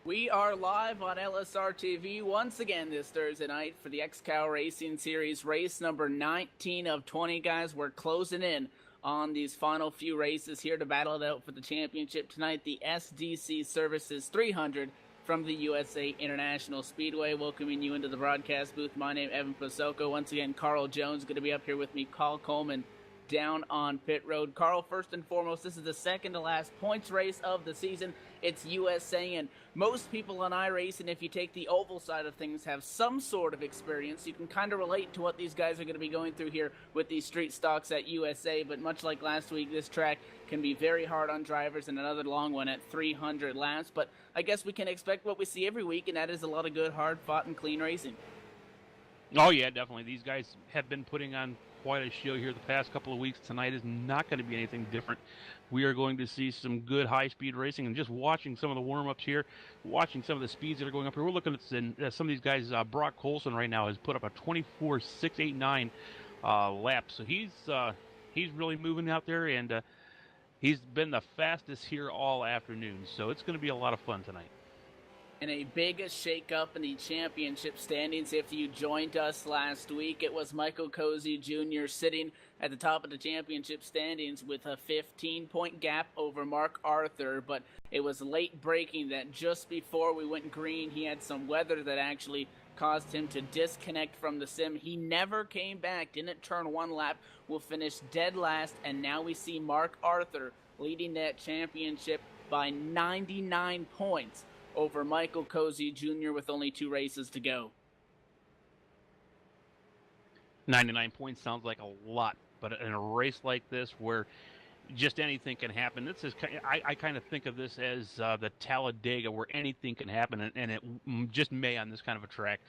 We are live on LSRTV once again this Thursday night for the XCAL Racing Series race number 19 of 20, guys. We're closing in on these final few races here to battle it out for the championship tonight. The SDC Services 300 from the USA International Speedway. Welcoming you into the broadcast booth. My name is Evan Pasoko. Once again, Carl Jones going to be up here with me. Carl Coleman down on pit road. Carl, first and foremost, this is the second to last points race of the season. It's USA, and most people on iRacing, if you take the oval side of things, have some sort of experience. You can kind of relate to what these guys are going to be going through here with these street stocks at USA, but much like last week, this track can be very hard on drivers, and another long one at 300 laps. But I guess we can expect what we see every week, and that is a lot of good, hard-fought, and clean racing. Oh, yeah, definitely. These guys have been putting on quite a show here the past couple of weeks. Tonight is not going to be anything different. We are going to see some good high-speed racing, and just watching some of the warm-ups here, watching some of the speeds that are going up here. We're looking at some of these guys. Brock Colson right now has put up a 24.689 lap, so he's really moving out there, and he's been the fastest here all afternoon, so it's going to be a lot of fun tonight. And a big shake-up in the championship standings. If you joined us last week, it was Michael Cozy Jr. sitting at the top of the championship standings with a 15-point gap over Mark Arthur, but it was late breaking that just before we went green, he had some weather that actually caused him to disconnect from the sim. He never came back, didn't turn one lap, will finish dead last, and now we see Mark Arthur leading that championship by 99 points. Over Michael Cozy Jr. with only 2 races to go. 99 points sounds like a lot, but in a race like this where just anything can happen, this is I kind of think of this as the Talladega, where anything can happen, and it just may on this kind of a track.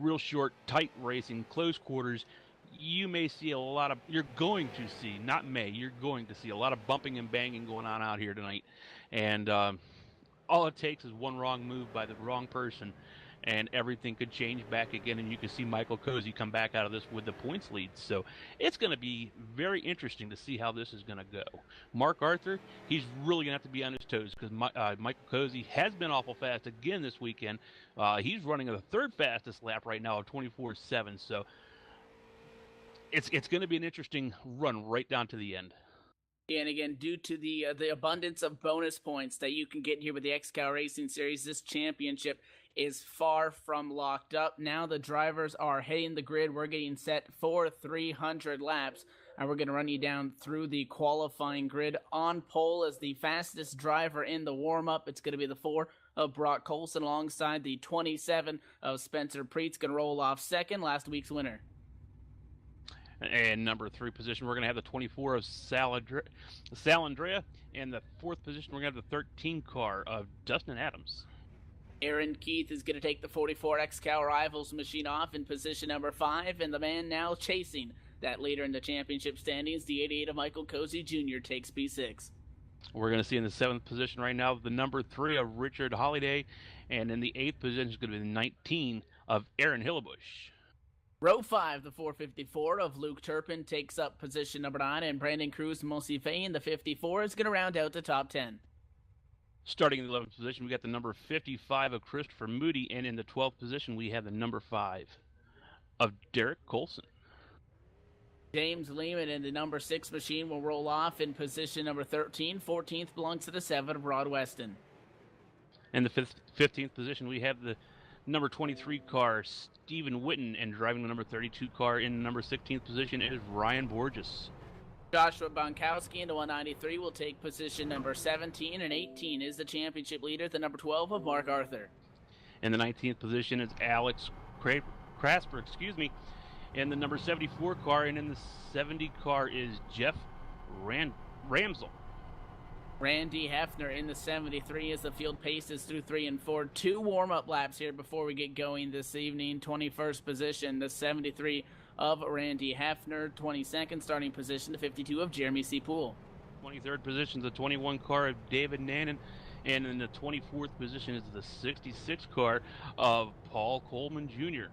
Real short, tight racing, close quarters. You may see a lot of, you're going to see, not may, you're going to see a lot of bumping and banging going on out here tonight, and all it takes is one wrong move by the wrong person, and everything could change back again, and you can see Michael Cozy come back out of this with the points lead. So it's going to be very interesting to see how this is going to go. Mark Arthur, he's really going to have to be on his toes, because Michael Cozy has been awful fast again this weekend. He's running the third fastest lap right now of 24.7, so it's going to be an interesting run right down to the end. And again, due to the abundance of bonus points that you can get here with the XCAL Racing Series, this championship is far from locked up. Now the drivers are hitting the grid. We're getting set for 300 laps, and we're going to run you down through the qualifying grid. On pole as the fastest driver in the warm-up, it's going to be the 4 of Brock Colson alongside the 27 of Spencer Preetz. Going to roll off second, last week's winner. And number 3 position, we're going to have the 24 of Sal Andrea. And the 4th position, we're going to have the 13 car of Dustin Adams. Aaron Keith is going to take the 44 XCAL Rivals machine off in position number 5. And the man now chasing that leader in the championship standings, the 88 of Michael Cozy Jr. takes P6. We're going to see in the 7th position right now the number 3 of Richard Holiday. And in the 8th position is going to be the 19 of Aaron Hillebush. Row 5, the 454 of Luke Turpin takes up position number 9, and Brandon Cruz Mosife in the 54 is going to round out the top 10. Starting in the 11th position, we got the number 55 of Christopher Moody, and in the 12th position, we have the number 5 of Derek Colson. James Lehman in the number 6 machine will roll off in position number 13. 14th belongs to the 7 of Rod Weston. In the 15th position, we have the number 23 car, Stephen Witten, and driving the number 32 car in the number 16th position is Ryan Borges. Joshua Bonkowski in the 193 will take position number 17, and 18 is the championship leader, the number 12 of Mark Arthur. In the 19th position is Alex Crasper, in the number 74 car, and in the 70 car is Jeff Ramsel. Randy Hefner in the 73 as the field paces through 3 and 4. 2 warm-up laps here before we get going this evening. 21st position, the 73 of Randy Hefner. 22nd starting position, the 52 of Jeremy C. Poole. 23rd position, the 21 car of David Nannon. And in the 24th position is the 66 car of Paul Coleman Jr.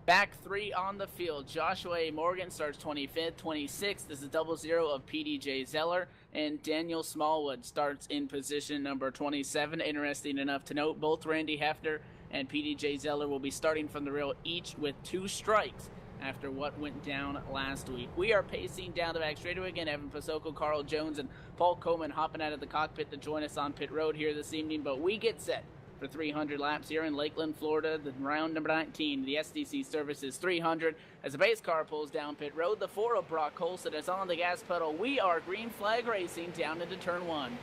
Back 3 on the field. Joshua A. Morgan starts 25th. 26th is the 00 of PDJ Zeller. and Daniel Smallwood starts in position number 27. Interesting enough to note, both Randy Hefner and PDJ Zeller will be starting from the rail, each with 2 strikes after what went down last week. We are pacing down the back straightaway again. Evan Pasoko, Carl Jones, and Paul Coleman hopping out of the cockpit to join us on pit road here this evening, but we get set for 300 laps here in Lakeland, Florida, the round number 19. The SDC service is 300 as the base car pulls down pit road. The 4 of Brock Colson is on the gas pedal. We are green flag racing down into turn 1.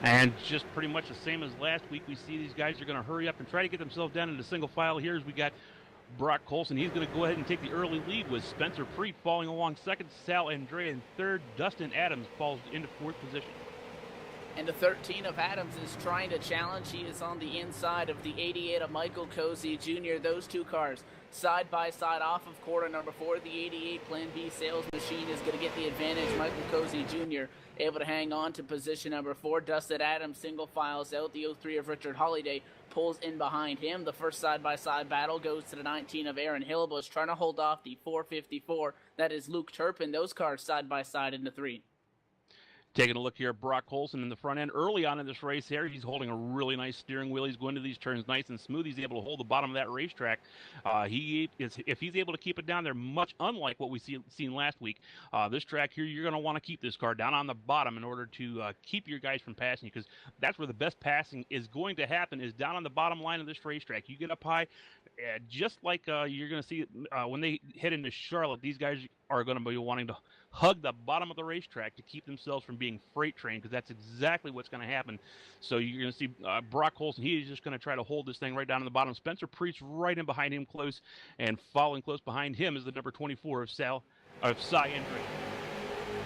And just pretty much the same as last week, we see these guys are going to hurry up and try to get themselves down into single file here as we got Brock Colson. He's going to go ahead and take the early lead with Spencer Preet falling along second, Sal Andre in third, Dustin Adams falls into 4th position. And the 13 of Adams is trying to challenge. He is on the inside of the 88 of Michael Cozy Jr. Those 2 cars side by side off of quarter number 4. The 88 Plan B sales machine is going to get the advantage. Michael Cozy Jr. able to hang on to position number 4. Dustin Adams single files out. The 03 of Richard Holiday pulls in behind him. The first side by side battle goes to the 19 of Aaron Hillbush, trying to hold off the 454. That is Luke Turpin. Those cars side by side in the 3. Taking a look here at Brock Colson in the front end. Early on in this race here, he's holding a really nice steering wheel. He's going to these turns nice and smooth. He's able to hold the bottom of that racetrack. If he's able to keep it down there, much unlike what we seen last week, this track here, you're going to want to keep this car down on the bottom in order to keep your guys from passing you, because that's where the best passing is going to happen, is down on the bottom line of this racetrack. You get up high, just like you're going to see when they head into Charlotte, these guys are going to be wanting to hug the bottom of the racetrack to keep themselves from being freight trained, because that's exactly what's going to happen. So you're going to see Brock Colson, he is just going to try to hold this thing right down in the bottom. Spencer Preet's right in behind him close, and following close behind him is the number 24 of Cy Andre.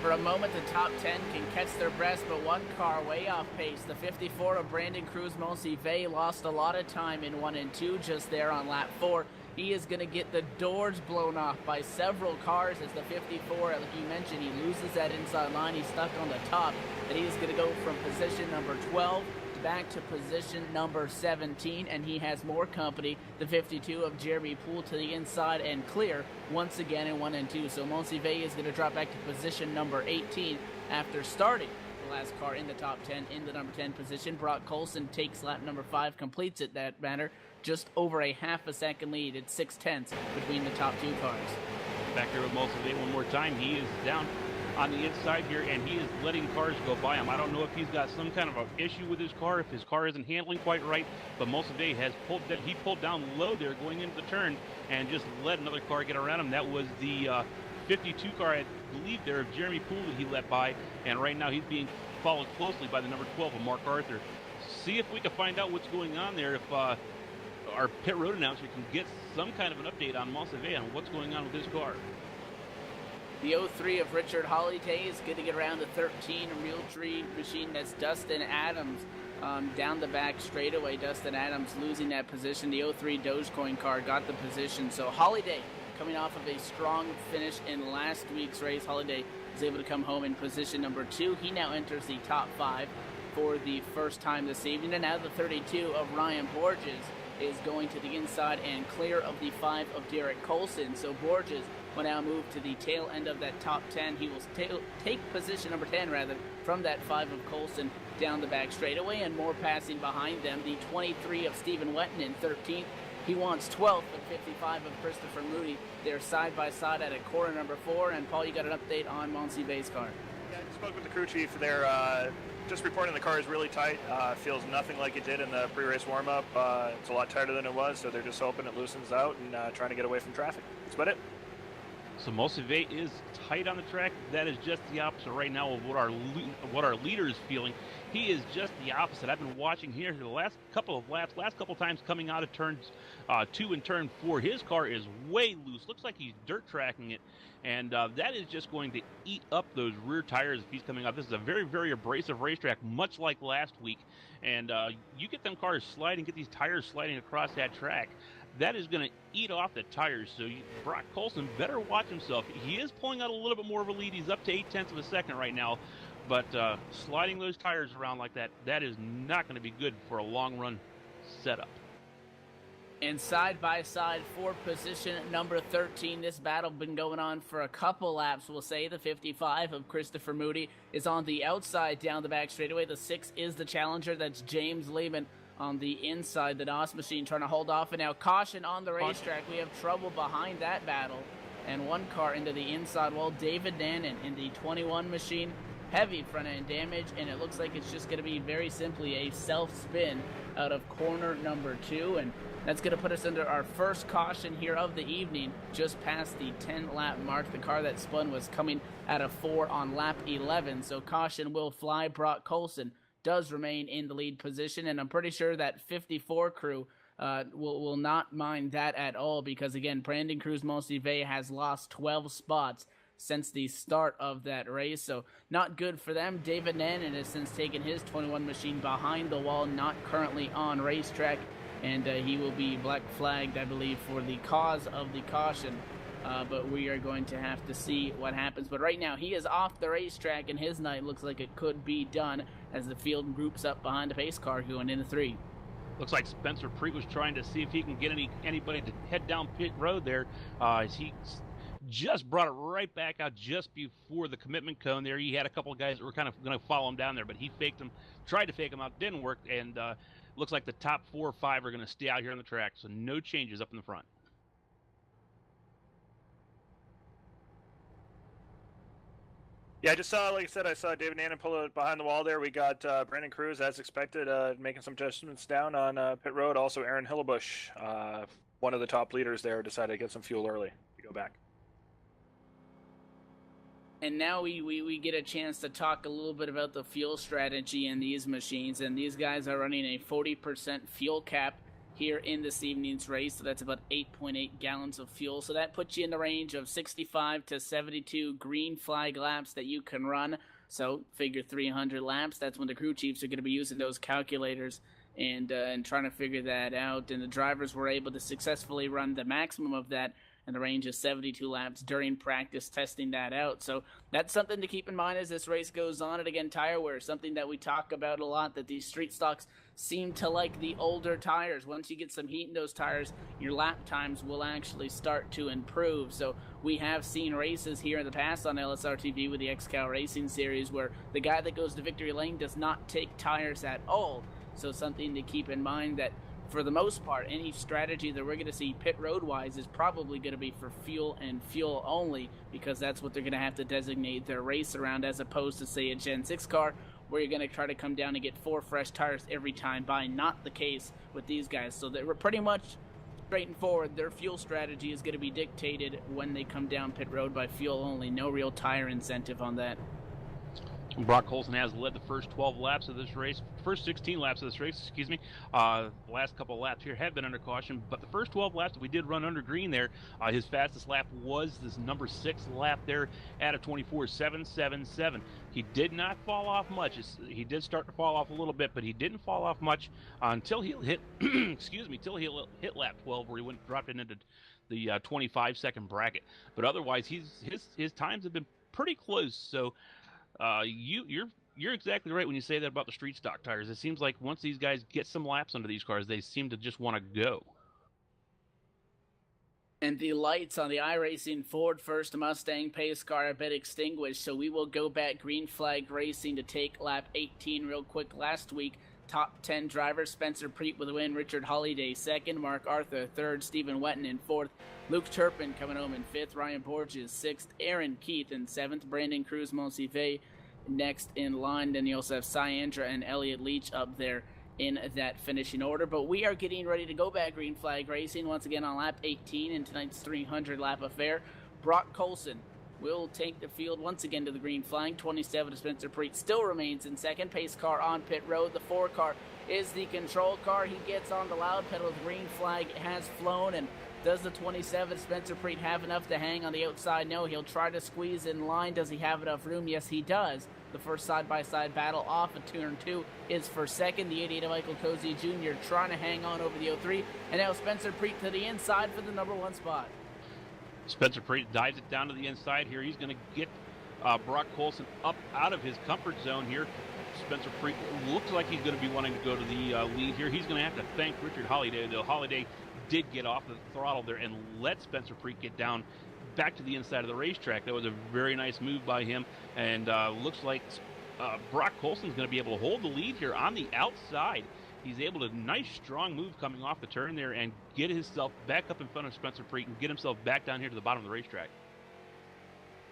For a moment, the top 10 can catch their breath, but one car way off pace. The 54 of Brandon Cruz Monsive lost a lot of time in 1 and 2 just there on lap 4. He is going to get the doors blown off by several cars as the 54, like you mentioned, he loses that inside line. He's stuck on the top, and he is going to go from position number 12 back to position number 17, and he has more company. The 52 of Jeremy Poole to the inside and clear once again in 1 and 2. So Monsive is going to drop back to position number 18 after starting the last car in the top 10 in the number 10 position. Brock Colson takes lap number 5, completes it that matter. Just over a half a second lead. It's 0.6 between the top 2 cars. Back here with Monsive one more time. He is down on the inside here, and he is letting cars go by him. I don't know if he's got some kind of an issue with his car, if his car isn't handling quite right, but Monsive has pulled down low there going into the turn and just let another car get around him. That was the 52 car, I believe, there of Jeremy Poole that he let by, and right now he's being followed closely by the number 12 of Mark Arthur. See if we can find out what's going on there, if our pit road announcer can get some kind of an update on Monsive on what's going on with his car. The 03 of Richard Holiday is going to get around the 13 Realtree machine. That's Dustin Adams down the back straightaway. Dustin Adams losing that position. The 03 Dogecoin car got the position. So Holiday, coming off of a strong finish in last week's race, Holiday is able to come home in position number 2. He now enters the top 5 for the first time this evening. And now the 32 of Ryan Borges is going to the inside and clear of the 5 of Derek Colson. So Borges will now move to the tail end of that top 10. He will take position number 10 from that 5 of Colson down the back straightaway, and more passing behind them. The 23 of Stephen Wetton in 13th. He wants 12th and 55 of Christopher Moody. They're side by side at a corner number 4. And Paul, you got an update on Monsive's car? Yeah, I spoke with the crew chief there. Just reporting the car is really tight. Feels nothing like it did in the pre-race warm-up. It's a lot tighter than it was, so they're just hoping it loosens out and trying to get away from traffic. That's about it. So Monsive is tight on the track. That is just the opposite right now of what our leader is feeling. He is just the opposite. I've been watching here the last couple of laps, last couple times coming out of turns 2 and turn 4. His car is way loose. Looks like he's dirt tracking it. And that is just going to eat up those rear tires if he's coming out. This is a very, very abrasive racetrack, much like last week. And you get them cars sliding, get these tires sliding across that track, that is going to eat off the tires. So Brock Colson better watch himself. He is pulling out a little bit more of a lead. He's up to 0.8 of a second right now. But sliding those tires around like that, that is not going to be good for a long run setup. And side by side for position number 13, this battle been going on for a couple laps, we'll say. The 55 of Christopher Moody is on the outside down the back straightaway. The 6 is the challenger. That's James Lehman on the inside. The NOS machine trying to hold off. And now caution on the racetrack. We have trouble behind that battle. And one car into the inside wall. David Nannon in the 21 machine. Heavy front end damage. And it looks like it's just going to be very simply a self-spin out of corner number 2. And that's going to put us under our first caution here of the evening, just past the 10-lap mark. The car that spun was coming at a 4 on lap 11, so caution will fly. Brock Colson does remain in the lead position, and I'm pretty sure that 54 crew will not mind that at all because, again, Brandon Cruz-Monsive has lost 12 spots since the start of that race, so not good for them. David Nannon has since taken his 21 machine behind the wall, not currently on racetrack. And he will be black flagged, I believe, for the cause of the caution. But we are going to have to see what happens. But right now, he is off the racetrack, and his night looks like it could be done as the field groups up behind the pace car going into 3. Looks like Spencer Preet was trying to see if he can get anybody to head down pit road there. He just brought it right back out just before the commitment cone there. He had a couple of guys that were kind of going to follow him down there, but he faked him, tried to fake him out, didn't work, and looks like the top 4 or 5 are going to stay out here on the track, so no changes up in the front. Yeah, I just saw, like I said, I saw David Nannon pull it behind the wall there. We got Brandon Cruz, as expected, making some adjustments down on pit road. Also, Aaron Hillebush, one of the top leaders there, decided to get some fuel early to go back. And now we get a chance to talk a little bit about the fuel strategy in these machines. And these guys are running a 40% fuel cap here in this evening's race. So that's about 8.8 gallons of fuel. So that puts you in the range of 65 to 72 green flag laps that you can run. So figure 300 laps. That's when the crew chiefs are going to be using those calculators and trying to figure that out. And the drivers were able to successfully run the maximum of that in the range of 72 laps during practice, testing that out. So that's something to keep in mind as this race goes on. And again, tire wear, something that we talk about a lot, that these street stocks seem to like the older tires. Once you get some heat in those tires, your lap times will actually start to improve. So we have seen races here in the past on LSRTV with the XCAL Racing Series where the guy that goes to victory lane does not take tires at all. So something to keep in mind, that for the most part, any strategy that we're going to see pit road-wise is probably going to be for fuel and fuel only, because that's what they're going to have to designate their race around, as opposed to, say, a Gen 6 car where you're going to try to come down and get 4 fresh tires every time by. Not the case with these guys. So they're pretty much straight and forward. Their fuel strategy is going to be dictated when they come down pit road by fuel only. No real tire incentive on that. Brock Colson has led the first 12 laps of this race. First 16 laps of this race, excuse me. The last couple of laps here have been under caution, but the first 12 laps that we did run under green there, his fastest lap was this number 6 lap there at a 24.777. He did not fall off much. He did start to fall off a little bit, but he didn't fall off much until he hit, excuse me, till he hit lap 12, where he dropped it into the 25-second bracket. But otherwise, his times have been pretty close. So you're exactly right when you say that about the street stock tires. It seems like once these guys get some laps under these cars, they seem to just want to go. And the lights on the iRacing Ford First Mustang pace car have been extinguished, so we will go back green flag racing to take lap 18 real quick. Last week, top 10 drivers: Spencer Preet with a win, Richard Holliday second, Mark Arthur third, Stephen Wetton in fourth, Luke Turpin coming home in fifth, Ryan Borges sixth, Aaron Keith in seventh, Brandon Cruz-Monsive next in line. Then you also have Cyandra and Elliot Leach up there in that finishing order. But we are getting ready to go back green flag racing once again on lap 18 in tonight's 300 lap affair. Brock Colson will take the field once again to the green flag. 27 to Spencer Preet still remains in second. Pace car on pit road. The 4 car is the control car. He gets on the loud pedal. The green flag has flown. And does the 27 Spencer Preet have enough to hang on the outside? No, he'll try to squeeze in line. Does he have enough room? Yes, he does. The first side-by-side battle off of turn 2 is for second. The 88 of Michael Cozy Jr. trying to hang on over the 03. And now Spencer Preet to the inside for the number 1 spot. Spencer Preet dives it down to the inside here. He's going to get Brock Colson up out of his comfort zone here. Spencer Preet looks like he's going to be wanting to go to the lead here. He's going to have to thank Richard Holliday, though. Holliday did get off the throttle there and let Spencer Preet get down back to the inside of the racetrack. That was a very nice move by him, and looks like Brock Colson's going to be able to hold the lead here on the outside. He's able to, nice strong move coming off the turn there and get himself back up in front of Spencer Preet and get himself back down here to the bottom of the racetrack.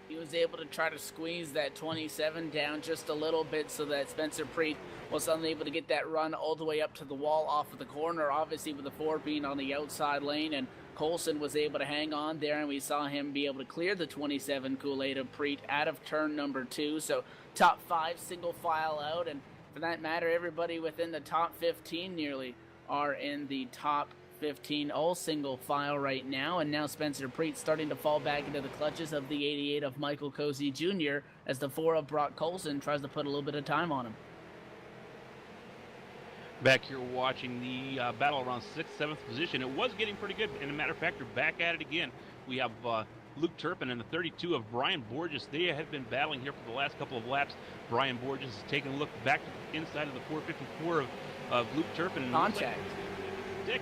He was able to try to squeeze that 27 down just a little bit so that Spencer Preet was unable to get that run all the way up to the wall off of the corner, obviously with the Ford being on the outside lane, and Colson was able to hang on there, and we saw him be able to clear the 27 Kool-Aid of Preet out of turn number 2. So top 5 single file out, and for that matter, everybody within the top 15 nearly are in the top 15 all single file right now, and now Spencer Preet starting to fall back into the clutches of the 88 of Michael Cozy Jr. as the 4 of Brock Colson tries to put a little bit of time on him. Back here watching the battle around 6th, 7th position. It was getting pretty good, and a matter of fact, we're back at it again. We have Luke Turpin and the 32 of Brian Borges. They have been battling here for the last couple of laps. Brian Borges is taking a look back to the inside of the 454 of Luke Turpin. Contact.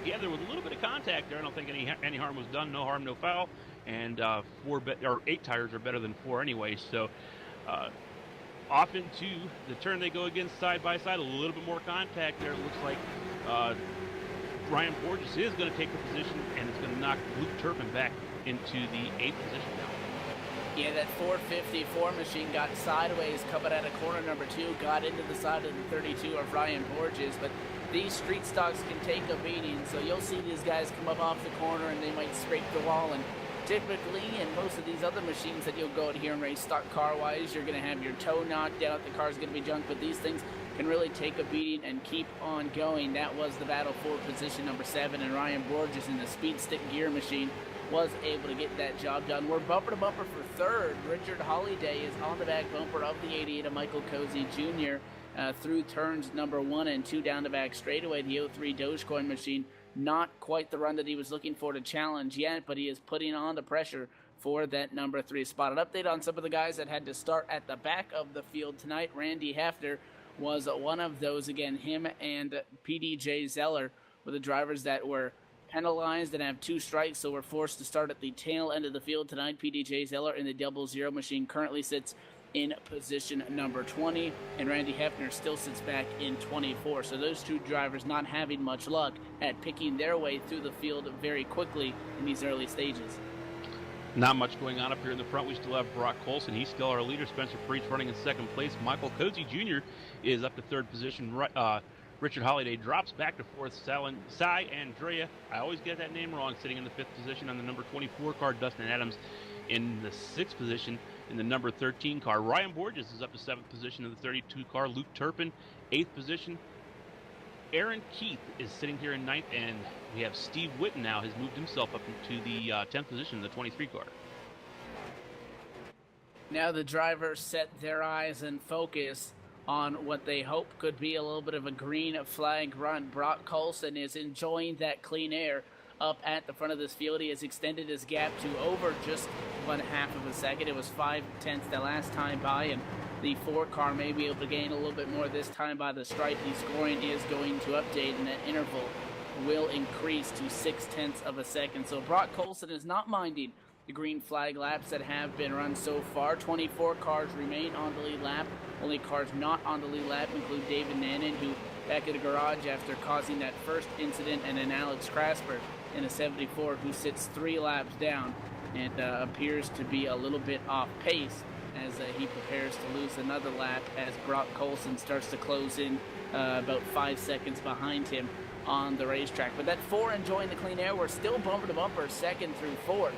Yeah, there was a little bit of contact there. I don't think any harm was done. No harm, no foul. And 8 tires are better than 4 anyway. So off into the turn they go again, side by side. A little bit more contact there. It looks like Brian Borges is going to take the position, and it's going to knock Luke Turpin back into the 8th position now. Yeah, that 454 machine got sideways coming out of corner number 2, got into the side of the 32 of Ryan Borges, but these street stocks can take a beating, so you'll see these guys come up off the corner and they might scrape the wall, and typically in most of these other machines that you'll go out here and race stock car-wise, you're going to have your toe knocked out, the car's going to be junk, but these things can really take a beating and keep on going. That was the battle for position number 7, and Ryan Borges in the speed stick gear machine was able to get that job done. We're bumper to bumper for 3rd. Richard Holliday is on the back bumper of the 88 of Michael Cozy Jr. Through turns number 1 and 2 down the back straightaway. The 03 Dogecoin machine, not quite the run that he was looking for to challenge yet, but he is putting on the pressure for that number 3 spot. An update on some of the guys that had to start at the back of the field tonight. Randy Hefner was one of those. Again, him and PDJ Zeller were the drivers that were penalized and have 2 strikes, so we're forced to start at the tail end of the field tonight. PDJ Zeller in the 00 machine currently sits in position number 20, and Randy Hefner still sits back in 24. So those 2 drivers not having much luck at picking their way through the field very quickly in these early stages. Not much going on up here in the front. We still have Brock Colson. He's still our leader. Spencer Preet's running in 2nd place. Michael Cozy Jr. is up to 3rd position. Richard Holliday drops back to 4th. Cy Andrea, I always get that name wrong, sitting in the 5th position on the number 24 car. Dustin Adams in the 6th position in the number 13 car. Ryan Borges is up to 7th position in the 32 car. Luke Turpin, 8th position. Aaron Keith is sitting here in 9th, and we have Steve Witten now has moved himself up into the 10th position in the 23 car. Now the drivers set their eyes and focus on what they hope could be a little bit of a green flag run. Brock Colson is enjoying that clean air up at the front of this field. He has extended his gap to over just 1/2 of a second. It was 5/10 the last time by, and the 4 car may be able to gain a little bit more this time by the stripe. The scoring is going to update, and that interval will increase to 6/10 of a second. So Brock Colson is not minding the green flag laps that have been run so far. 24 cars remain on the lead lap. Only cars not on the lead lap include David Nannon, who back at the garage after causing that first incident, and then Alex Krasper in a 74, who sits 3 laps down and appears to be a little bit off pace as he prepares to lose another lap as Brock Colson starts to close in about 5 seconds behind him on the racetrack. But that 4 enjoying the clean air. We're still bumper to bumper, 2nd through 4th.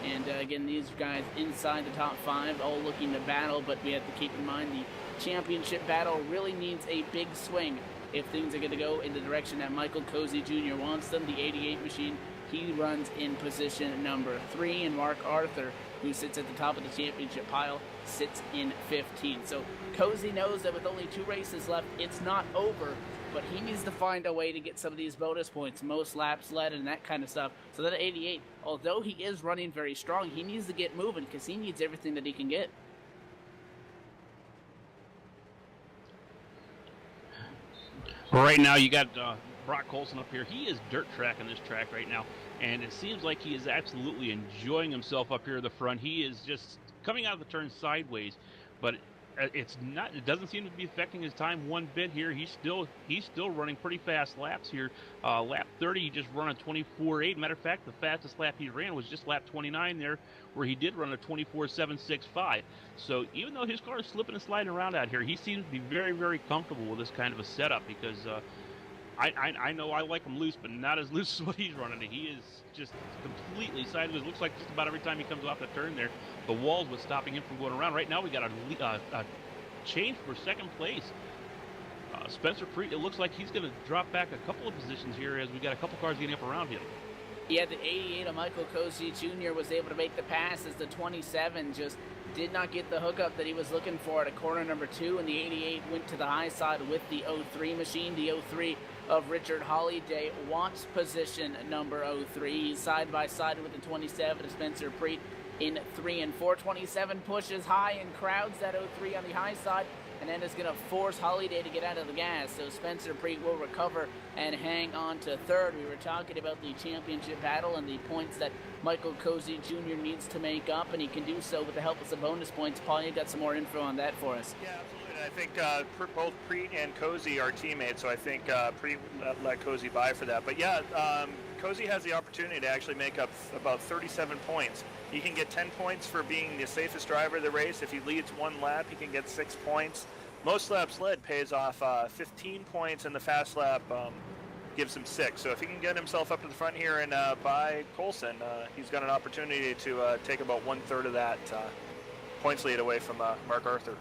And again, these guys inside the top 5 all looking to battle, but we have to keep in mind the championship battle really needs a big swing if things are going to go in the direction that Michael Cozy Jr. wants them. The 88 machine, he runs in position number 3, and Mark Arthur, who sits at the top of the championship pile, sits in 15. So Cozy knows that with only 2 races left, it's not over, but he needs to find a way to get some of these bonus points, most laps led and that kind of stuff. So that 88, although he is running very strong, he needs to get moving because he needs everything that he can get. Right now, you got Brock Colson up here. He is dirt tracking this track right now, and it seems like he is absolutely enjoying himself up here at the front. He is just coming out of the turn sideways, but it's not. It doesn't seem to be affecting his time one bit here. He's still running pretty fast laps here. Lap 30, he just run a 24.8. Matter of fact, the fastest lap he ran was just lap 29 there, where he did run a 24.765. So even though his car is slipping and sliding around out here, he seems to be very, very comfortable with this kind of a setup, because I know I like him loose, but not as loose as what he's running. He is just completely sideways. Looks like just about every time he comes off the turn there, the wall's what's stopping him from going around. Right now we got a change for second place. Spencer Preet, it looks like he's going to drop back a couple of positions here as we got a couple cars getting up around him. Yeah, the 88 of Michael Cozy Jr. was able to make the pass as the 27 just did not get the hookup that he was looking for at corner number 2, and the 88 went to the high side with the 03 machine. The 03 of Richard Holliday wants position number 03. He's side by side with the 27 of Spencer Preet in 3 and 4. 27 pushes high and crowds that 03 on the high side, and then is going to force Holliday to get out of the gas. So Spencer Preet will recover and hang on to third. We were talking about the championship battle and the points that Michael Cozy Jr. needs to make up, and he can do so with the help of some bonus points. Paul, you got some more info on that for us. Yeah, absolutely. I think both Preet and Cozy are teammates, so I think Preet let Cozy by for that. But yeah, Cozy has the opportunity to actually make up about 37 points. He can get 10 points for being the safest driver of the race. If he leads one lap, he can get 6 points. Most laps led pays off 15 points, and the fast lap gives him 6. So if he can get himself up to the front here and by Colson, he's got an opportunity to take about 1/3 of that points lead away from Mark Arthur.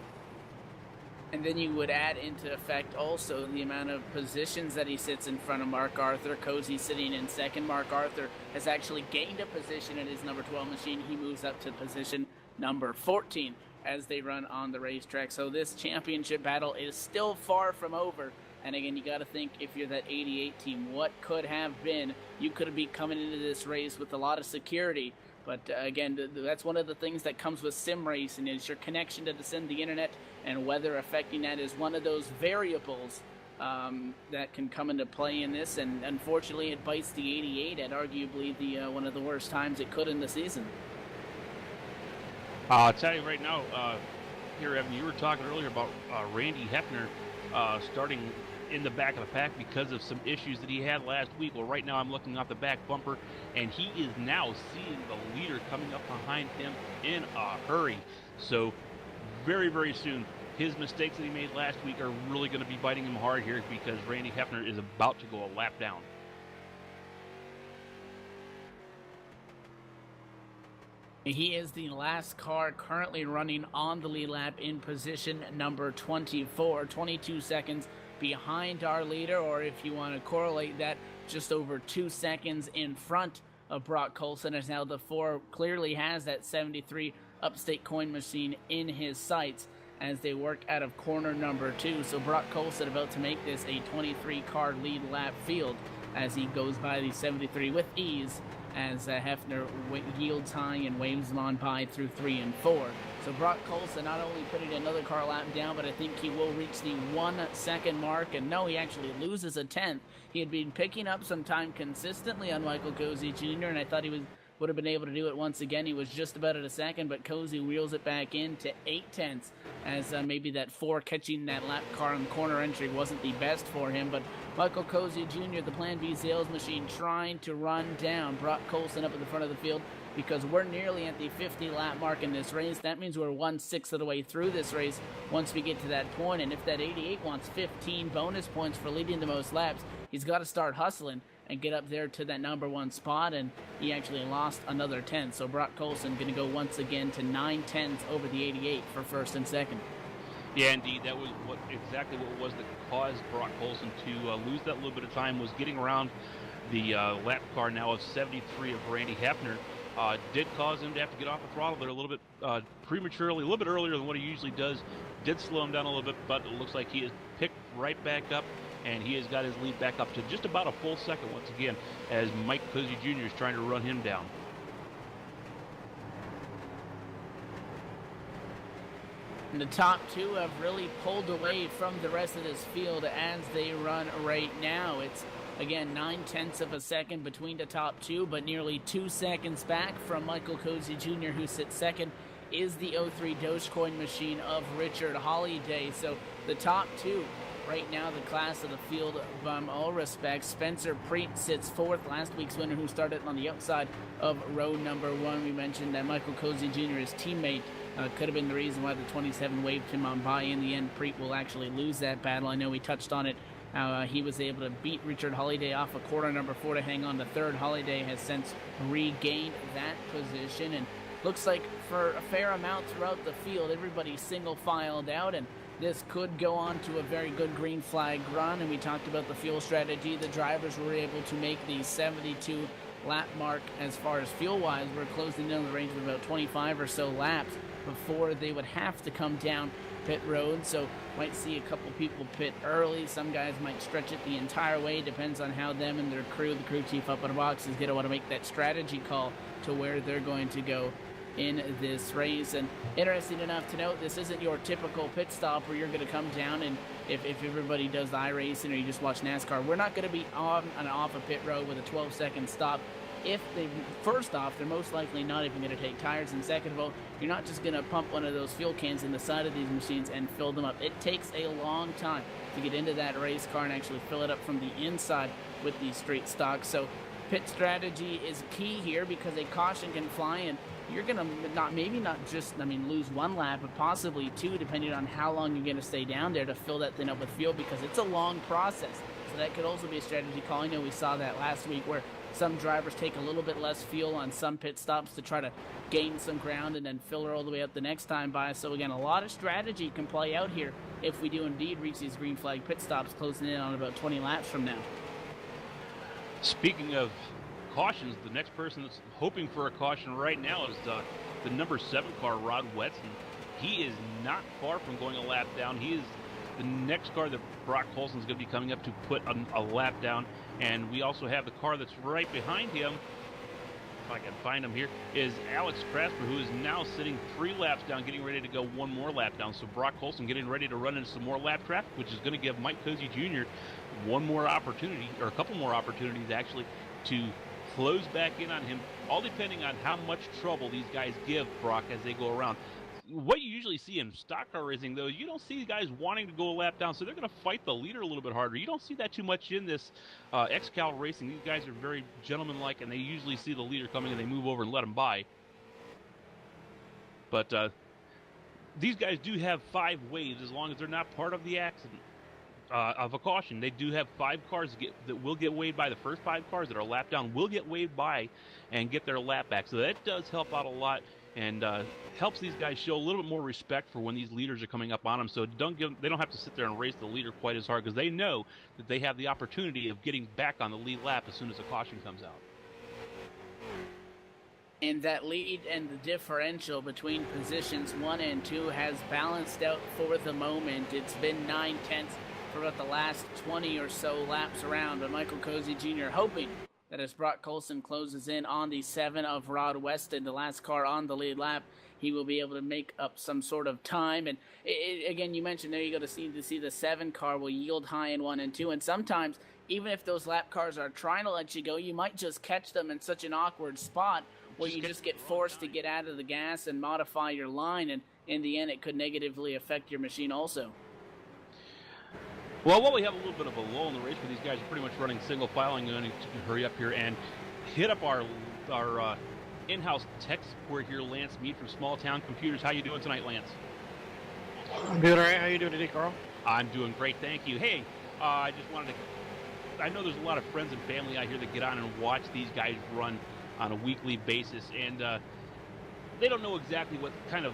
And then you would add into effect also the amount of positions that he sits in front of Mark Arthur. Cozy sitting in second. Mark Arthur has actually gained a position in his number 12 machine. He moves up to position number 14 as they run on the racetrack. So this championship battle is still far from over. And again, you got to think, if you're that 88 team, what could have been? You could be coming into this race with a lot of security. But again, that's one of the things that comes with sim racing, is your connection to the internet, and weather affecting that is one of those variables that can come into play in this. And unfortunately, it bites the 88 at arguably the one of the worst times it could in the season. I'll tell you right now, here, Evan, you were talking earlier about Randy Hefner starting in the back of the pack because of some issues that he had last week. Well, right now I'm looking off the back bumper, and he is now seeing the leader coming up behind him in a hurry. So very, very soon, his mistakes that he made last week are really going to be biting him hard here, because Randy Hefner is about to go a lap down. He is the last car currently running on the lead lap in position number 24, 22 seconds behind our leader, or if you want to correlate that, just over 2 seconds in front of Brock Colson, as now the 4 clearly has that 73 Upstate coin machine in his sights as they work out of corner number 2. So Brock Colson about to make this a 23 car lead lap field as he goes by the 73 with ease, as Hefner yields high and waves him on by through 3 and 4. So Brock Colson not only putting another car lap down, but I think he will reach the 1 second mark. And no, he actually loses a 10th. He had been picking up some time consistently on Michael Cozy Jr., and I thought he would have been able to do it once again. He was just about at a second, but Cozy wheels it back in to 8/10, as maybe that 4 catching that lap car in the corner entry wasn't the best for him. But Michael Cozy Jr., the Plan B sales machine, trying to run down Brock Colson up at the front of the field, because we're nearly at the 50 lap mark in this race. That means we're 1/6 of the way through this race once we get to that point. And if that 88 wants 15 bonus points for leading the most laps, he's got to start hustling and get up there to that number 1 spot, and he actually lost another 10. So Brock Colson going to go once again to 9/10 over the 88 for first and second. Yeah, indeed, that was exactly what was that caused Brock Colson to lose that little bit of time, was getting around the lap car now of 73 of Randy Hefner. Did cause him to have to get off the throttle there a little bit prematurely, a little bit earlier than what he usually does. Did slow him down a little bit, but it looks like he is picked right back up, and he has got his lead back up to just about a full second once again, as Mike Cozy Jr. is trying to run him down. And the top two have really pulled away from the rest of this field as they run right now. It's, again, 9/10 of a second between the top two, but nearly 2 seconds back from Michael Cozy Jr., who sits second, is the 03 Dogecoin machine of Richard Holiday. So the top two right now, the class of the field, by all respects. Spencer Preet sits fourth, last week's winner, who started on the outside of row number one. We mentioned that Michael Cozy Jr., his teammate, could have been the reason why the 27 waved him on by. In the end, Preet will actually lose that battle. I know we touched on it. He was able to beat Richard Holiday off of quarter number 4 to hang on to third. Holiday has since regained that position, and looks like for a fair amount throughout the field, everybody's single filed out, and this could go on to a very good green flag run. And we talked about the fuel strategy. The drivers were able to make the 72 lap mark as far as fuel wise. We're closing in on the range of about 25 or so laps before they would have to come down pit road. So might see a couple people pit early. Some guys might stretch it the entire way. Depends on how them and their crew, the crew chief up in the box, is going to want to make that strategy call to where they're going to go in this race. And interesting enough to note, this isn't your typical pit stop where you're going to come down and if everybody does the iRacing or you just watch NASCAR, we're not going to be on and off a pit road with a 12-second stop. If they, first off, they're most likely not even going to take tires, and second of all, you're not just going to pump one of those fuel cans in the side of these machines and fill them up. It takes a long time to get into that race car and actually fill it up from the inside with these straight stocks. So pit strategy is key here, because a caution can fly, and you're going to lose one lap, but possibly two, depending on how long you're going to stay down there to fill that thing up with fuel, because it's a long process. So that could also be a strategy call. I know we saw that last week where some drivers take a little bit less fuel on some pit stops to try to gain some ground and then fill her all the way up the next time by. So again, a lot of strategy can play out here if we do indeed reach these green flag pit stops, closing in on about 20 laps from now. Speaking of cautions, the next person that's hoping for a caution right now is the number 7 car, Rod Wetson. He is not far from going a lap down. He is the next car that Brock Colson's going to be coming up to put a lap down. And we also have the car that's right behind him, if I can find him here, is Alex Krasper, who is now sitting 3 laps down, getting ready to go 1 more lap down. So Brock Colson getting ready to run into some more lap traffic, which is going to give Mike Cozy Jr. one more opportunity, or a couple more opportunities actually, to close back in on him, all depending on how much trouble these guys give Brock as they go around. What you usually see in stock car racing, though, you don't see guys wanting to go a lap down, so they're going to fight the leader a little bit harder. You don't see that too much in this XCAL racing. These guys are very gentlemanlike, and they usually see the leader coming and they move over and let him by. But these guys do have 5 waves as long as they're not part of the accident of a caution. They do have 5 cars that will get waved by. The first 5 cars that are lap down will get waved by and get their lap back. So that does help out a lot, and helps these guys show a little bit more respect for when these leaders are coming up on them. So they don't have to sit there and race the leader quite as hard, because they know that they have the opportunity of getting back on the lead lap as soon as the caution comes out. And that lead and the differential between positions 1 and 2 has balanced out for the moment. It's been 9/10 for about the last 20 or so laps around, but Michael Cozy Jr. hoping that as Brock Colson closes in on the 7 of Rod Weston, the last car on the lead lap, he will be able to make up some sort of time. And again, you mentioned there you go to see the 7 car will yield high in 1 and 2. And sometimes, even if those lap cars are trying to let you go, you might just catch them in such an awkward spot where you just get forced to get out of the gas and modify your line. And in the end, it could negatively affect your machine also. Well, while we have a little bit of a lull in the race, where these guys are pretty much running single file, I'm going to hurry up here and hit up our in-house tech support here, Lance Mead from Small Town Computers. How you doing tonight, Lance? I'm doing all right. How you doing today, Carl? I'm doing great, thank you. Hey, I just wanted to... I know there's a lot of friends and family out here that get on and watch these guys run on a weekly basis, and they don't know exactly what kind of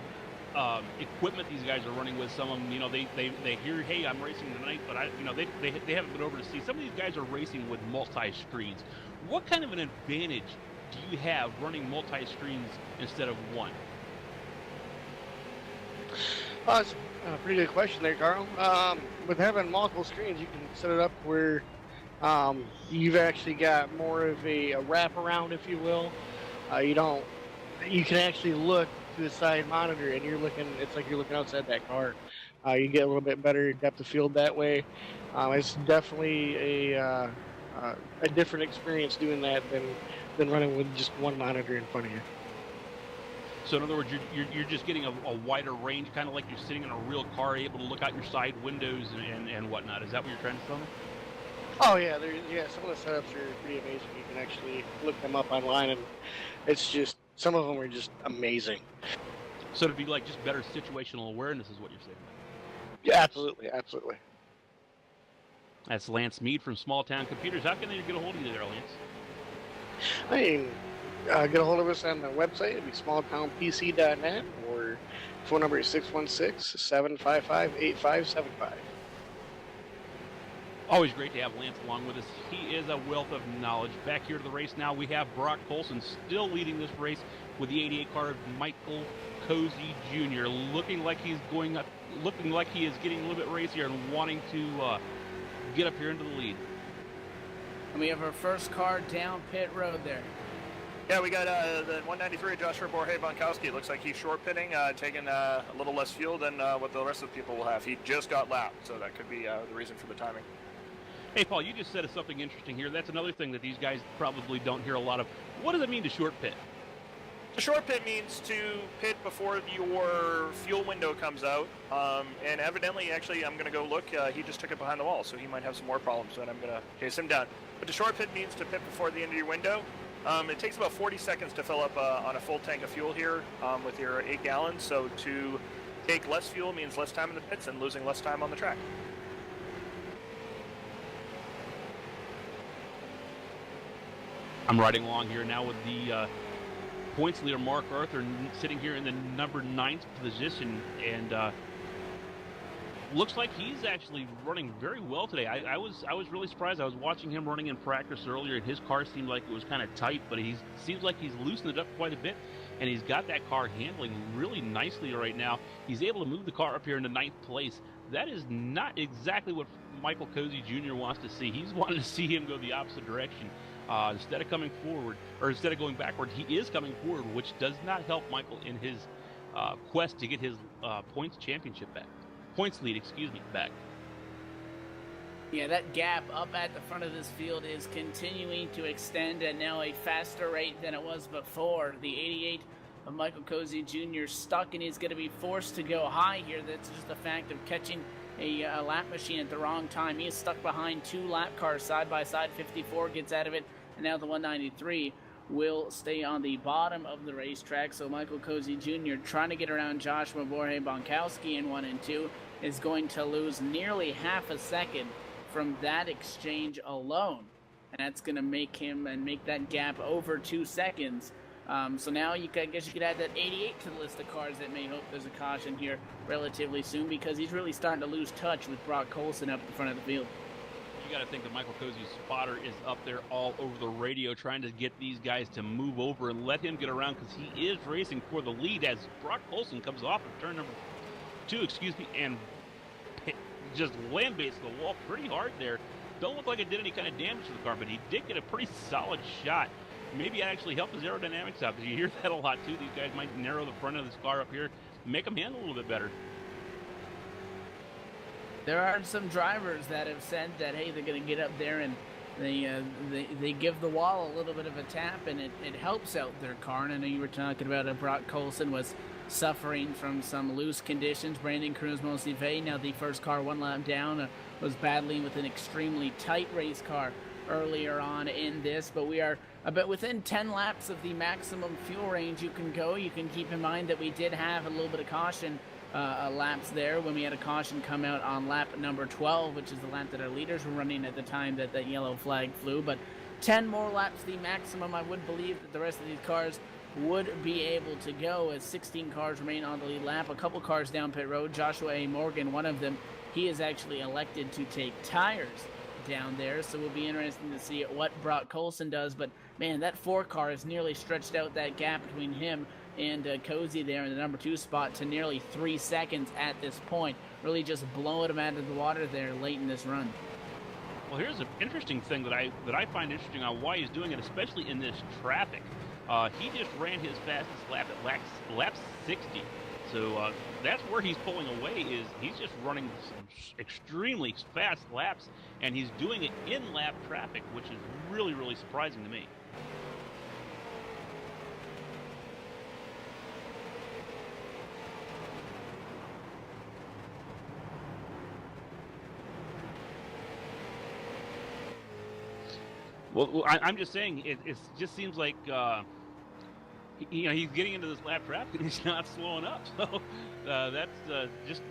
equipment these guys are running with. Some of them, they hear, hey, I'm racing tonight, but they haven't been over to see. Some of these guys are racing with multi-screens. What kind of an advantage do you have running multi-screens instead of one? That's a pretty good question there, Carl. With having multiple screens, you can set it up where you've actually got more of a wraparound, if you will. You can actually look through the side monitor, and you're looking. It's like you're looking outside that car. You get a little bit better depth of field that way. It's definitely a different experience doing that than running with just one monitor in front of you. So in other words, you're just getting a wider range, kind of like you're sitting in a real car, able to look out your side windows and whatnot. Is that what you're trying to tell me? Oh yeah, some of the setups are pretty amazing. You can actually look them up online, and it's just some of them are just amazing. So it'd be like just better situational awareness is what you're saying. Yeah, absolutely, absolutely. That's Lance Mead from Small Town Computers. How can they get a hold of you there, Lance? I mean, get a hold of us on the website. It'd be smalltownpc.net, or phone number is 616-755-8575. Always great to have Lance along with us. He is a wealth of knowledge. Back here to the race now, we have Brock Colson still leading this race with the 88 car of Michael Cozy Jr. Looking like he's going up, looking like he is getting a little bit racier and wanting to get up here into the lead. And we have our first car down pit road there. Yeah, we got the 193 Joshua Borje-Bonkowski. It looks like he's short pitting, taking a little less fuel than what the rest of the people will have. He just got lapped, so that could be the reason for the timing. Hey, Paul, you just said something interesting here. That's another thing that these guys probably don't hear a lot of. What does it mean to short pit? The short pit means to pit before your fuel window comes out, and evidently, actually, I'm going to go look. He just took it behind the wall, so he might have some more problems, and I'm going to chase him down. But the short pit means to pit before the end of your window. It takes about 40 seconds to fill up on a full tank of fuel here with your 8 gallons, so to take less fuel means less time in the pits and losing less time on the track. I'm riding along here now with the points leader, Mark Arthur, sitting here in the number 9th position, and looks like he's actually running very well today. I was really surprised. I was watching him running in practice earlier, and his car seemed like it was kind of tight, but he seems like he's loosened it up quite a bit, and he's got that car handling really nicely right now. He's able to move the car up here into 9th place. That is not exactly what Michael Cozy Jr. wants to see. He's wanting to see him go the opposite direction. Instead of coming forward, or instead of going backward, he is coming forward, which does not help Michael in his quest to get his points lead, back. Yeah, that gap up at the front of this field is continuing to extend at now a faster rate than it was before. The 88 of Michael Cozy Jr. stuck, and he's going to be forced to go high here. That's just the fact of catching a lap machine at the wrong time. He is stuck behind 2 lap cars side by side. 54 gets out of it, and now the 193 will stay on the bottom of the racetrack. So Michael Cozy Jr. trying to get around Joshua Borje-Bonkowski in 1 and 2 is going to lose nearly half a second from that exchange alone, and that's going to make him and make that gap over 2 seconds. So now I guess you could add that 88 to the list of cars that may hope there's a caution here relatively soon, because he's really starting to lose touch with Brock Colson up at the front of the field. You got to think that Michael Cozy's spotter is up there all over the radio trying to get these guys to move over and let him get around, because he is racing for the lead as Brock Colson comes off of turn number 2, and just land-based the wall pretty hard there. Don't look like it did any kind of damage to the car, but he did get a pretty solid shot. Maybe it actually helped his aerodynamics out, because you hear that a lot too. These guys might narrow the front of this car up here, make them handle a little bit better. There are some drivers that have said that, hey, they're going to get up there and they give the wall a little bit of a tap, and it helps out their car. And I know you were talking about Brock Colson was suffering from some loose conditions. Brandon Cruz-Mosive, now the first car 1 lap down, was battling with an extremely tight race car earlier on in this, but we are about within 10 laps of the maximum fuel range you can go. You can keep in mind that we did have a little bit of caution laps there when we had a caution come out on lap number 12, which is the lap that our leaders were running at the time that that yellow flag flew. But 10 more laps, the maximum. I would believe that the rest of these cars would be able to go, as 16 cars remain on the lead lap. A couple cars down pit road. Joshua A. Morgan, one of them, he is actually elected to take tires down there, so we'll be interesting to see what Brock Colson does. But man, that 4 car has nearly stretched out that gap between him and Cozy there in the number 2 spot to nearly 3 seconds at this point, really just blowing him out of the water there late in this run. Well, here's an interesting thing that I find interesting on why he's doing it, especially in this traffic. He just ran his fastest lap at lap 60. So that's where he's pulling away. Is he's just running some extremely fast laps, and he's doing it in lap traffic, which is really, really surprising to me. Well, I'm just saying, it just seems like, he's getting into this lap traffic and he's not slowing up. So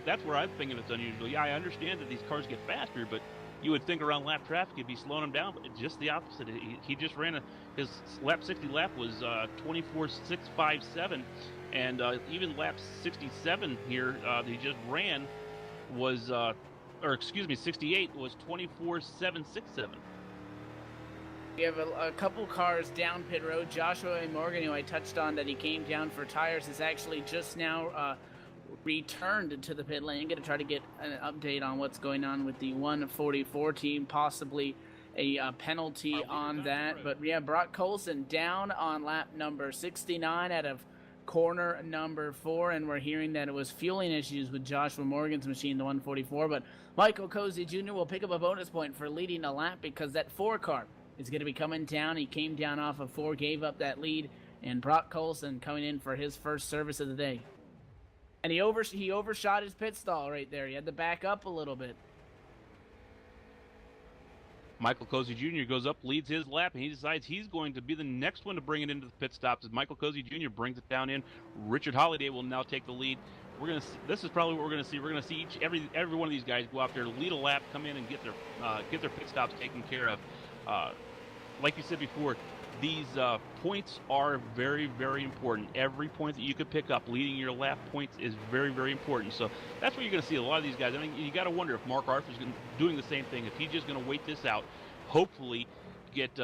that's where I'm thinking it's unusual. Yeah, I understand that these cars get faster, but you would think around lap traffic it'd be slowing him down, but it's just the opposite. He just ran his lap 60 lap was 24.657, and even lap 67 here he just ran was, 68 was 24.767. We have a couple cars down pit road. Joshua Morgan, who I touched on that he came down for tires, is actually just now returned to the pit lane. Going to try to get an update on what's going on with the 144 team, possibly a penalty on that. But yeah, Brock Colson down on lap number 69 out of corner number 4, and we're hearing that it was fueling issues with Joshua Morgan's machine, the 144. But Michael Cozy Jr. will pick up a bonus point for leading a lap because that 4 car is going to be coming down. He came down off of 4, gave up that lead, and Brock Colson coming in for his first service of the day. And he overshot his pit stall right there. He had to back up a little bit. Michael Cozy Jr. goes up, leads his lap, and he decides he's going to be the next one to bring it into the pit stops. As Michael Cozy Jr. brings it down in, Richard Holliday will now take the lead. This is probably what we're gonna see. We're gonna see every one of these guys go out there, lead a lap, come in and get their pit stops taken care of. Like you said before, these points are very, very important. Every point that you could pick up leading your lap points is very, very important. So that's where you're going to see a lot of these guys. I mean, you got to wonder if Mark Arthur's doing the same thing, if he's just going to wait this out, hopefully get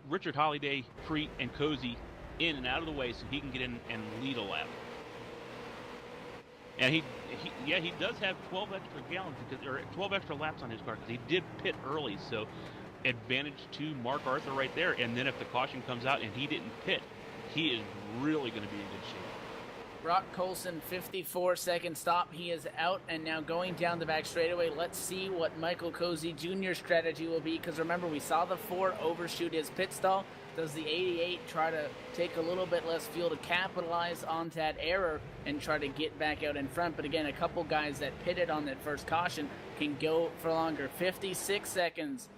Richard Holliday, Preet, and Cozy in and out of the way so he can get in and lead a lap. And he does have 12 extra gallons or 12 extra laps on his car because he did pit early. So advantage to Mark Arthur right there. And then if the caution comes out and he didn't pit, he is really going to be in good shape. Brock Colson, 54-second stop. He is out and now going down the back straightaway. Let's see what Michael Cozy Jr.'s strategy will be, because remember, we saw the 4 overshoot his pit stall. Does the 88 try to take a little bit less fuel to capitalize on that error and try to get back out in front? But again, a couple guys that pitted on that first caution can go for longer. 56 seconds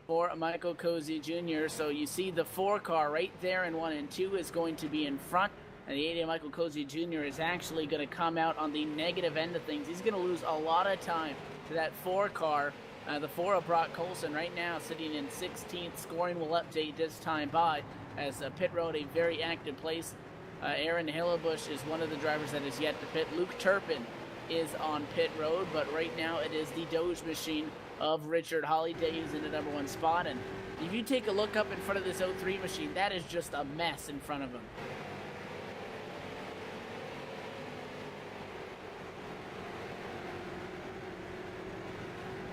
for Michael Cozy Jr. So you see the 4 car right there in 1 and 2 is going to be in front. And the 80 Michael Cozy Jr. is actually going to come out on the negative end of things. He's going to lose a lot of time to that 4 car. The 4 of Brock Colson right now sitting in 16th. Scoring will update this time by as pit road a very active place. Aaron Hillebush is one of the drivers that is yet to pit. Luke Turpin is on pit road, but right now it is the Doge machine of Richard Holliday who's in the number 1 spot. And if you take a look up in front of this 03 machine, that is just a mess in front of him.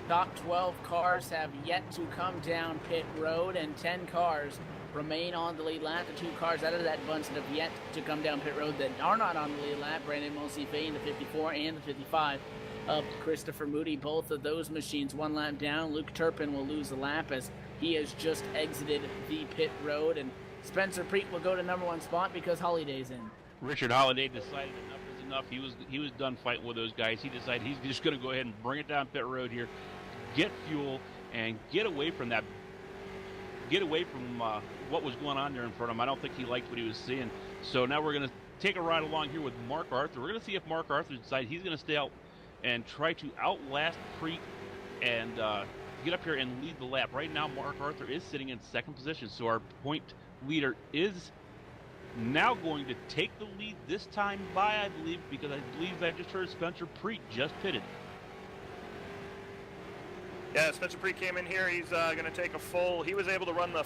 Top 12 cars have yet to come down pit road, and 10 cars remain on the lead lap. The 2 cars out of that bunch that have yet to come down pit road that are not on the lead lap, Brandon Mosife in the 54 and the 55 of Christopher Moody. Both of those machines 1 lap down. Luke Turpin will lose the lap as he has just exited the pit road, and Spencer Preet will go to number 1 spot because Holliday's in. Richard Holliday decided enough is enough. He was done fighting with those guys. He decided he's just going to go ahead and bring it down pit road here, get fuel, and get away from that. Get away from what was going on there in front of him. I don't think he liked what he was seeing. So now we're going to take a ride along here with Mark Arthur. We're going to see if Mark Arthur decides he's going to stay out and try to outlast Preet and get up here and lead the lap. Right now, Mark Arthur is sitting in 2nd position, so our point leader is now going to take the lead this time by, I believe, because I believe I just heard Spencer Preet just pitted. Yeah, Spencer Preet came in here. He's going to take a full. He was able to run the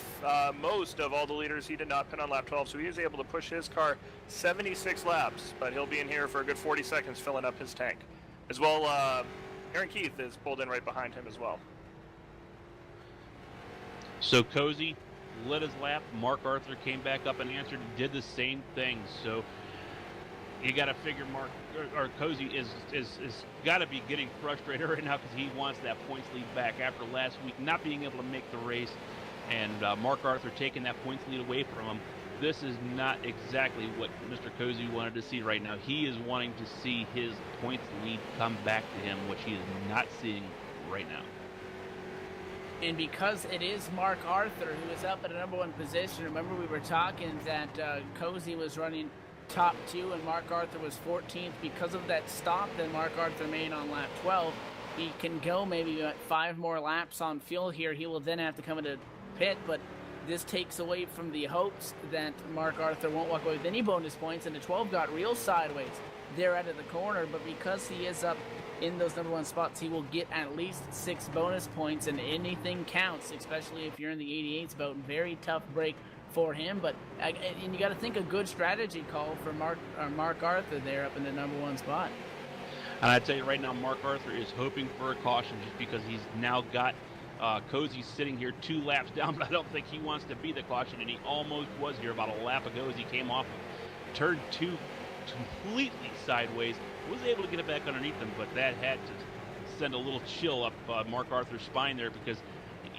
most of all the leaders. He did not pit on lap 12, so he was able to push his car 76 laps, but he'll be in here for a good 40 seconds filling up his tank. As well, Aaron Keith is pulled in right behind him as well. So Cozy, lit his lap. Mark Arthur came back up and answered and did the same thing. So you got to figure Mark or Cozy is got to be getting frustrated right now because he wants that points lead back after last week not being able to make the race, and Mark Arthur taking that points lead away from him. This is not exactly what Mr. Cozy wanted to see right now. He is wanting to see his points lead come back to him, which he is not seeing right now. And because it is Mark Arthur who is up at a number 1 position, remember we were talking that Cozy was running top 2 and Mark Arthur was 14th. Because of that stop that Mark Arthur made on lap 12, he can go maybe 5 more laps on fuel here. He will then have to come into pit, but this takes away from the hopes that Mark Arthur won't walk away with any bonus points, and the 12 got real sideways there out of the corner. But because he is up in those number 1 spots, he will get at least 6 bonus points, and anything counts, especially if you're in the 88s boat. Very tough break for him, but and you got to think a good strategy call for Mark Arthur there up in the number 1 spot. And I tell you right now, Mark Arthur is hoping for a caution just because he's now got Cozy sitting here 2 laps down, but I don't think he wants to be the caution, and he almost was here about a lap ago as he came off of turn 2 completely sideways. Was able to get it back underneath him, but that had to send a little chill up Mark Arthur's spine there because,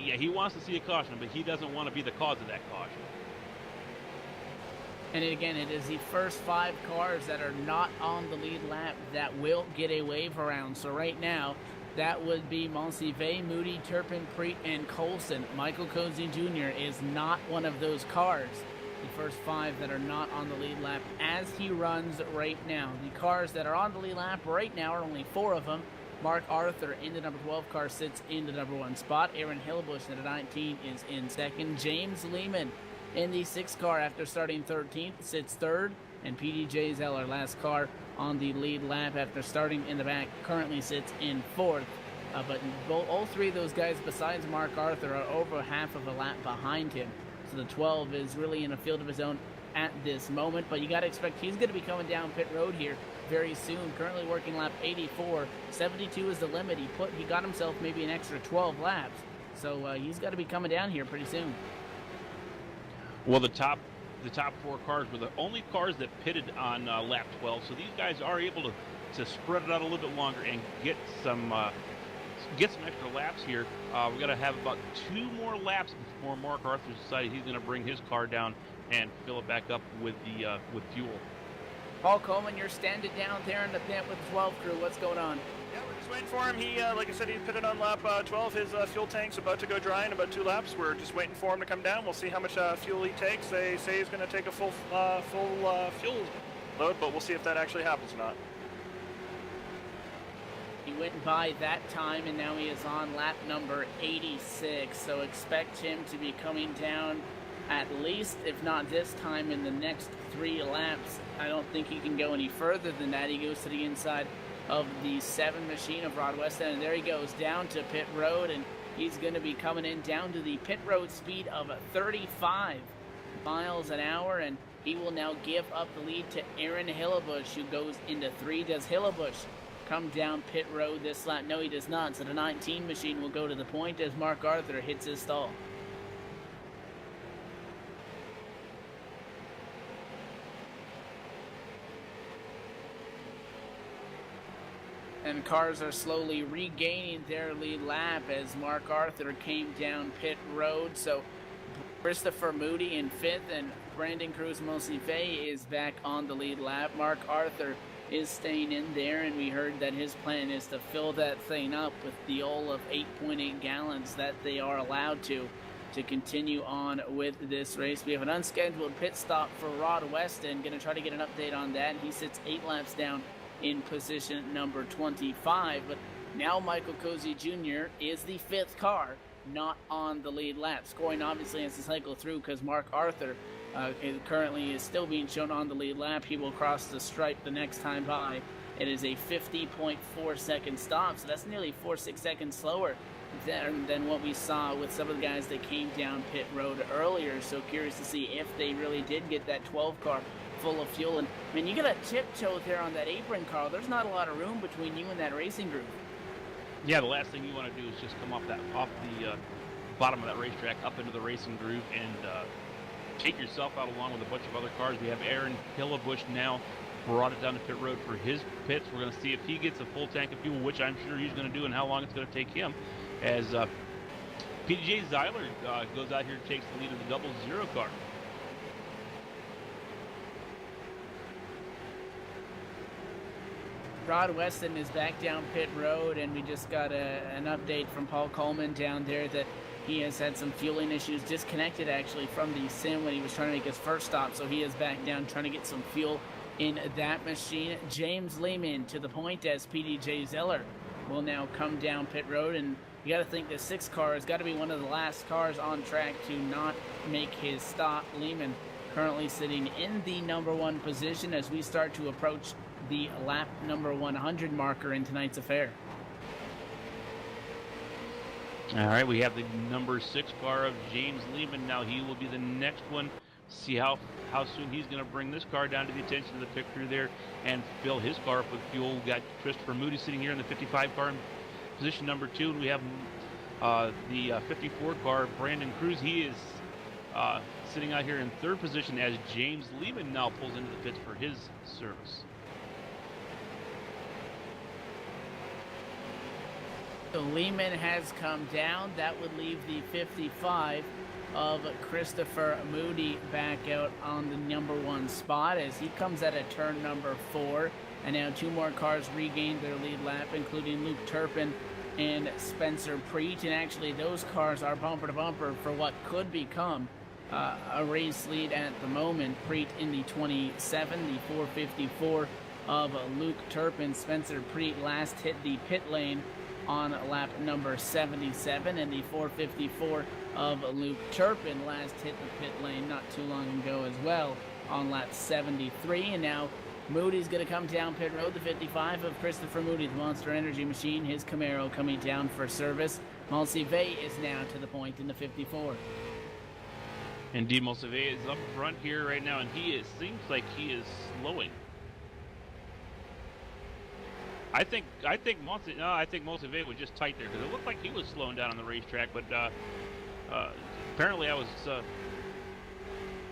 yeah, he wants to see a caution, but he doesn't want to be the cause of that caution. And again, it is the first 5 cars that are not on the lead lap that will get a wave around. So right now, that would be Monsivais, Moody, Turpin, Preet, and Colson. Michael Cozy Jr. is not one of those cars. The first 5 that are not on the lead lap as he runs right now. The cars that are on the lead lap right now are only 4 of them. Mark Arthur in the number 12 car sits in the number 1 spot. Aaron Hillebush in the 19 is in second. James Lehman in the 6 car after starting 13th sits third. And PDJ Zeller, last car on the lead lap after starting in the back, currently sits in 4th. But all 3 of those guys besides Mark Arthur are over half of a lap behind him. So the 12 is really in a field of his own at this moment. But you got to expect he's going to be coming down pit road here very soon. Currently working lap 84. 72 is the limit. He got himself maybe an extra 12 laps. So he's got to be coming down here pretty soon. Well, the top 4 cars were the only cars that pitted on lap 12. So these guys are able to spread it out a little bit longer and get some extra laps here. We're going to have about 2 more laps before Mark Arthur decided he's going to bring his car down and fill it back up with fuel. Paul Coleman, you're standing down there in the pit with the 12 crew. What's going on? Yeah, we're just waiting for him. He, like I said, he pitted on lap 12. His fuel tank's about to go dry in about 2 laps. We're just waiting for him to come down. We'll see how much fuel he takes. They say he's going to take a full fuel load, but we'll see if that actually happens or not. He went by that time, and now he is on lap number 86. So expect him to be coming down at least, if not this time, in the next 3 laps. I don't think he can go any further than that. He goes to the inside of the 7 machine of Rod Weston, and there he goes down to pit road, and he's going to be coming in down to the pit road speed of 35 miles an hour, and he will now give up the lead to Aaron Hillebush, who goes into 3. Does Hillebush come down pit road this lap? No, he does not. So the 19 machine will go to the point as Mark Arthur hits his stall. And cars are slowly regaining their lead lap as Mark Arthur came down pit road. So Christopher Moody in 5th and Brandon Cruz-Monsivais is back on the lead lap. Mark Arthur is staying in there, and we heard that his plan is to fill that thing up with the all of 8.8 gallons that they are allowed to continue on with this race. We have an unscheduled pit stop for Rod Weston. Going to try to get an update on that. He sits 8 laps down in position number 25, but now Michael Cozy Jr. is the 5th car not on the lead lap. Scoring obviously has to cycle through because Mark Arthur currently is still being shown on the lead lap. He will cross the stripe the next time by. It is a 50.4 second stop, so that's nearly 4-6 seconds slower than what we saw with some of the guys that came down pit road earlier. So curious to see if they really did get that 12 car full of fuel. And I mean, you got a tiptoe there on that apron, Carl. There's not a lot of room between you and that racing group. Yeah, the last thing you want to do is just come off bottom of that racetrack up into the racing groove and take yourself out along with a bunch of other cars. We have Aaron Hillebush now brought it down to pit road for his pits. We're going to see if he gets a full tank of fuel, which I'm sure he's going to do, and how long it's going to take him, as PJ Zeiler goes out here and takes the lead of the 00 car. Rod Weston is back down pit road, and we just got an update from Paul Coleman down there that he has had some fueling issues, disconnected actually from the sim when he was trying to make his first stop, so he is back down trying to get some fuel in that machine. James Lehman to the point as PDJ Zeller will now come down pit road, and you got to think this 6 car has got to be one of the last cars on track to not make his stop. Lehman currently sitting in the number 1 position as we start to approach the lap number 100 marker in tonight's affair. All right, we have the number 6 car of James Lehman. Now he will be the next one. See how soon he's going to bring this car down to the attention of the pit crew there and fill his car up with fuel. We've got Christopher Moody sitting here in the 55 car in position number 2. And we have the 54 car, Brandon Cruz. He is sitting out here in 3rd position as James Lehman now pulls into the pits for his service. So Lehman has come down. That would leave the 55 of Christopher Moody back out on the number 1 spot as he comes at a turn number 4. And now 2 more cars regained their lead lap, including Luke Turpin and Spencer Preet. And actually those cars are bumper to bumper for what could become a race lead at the moment. Preet in the 27, the 454 of Luke Turpin. Spencer Preet last hit the pit lane on lap number 77, and the 454 of Luke Turpin last hit the pit lane not too long ago as well on lap 73. And now Moody's going to come down pit road, the 55 of Christopher Moody, the Monster Energy Machine, his Camaro coming down for service. Mulcive is now to the point in the 54. Indeed, Mulcive is up front here right now, and seems like he is slowing. I think Mulcive was just tight there because it looked like he was slowing down on the racetrack, but apparently I was.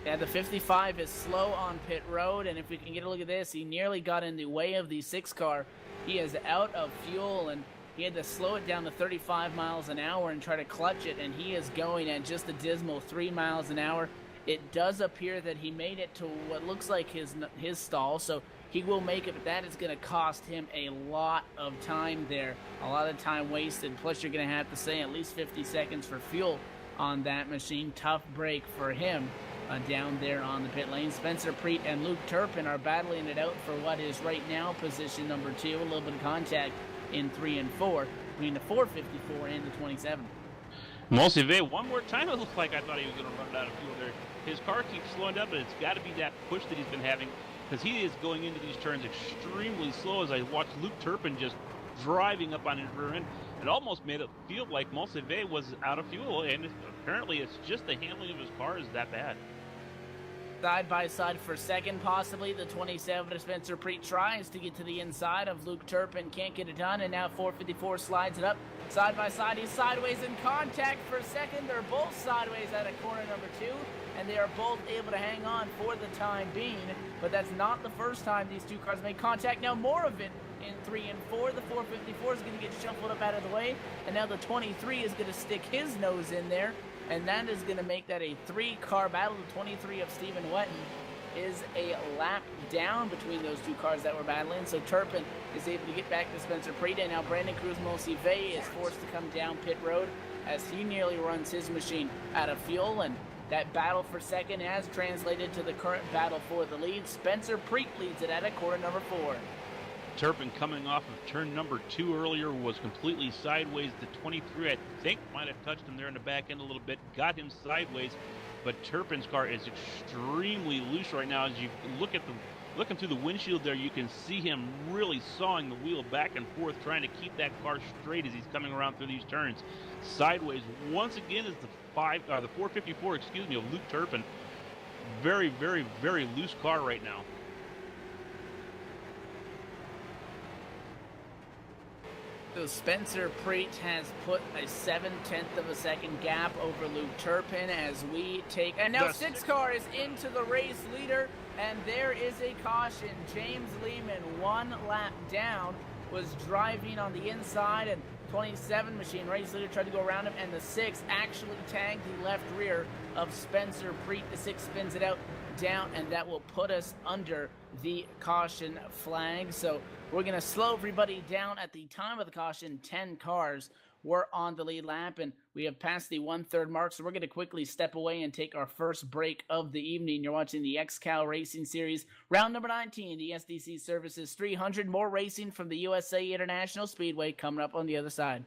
Yeah, the 55 is slow on pit road, and if we can get a look at this, he nearly got in the way of the 6 car. He is out of fuel, and he had to slow it down to 35 miles an hour and try to clutch it, and he is going at just a dismal 3 miles an hour. It does appear that he made it to what looks like his stall, so he will make it, but that is going to cost him a lot of time there. A lot of time wasted, plus you're going to have to say at least 50 seconds for fuel on that machine. Tough break for him down there on the pit lane. Spencer Preet and Luke Turpin are battling it out for what is right now position number 2. A little bit of contact in 3 and 4 between the 454 and the 27. Mulcive, one more time it looked like I thought he was going to run out of fuel there. His car keeps slowing down, but it's got to be that push that he's been having, because he is going into these turns extremely slow. As I watched Luke Turpin just driving up on his rear end, it almost made it feel like Mulcive was out of fuel, and apparently it's just the handling of his car is that bad. Side by side for second, possibly. The 27 of Spencer Preet tries to get to the inside of Luke Turpin, can't get it done, and now 454 slides it up. Side by side, he's sideways in contact for second. They're both sideways at a corner number 2, and they are both able to hang on for the time being. But that's not the first time these 2 cars made contact. Now more of it in 3 and 4. The 454 is going to get shuffled up out of the way, and now the 23 is going to stick his nose in there, and that is going to make that a 3-car battle. The 23 of Stephen Wetton is a lap down between those 2 cars that were battling. So Turpin is able to get back to Spencer Preet, and now Brandon Cruz Mulcive is forced to come down pit road as he nearly runs his machine out of fuel. And that battle for second has translated to the current battle for the lead. Spencer Preet leads it at a corner number 4. Turpin coming off of turn number 2 earlier was completely sideways. The 23, I think, might have touched him there in the back end a little bit, got him sideways, but Turpin's car is extremely loose right now. As you looking through the windshield there, you can see him really sawing the wheel back and forth, trying to keep that car straight as he's coming around through these turns. Sideways once again is the 454, of Luke Turpin. Very, very, very loose car right now. So Spencer Preet has put a 7/10 of a second gap over Luke Turpin as we take, and now Yes. 6 car is into the race leader, and there is a caution. James Lehman, 1 lap down, was driving on the inside, and 27 machine race leader tried to go around him, and the 6 actually tagged the left rear of Spencer Preet. The 6 spins it out down, and that will put us under the caution flag. So we're going to slow everybody down. At the time of the caution, 10 cars were on the lead lap, and we have passed the 1/3 mark. So we're going to quickly step away and take our first break of the evening. You're watching the XCAL Racing Series, round number 19, the SDC Services 300. More racing from the USA International Speedway coming up on the other side.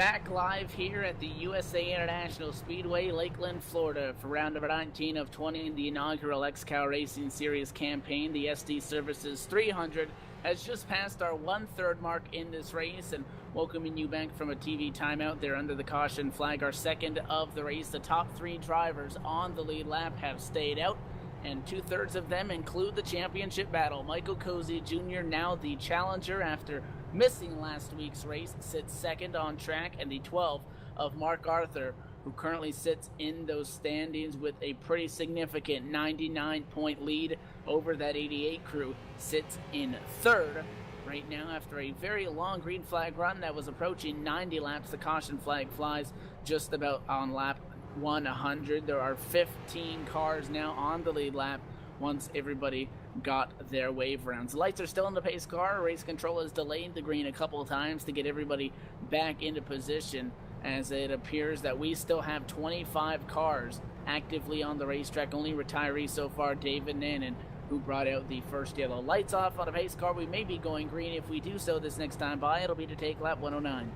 back live here at the USA International Speedway, Lakeland, Florida, for round number 19 of 20 in the inaugural XCAL Racing Series campaign. The SD Services 300 has just passed our 1/3 mark in this race, and welcoming you back from a TV timeout there under the caution flag, our second of the race. The top 3 drivers on the lead lap have stayed out, and 2/3 of them include the championship battle. Michael Cozy Jr., now the challenger after missing last week's race, sits second on track, and the 12 of Mark Arthur, who currently sits in those standings with a pretty significant 99-point lead over that 88 crew, sits in third right now after a very long green flag run that was approaching 90 laps. The caution flag flies just about on lap 100. There are 15 cars now on the lead lap once everybody got their wave rounds. The lights are still in the pace car. Race control has delayed the green a couple of times to get everybody back into position, as it appears that we still have 25 cars actively on the racetrack. Only retiree so far, David Nannon, who brought out the first yellow. Lights off on a pace car. We may be going green. If we do so this next time by, it'll be to take lap 109.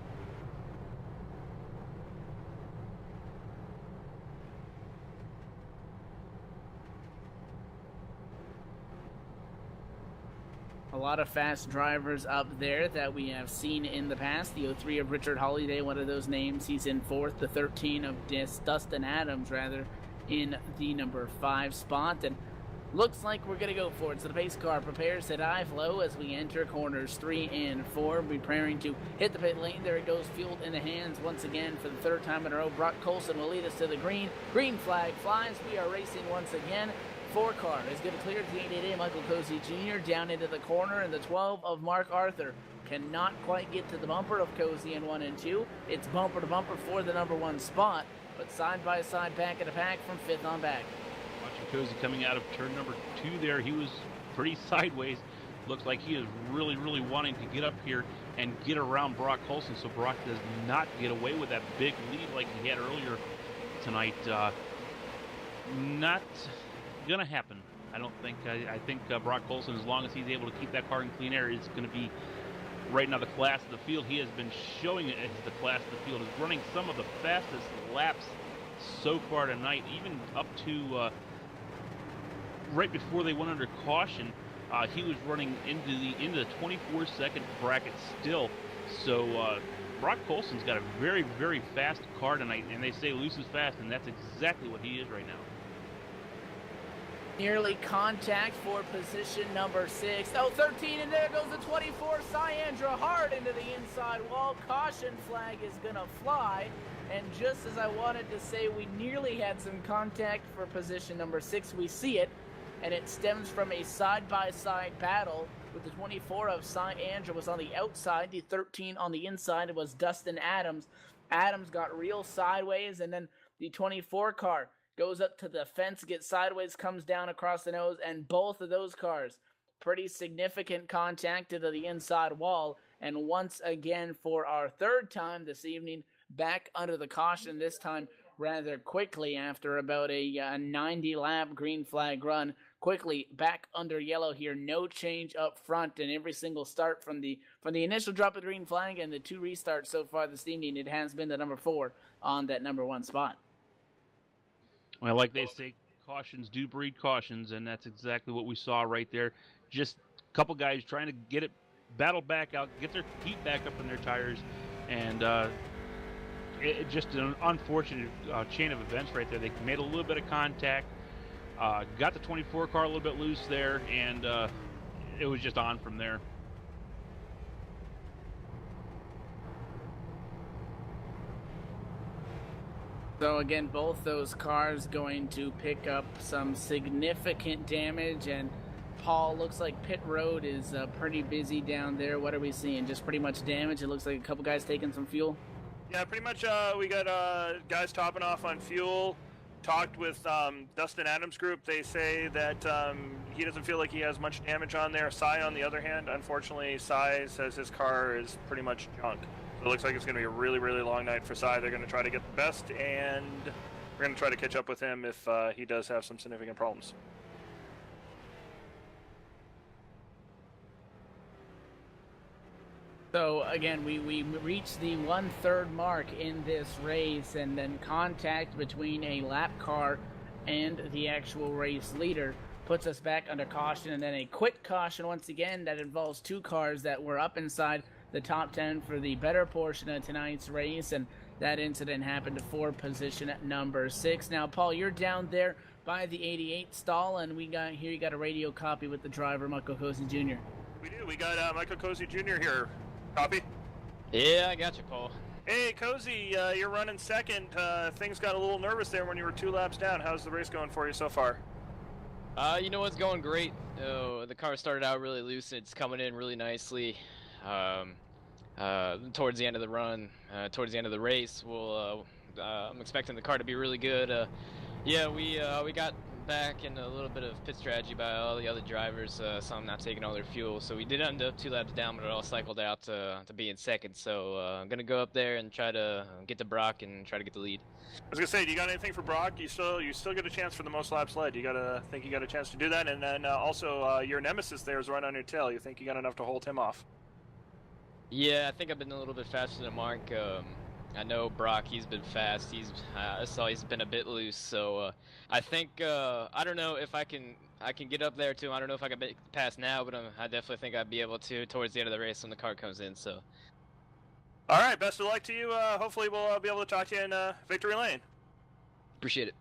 A lot of fast drivers up there that we have seen in the past. The 03 of Richard Holiday, one of those names. He's in fourth. The 13 of Dustin Adams, rather, in the number 5 spot. And looks like we're going to go for it. So the pace car prepares to dive low as we enter corners 3 and 4, preparing to hit the pit lane. There it goes, fueled in the hands once again for the 3rd time in a row. Brock Colson will lead us to the green. Green flag flies. We are racing once again. 4 car is going to clear the 88A Michael Cozy Jr. down into the corner, and the 12 of Mark Arthur cannot quite get to the bumper of Cozy in 1 and 2. It's bumper to bumper for the number 1 spot, but side by side, back in the pack from 5th on back. Watching Cozy coming out of turn number 2 there, he was pretty sideways. Looks like he is really, really wanting to get up here and get around Brock Colson, so Brock does not get away with that big lead like he had earlier tonight. Not gonna happen, I don't think. I think Brock Colson, as long as he's able to keep that car in clean air, is going to be right now the class of the field. He has been showing it as the class of the field. Is running some of the fastest laps so far tonight, even up to right before they went under caution. He was running into the 24-second bracket still. So Brock Colson's got a very, very fast car tonight, and they say loose is fast, and that's exactly what he is right now. Nearly contact for position number 6. Oh, 13, and there goes the 24. Cyandra hard into the inside wall. Caution flag is going to fly. And just as I wanted to say we nearly had some contact for position number 6, we see it. And it stems from a side-by-side battle with the 24 of Cyandra was on the outside. The 13 on the inside. It was Dustin Adams. Adams got real sideways, and then the 24 car goes up to the fence, gets sideways, comes down across the nose, and both of those cars, pretty significant contact to the inside wall. And once again, for our 3rd time this evening, back under the caution, this time rather quickly after about a 90-lap green flag run. Quickly back under yellow here, no change up front, and every single start from the initial drop of the green flag and the 2 restarts so far this evening, it has been the number 4 on that number 1 spot. Well, like they say, cautions do breed cautions, and that's exactly what we saw right there. Just a couple guys trying to get it, battle back out, get their heat back up in their tires, and just an unfortunate chain of events right there. They made a little bit of contact, got the 24 car a little bit loose there, and it was just on from there. So again, both those cars going to pick up some significant damage, and Paul, looks like pit road is pretty busy down there. What are we seeing? Just pretty much damage? It looks like a couple guys taking some fuel. Yeah, pretty much we got guys topping off on fuel. Talked with Dustin Adams' group. They say that he doesn't feel like he has much damage on there. Cy, on the other hand, unfortunately, Cy says his car is pretty much junk. So it looks like it's going to be a really, really long night for Cy. They're going to try to get the best, and we're going to try to catch up with him if he does have some significant problems. So again, we reached the 1/3 mark in this race, and then contact between a lap car and the actual race leader puts us back under caution, and then a quick caution once again that involves 2 cars that were up inside the top 10 for the better portion of tonight's race, and that incident happened for position number 6. Now, Paul, you're down there by the 88 stall, and you got a radio copy with the driver, Michael Cozy Jr. We do. We got Michael Cozy Jr. here. Copy? Yeah, I got you, Paul. Hey, Cozy, you're running second. Things got a little nervous there when you were 2 laps down. How's the race going for you so far? You know what's going great. The car started out really loose. It's coming in really nicely. Towards the end of the run, towards the end of the race, I'm expecting the car to be really good. Yeah, we got back in a little bit of pit strategy by all the other drivers, some not taking all their fuel, so we did end up 2 laps down, but it all cycled out to be in second. So I'm gonna go up there and try to get to Brock and try to get the lead. I was gonna say, do you got anything for Brock? You still get a chance for the most laps led. You think you got a chance to do that, and then also your nemesis there is right on your tail. You think you got enough to hold him off? Yeah, I think I've been a little bit faster than Mark. I know Brock, he's been fast. I saw he's been a bit loose, so I think I don't know if I can get up there too. I don't know if I can make the pass now, but I definitely think I'd be able to towards the end of the race when the car comes in. So. All right, best of luck to you. Hopefully we'll be able to talk to you in victory lane. Appreciate it.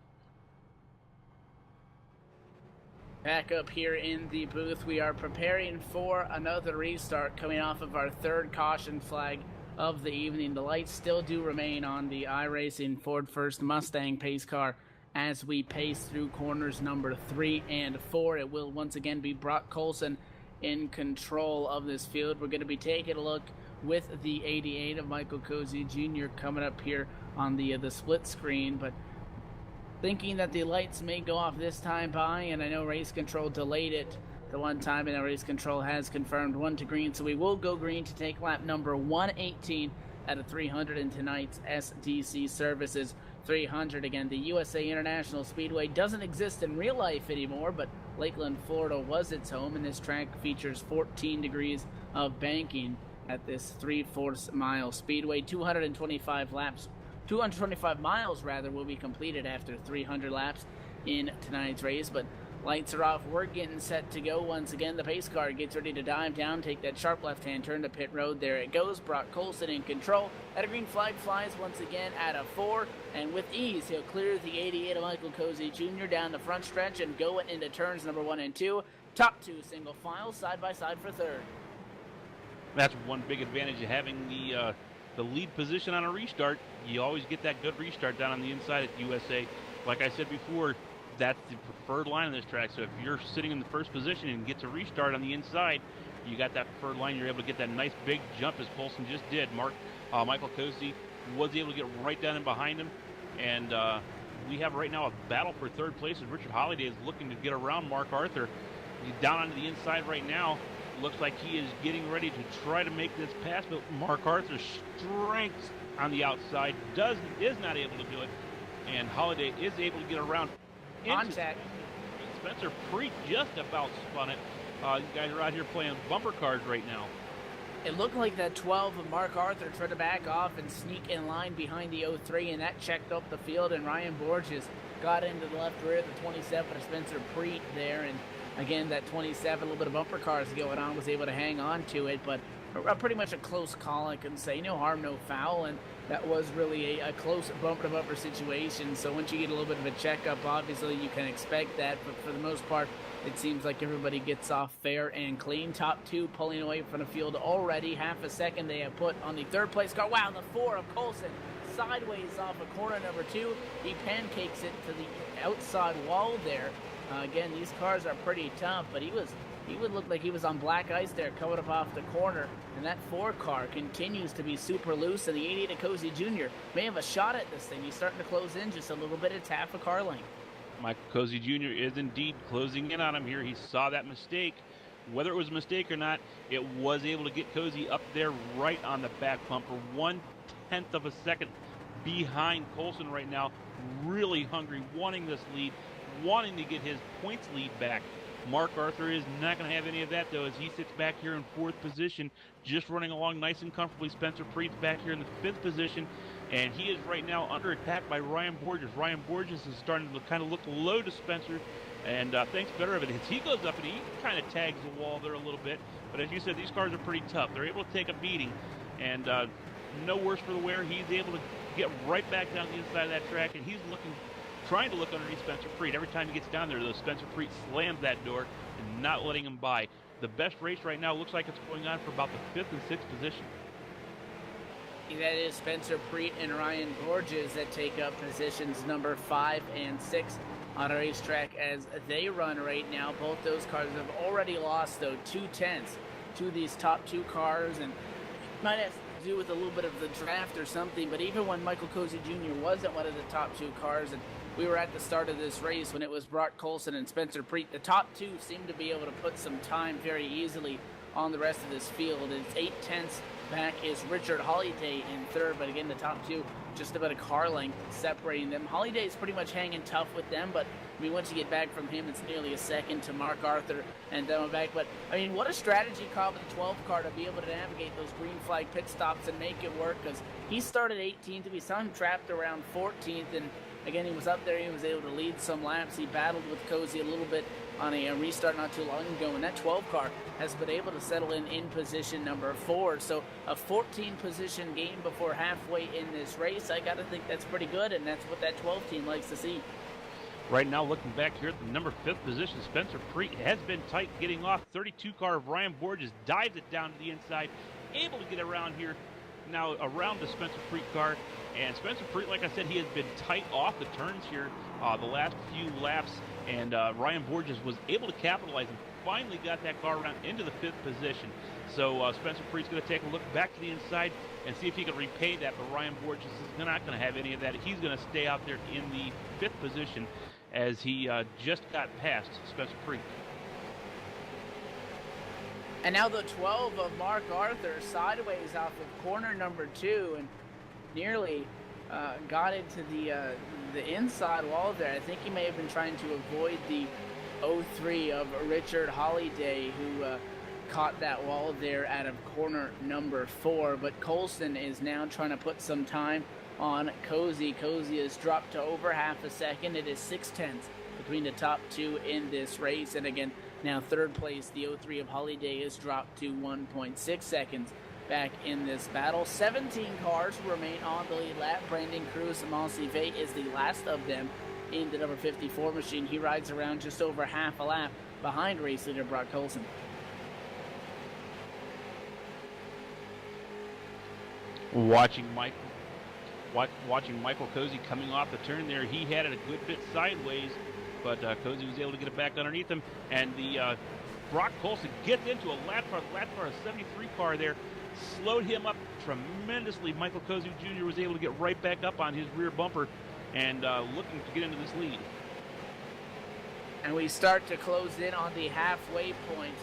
Back up here in the booth, we are preparing for another restart coming off of our 3rd caution flag of the evening. The lights still do remain on the iRacing Ford First Mustang pace car as we pace through corners number 3 and 4. It will once again be Brock Colson in control of this field. We're going to be taking a look with the 88 of Michael Cozy Jr. coming up here on the split screen, but thinking that the lights may go off this time by, and I know race control delayed it the one time, and race control has confirmed 1 to green, so we will go green to take lap number 118 out of 300 in tonight's SDC Services 300. Again, the USA International Speedway doesn't exist in real life anymore, but Lakeland, Florida was its home, and this track features 14 degrees of banking at this 3/4 mile speedway. 225 miles will be completed after 300 laps in tonight's race, but lights are off. We're getting set to go once again. The pace car gets ready to dive down, take that sharp left-hand turn to pit road. There it goes. Brock Colson in control. That green flag flies once again at a 4, and with ease, he'll clear the 88 of Michael Cozy Jr. down the front stretch and go into turns number 1 and 2. Top 2 single file, side by side for 3rd. That's one big advantage of having the lead position on a restart. You always get that good restart down on the inside at USA. Like I said before, that's the preferred line on this track. So if you're sitting in the first position and get to restart on the inside, you got that preferred line. You're able to get that nice big jump as Colson just did. Michael Cozy was able to get right down in behind him, and we have right now a battle for 3rd place as Richard Holliday is looking to get around Mark Arthur. He's down onto the inside right now. Looks like he is getting ready to try to make this pass, but Mark Arthur's strength on the outside is not able to do it, and Holliday is able to get around. Contact. Spencer Preet just about spun it. You guys are out here playing bumper cars right now. It looked like that 12 of Mark Arthur tried to back off and sneak in line behind the 03, and that checked up the field, and Ryan Borges got into the left rear of the 27 of Spencer Preet there, and again, that 27, a little bit of bumper cars going on, was able to hang on to it, but pretty much a close call, I can say. No harm, no foul, and that was really a close bumper-to-bumper situation. So once you get a little bit of a checkup, obviously you can expect that, but for the most part, it seems like everybody gets off fair and clean. Top 2 pulling away from the field already. Half a second they have put on the 3rd place car. Wow, the 4 of Colson sideways off of corner number 2. He pancakes it to the outside wall there. Again, these cars are pretty tough, but he would look like he was on black ice there coming up off the corner, and that 4 car continues to be super loose, and the 88 of Cozy Jr. may have a shot at this thing. He's starting to close in just a little bit. It's half a car length. Michael Cozy Jr. is indeed closing in on him here. He saw that mistake. Whether it was a mistake or not, it was able to get Cozy up there right on the back bumper. 1/10 of a second behind Colson right now. Really hungry, wanting this lead, wanting to get his points lead back. Mark Arthur is not going to have any of that, though, as he sits back here in 4th position, just running along nice and comfortably. Spencer Preet's back here in the 5th position, and he is right now under attack by Ryan Borges. Ryan Borges is starting to kind of look low to Spencer, and thinks better of it. As he goes up and he kind of tags the wall there a little bit, but as you said, these cars are pretty tough. They're able to take a beating, and no worse for the wear. He's able to get right back down the inside of that track, and he's trying to look underneath Spencer Preet. Every time he gets down there, though, Spencer Preet slams that door and not letting him by. The best race right now looks like it's going on for about the 5th and 6th position. That is Spencer Preet and Ryan Borges that take up positions number 5 and 6 on a racetrack as they run right now. Both those cars have already lost, though, 2/10 to these top 2 cars, and might have to do with a little bit of the draft or something, but even when Michael Cozy Jr. wasn't one of the top 2 cars, and we were at the start of this race when it was Brock Colson and Spencer Preet, the top 2 seemed to be able to put some time very easily on the rest of this field. It's 8/10 back is Richard Holiday in 3rd, but again, the top 2 just about a car length separating them. Holiday's pretty much hanging tough with them, but I mean, once you get back from him, it's nearly a second to Mark Arthur and them back. But I mean, what a strategy call with the 12 car to be able to navigate those green flag pit stops and make it work, because he started 18th. We saw him trapped around 14th, and again, he was up there. He was able to lead some laps. He battled with Cozy a little bit on a restart not too long ago, and that 12 car has been able to settle in position number 4. So a 14 position gain before halfway in this race, I got to think that's pretty good, and that's what that 12 team likes to see. Right now, looking back here at the number 5th position, Spencer Preet has been tight getting off. 32 car of Ryan Borges dives it down to the inside, able to get around here now around the Spencer Preet car. And Spencer Preet, like I said, he has been tight off the turns here the last few laps, and Ryan Borges was able to capitalize and finally got that car around into the 5th position. So Spencer Preet's going to take a look back to the inside and see if he can repay that, but Ryan Borges is not going to have any of that. He's going to stay out there in the 5th position as he just got past Spencer Preet. And now the 12 of Mark Arthur sideways off of corner number 2 and nearly got into the inside wall there. I think he may have been trying to avoid the 03 of Richard Holiday, who caught that wall there out of corner number 4. But Colson is now trying to put some time on Cozy. Cozy has dropped to over half a second. It is 6/10 between the top 2 in this race. And again, now 3rd place, the 03 of Holiday, is dropped to 1.6 seconds back in this battle. 17 cars remain on the lead lap. Brandon Cruz Amalcive is the last of them in the number 54 machine. He rides around just over half a lap behind race leader Brock Colson. Watching Michael Cozy coming off the turn there, he had it a good bit sideways, but Cozy was able to get it back underneath him, and the Brock Colson gets into a lap car, a 73 car there, slowed him up tremendously. Michael Cozy Jr. was able to get right back up on his rear bumper and looking to get into this lead. And we start to close in on the halfway point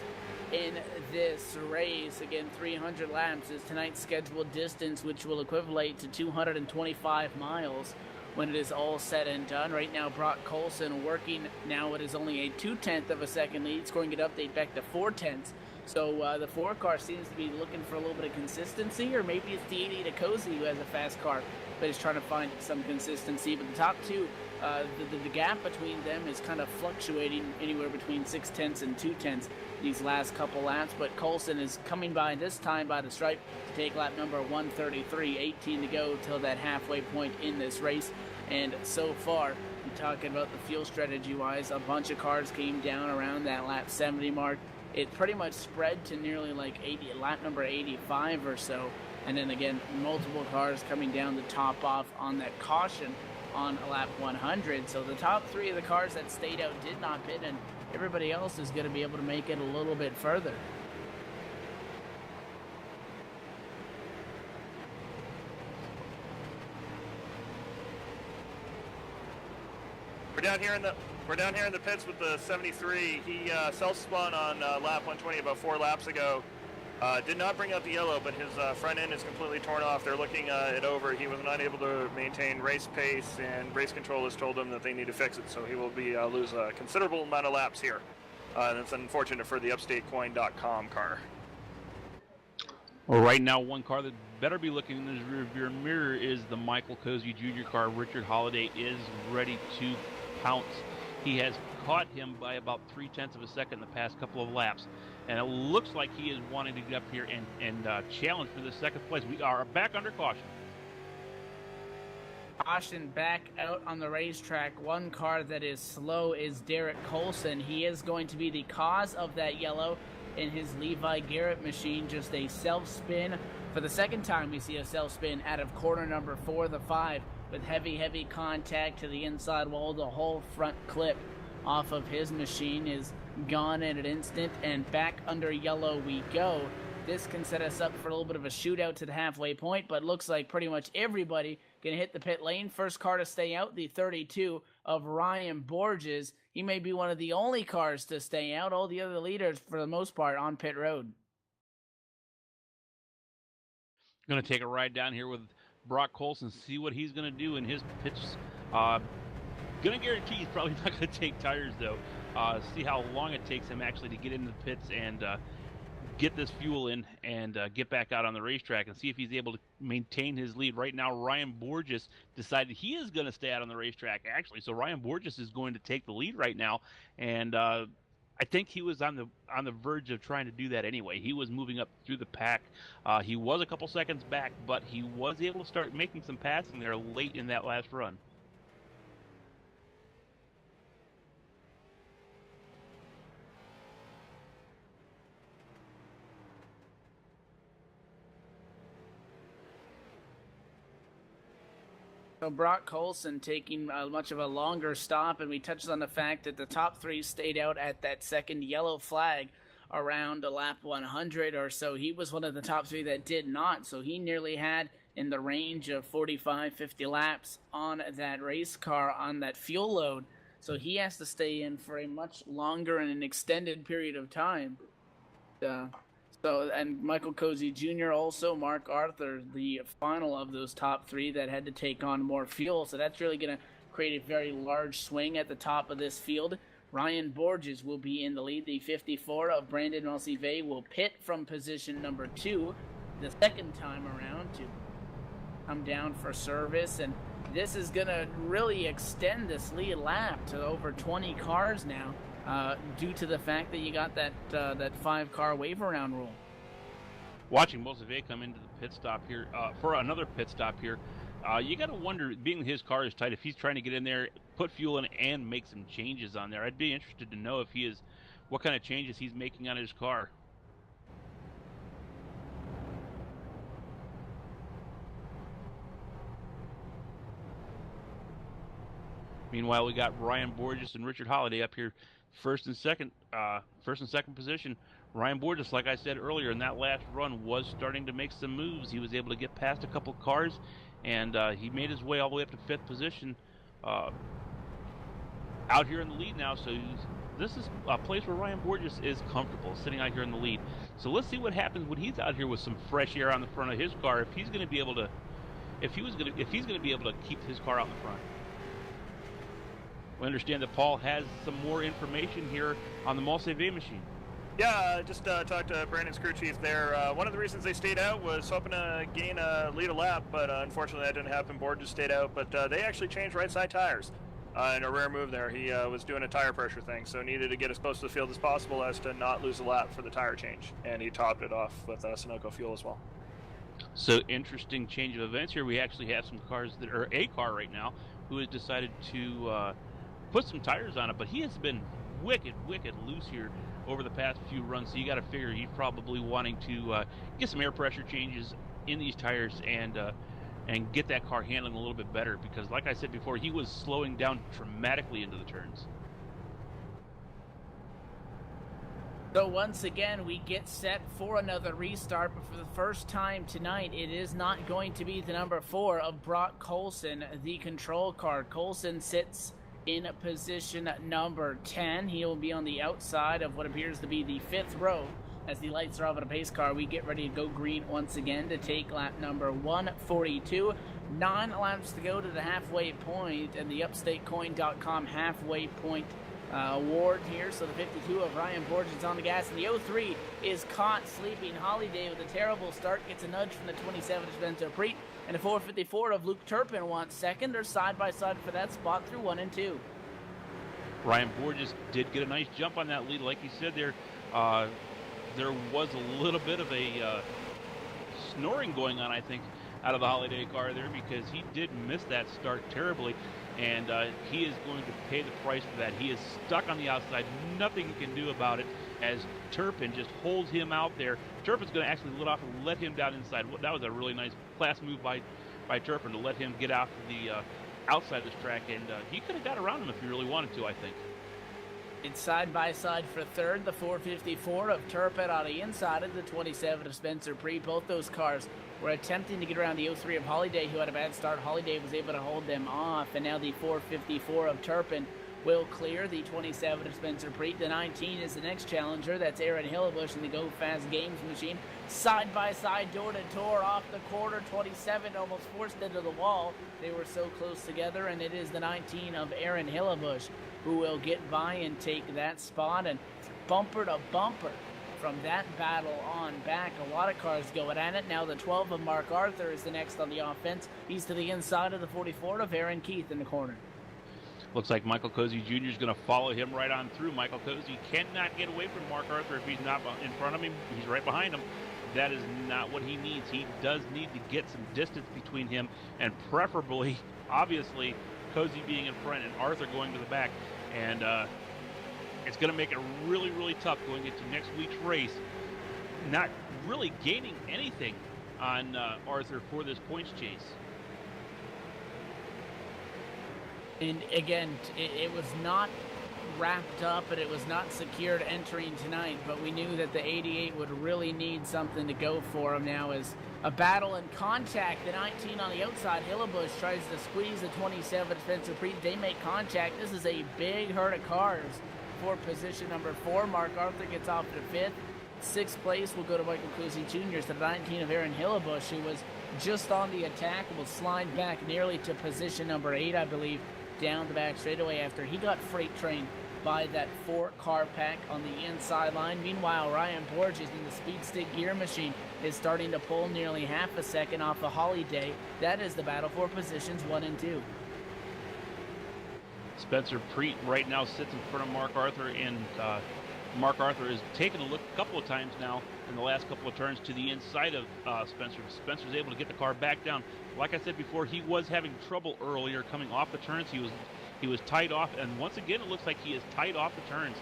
in this race. Again, 300 laps is tonight's scheduled distance, which will equivalent to 225 miles when it is all said and done. Right now, Brock Colson working now. It is only a 2/10 of a second lead, scoring an update back to 4/10. So the 4 car seems to be looking for a little bit of consistency, or maybe it's the 88 of Cozy who has a fast car, but is trying to find some consistency. But the top 2, the gap between them is kind of fluctuating anywhere between 6/10 and 2/10 these last couple laps. But Colson is coming by this time by the stripe to take lap number 133. 18 to go till that halfway point in this race. And so far, I'm talking about the fuel strategy wise, a bunch of cars came down around that lap 70 mark. It pretty much spread to nearly like lap number 85 or so. And then again, multiple cars coming down to top off on that caution on lap 100. So the top 3 of the cars that stayed out did not pit, and everybody else is going to be able to make it a little bit further. We're down here in the pits with the 73. He self-spun on lap 120 about 4 laps ago. Did not bring out the yellow, but his front end is completely torn off. They're looking it over. He was not able to maintain race pace, and race control has told him that they need to fix it, so he will be lose a considerable amount of laps here. And it's unfortunate for the UpstateCoin.com car. Well, right now, one car that better be looking in his rear mirror is the Michael Cozy Jr. car. Richard Holiday is ready to pounce. He has caught him by about 0.3 of a second in the past couple of laps. And it looks like he is wanting to get up here and challenge for the second place. We are back under caution. Caution back out on the racetrack. One car that is slow is Derek Colson. He is going to be the cause of that yellow in his Levi Garrett machine. Just a self-spin. For the second time we see a self-spin out of corner number 4, the 5, with heavy contact to the inside wall. The whole front clip off of his machine is gone in an instant, and back under yellow we go. This can set us up for a little bit of a shootout to the halfway point, but looks like pretty much everybody gonna hit the pit lane. First car to stay out, the 32 of Ryan Borges. He may be one of the only cars to stay out. All the other leaders, for the most part, on pit road. Going to take a ride down here with Brock Colson, see what he's going to do in his pits. Going to guarantee he's probably not going to take tires, though. See how long it takes him actually to get into the pits and get this fuel in and get back out on the racetrack and see if he's able to maintain his lead. Right now, Ryan Borges decided he is going to stay out on the racetrack, actually. So Ryan Borges is going to take the lead right now, and I think he was on the verge of trying to do that anyway. He was moving up through the pack. He was a couple seconds back, but he was able to start making some passing there late in that last run. So Brock Colson taking much of a longer stop, and we touched on the fact that the top 3 stayed out at that second yellow flag around lap 100 or so. He was one of the top 3 that did not, so he nearly had in the range of 45-50 laps on that race car on that fuel load. So he has to stay in for a much longer and an extended period of time. And Michael Cozy Jr. also, Mark Arthur, the final of those top 3 that had to take on more fuel. So that's really going to create a very large swing at the top of this field. Ryan Borges will be in the lead. The 54 of Brandon Malsive will pit from position number 2 the second time around to come down for service. And this is going to really extend this lead lap to over 20 cars now. Due to the fact that you got that 5-car wave around rule. Watching Mosave come into the pit stop here for another pit stop here, you got to wonder, being his car is tight, if he's trying to get in there, put fuel in, and make some changes on there. I'd be interested to know if he is, what kind of changes he's making on his car. Meanwhile, we got Ryan Borges and Richard Holiday up here. First and second position. Ryan Borges, like I said earlier, in that last run was starting to make some moves. He was able to get past a couple cars, and he made his way all the way up to 5th position. Out here in the lead now, so this is a place where Ryan Borges is comfortable, sitting out here in the lead. So let's see what happens when he's out here with some fresh air on the front of his car. If he's going to be able to, if he's going to be able to keep his car out in the front. We understand that Paul has some more information here on the Malseve machine. Yeah, I just talked to Brandon's crew chief there. One of the reasons they stayed out was hoping to lead a lap, but unfortunately that didn't happen. Borges stayed out, but they actually changed right side tires in a rare move there. He was doing a tire pressure thing, so needed to get as close to the field as possible as to not lose a lap for the tire change, and he topped it off with Sunoco fuel as well. So interesting change of events here. We actually have some cars that are a car right now who has decided to put some tires on it, but he has been wicked loose here over the past few runs, so you got to figure he's probably wanting to get some air pressure changes in these tires and get that car handling a little bit better, because like I said before, he was slowing down dramatically into the turns. So once again, we get set for another restart, but for the first time tonight, it is not going to be the number 4 of Brock Colson, the control car. Colson sits in position number 10. He will be on the outside of what appears to be the 5th row. As the lights are off at a pace car, we get ready to go green once again to take lap number 142. 9 laps to go to the halfway point, and the UpstateCoin.com halfway point Ward here, so the 52 of Ryan Borges on the gas, and the 03 is caught sleeping. Holiday with a terrible start gets a nudge from the 27 of Spencer Preet, and the 454 of Luke Turpin wants second. They're side by side for that spot through 1 and 2. Ryan Borges did get a nice jump on that lead, like you said there. There was a little bit of a snoring going on, I think, out of the Holiday car there, because he did miss that start terribly. And he is going to pay the price for that. He is stuck on the outside. Nothing he can do about it as Turpin just holds him out there. Turpin's going to actually let off and let him down inside. That was a really nice class move by Turpin to let him get out to the outside of this track. And he could have got around him if he really wanted to, I think. It's side by side for third. The 454 of Turpin on the inside of the 27 of Spencer Preet. Both those cars were attempting to get around the 03 of Holiday, who had a bad start. Holiday was able to hold them off, and now the 454 of Turpin will clear the 27 of Spencer Preet. The 19 is the next challenger. That's Aaron Hillebush in the Go Fast Games machine. Side by side, door to door, off the corner. 27 almost forced into the wall. They were so close together, and it is the 19 of Aaron Hillebush who will get by and take that spot. And bumper to bumper from that battle on back, a lot of cars going at it. Now the 12 of Mark Arthur is the next on the offense. He's to the inside of the 44 of Aaron Keith in the corner. Looks like Michael Cozy Jr. is going to follow him right on through. Michael Cozy cannot get away from Mark Arthur if he's not in front of him. He's right behind him. That is not what he needs. He does need to get some distance between him, and preferably, obviously, Cozy being in front and Arthur going to the back. And it's going to make it really, really tough going into next week's race. Not really gaining anything on Arthur for this points chase. And again, it was not wrapped up and it was not secured entering tonight, but we knew that the 88 would really need something to go for him now as a battle and contact. The 19 on the outside, Hillebush tries to squeeze the 27 Spencer Preet. They make contact. This is a big herd of cars for position number 4. Mark Arthur gets off to 5th. 6th place will go to Michael Cozy Jr. to the 19 of Aaron Hillebush, who was just on the attack, will slide back nearly to position number 8, I believe, down the back straightaway after he got freight trained by that 4-car pack on the inside line. Meanwhile, Ryan Borges in the Speed Stick gear machine is starting to pull nearly half a second off the Holiday. That is the battle for positions 1 and 2. Spencer Preet right now sits in front of Mark Arthur, and Mark Arthur has taken a look a couple of times now in the last couple of turns to the inside of Spencer. Spencer's able to get the car back down. Like I said before, he was having trouble earlier coming off the turns. He was tied off, and once again it looks like he is tied off the turns.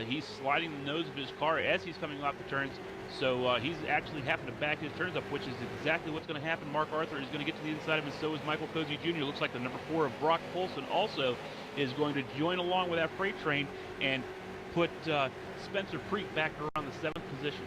He's sliding the nose of his car as he's coming off the turns, so he's actually having to back his turns up, which is exactly what's going to happen. Mark Arthur is going to get to the inside of him, and so is Michael Cozy Jr. Looks like the number 4 of Brock Polson also is going to join along with that freight train and put Spencer Preet back around the 7th position.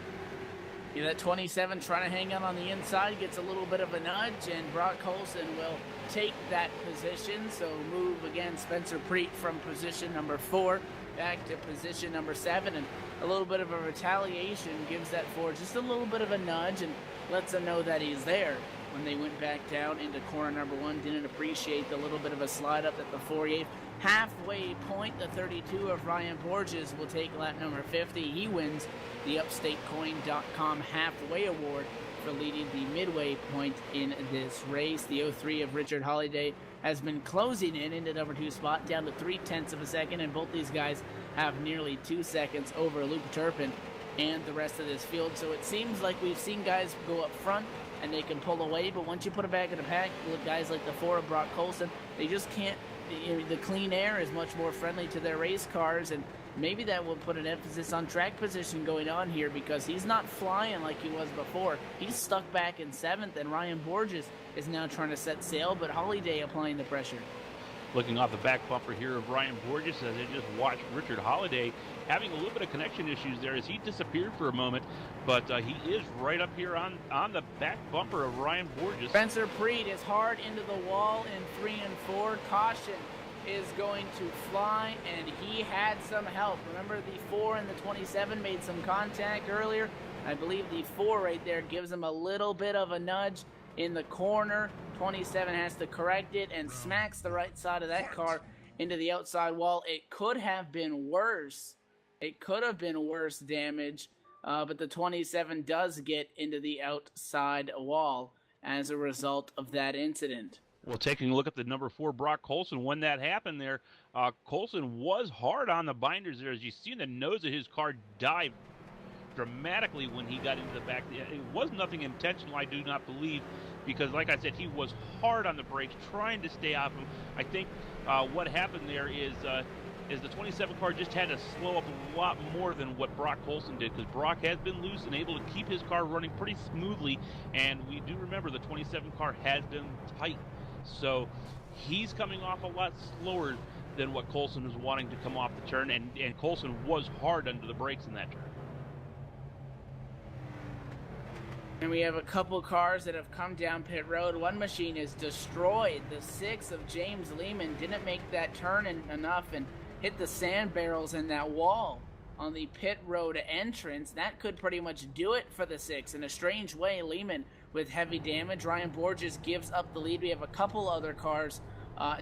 Yeah, that 27 trying to hang out on the inside gets a little bit of a nudge, and Brock Colson will take that position. So move again Spencer Preet from position number 4 back to position number 7, and a little bit of a retaliation gives that 4 just a little bit of a nudge and lets them know that he's there. When they went back down into corner number 1, didn't appreciate the little bit of a slide up that the 4 gave. Halfway point, the 32 of Ryan Borges will take lap number 50. He wins the UpstateCoin.com halfway award for leading the midway point in this race. The 03 of Richard Holiday has been closing in into number 2 spot down to 0.3 of a second, and both these guys have nearly 2 seconds over Luke Turpin and the rest of this field. So it seems like we've seen guys go up front and they can pull away, but once you put it back in the pack, look, guys like the 4 of Brock Colson, they just can't. The clean air is much more friendly to their race cars, and maybe that will put an emphasis on track position going on here, because he's not flying like he was before. He's stuck back in 7th, and Ryan Borges is now trying to set sail, but Holiday applying the pressure. Looking off the back bumper here of Ryan Borges as they just watched Richard Holiday having a little bit of connection issues there as he disappeared for a moment, but he is right up here on the back bumper of Ryan Borges. Spencer Preet is hard into the wall in 3 and 4. Caution is going to fly, and he had some help. Remember, the 4 and the 27 made some contact earlier. I believe the 4 right there gives him a little bit of a nudge in the corner. 27 has to correct it and smacks the right side of that car into the outside wall. It could have been worse. It could have been worse damage, but the 27 does get into the outside wall as a result of that incident. Well, taking a look at the number 4, Brock Colson, when that happened there, Colson was hard on the binders there. As you see, the nose of his car dived dramatically when he got into the back. It was nothing intentional, I do not believe, because like I said, he was hard on the brakes, trying to stay off him. I think what happened there is the 27 car just had to slow up a lot more than what Brock Colson did, because Brock has been loose and able to keep his car running pretty smoothly, and we do remember the 27 car has been tight. So he's coming off a lot slower than what Colson was wanting to come off the turn, and Colson was hard under the brakes in that turn. And we have a couple cars that have come down pit road. One machine is destroyed. The 6 of James Lehman didn't make that turn enough and hit the sand barrels in that wall on the pit road entrance. That could pretty much do it for the 6. In a strange way, Lehman with heavy damage. Ryan Borges gives up the lead. We have a couple other cars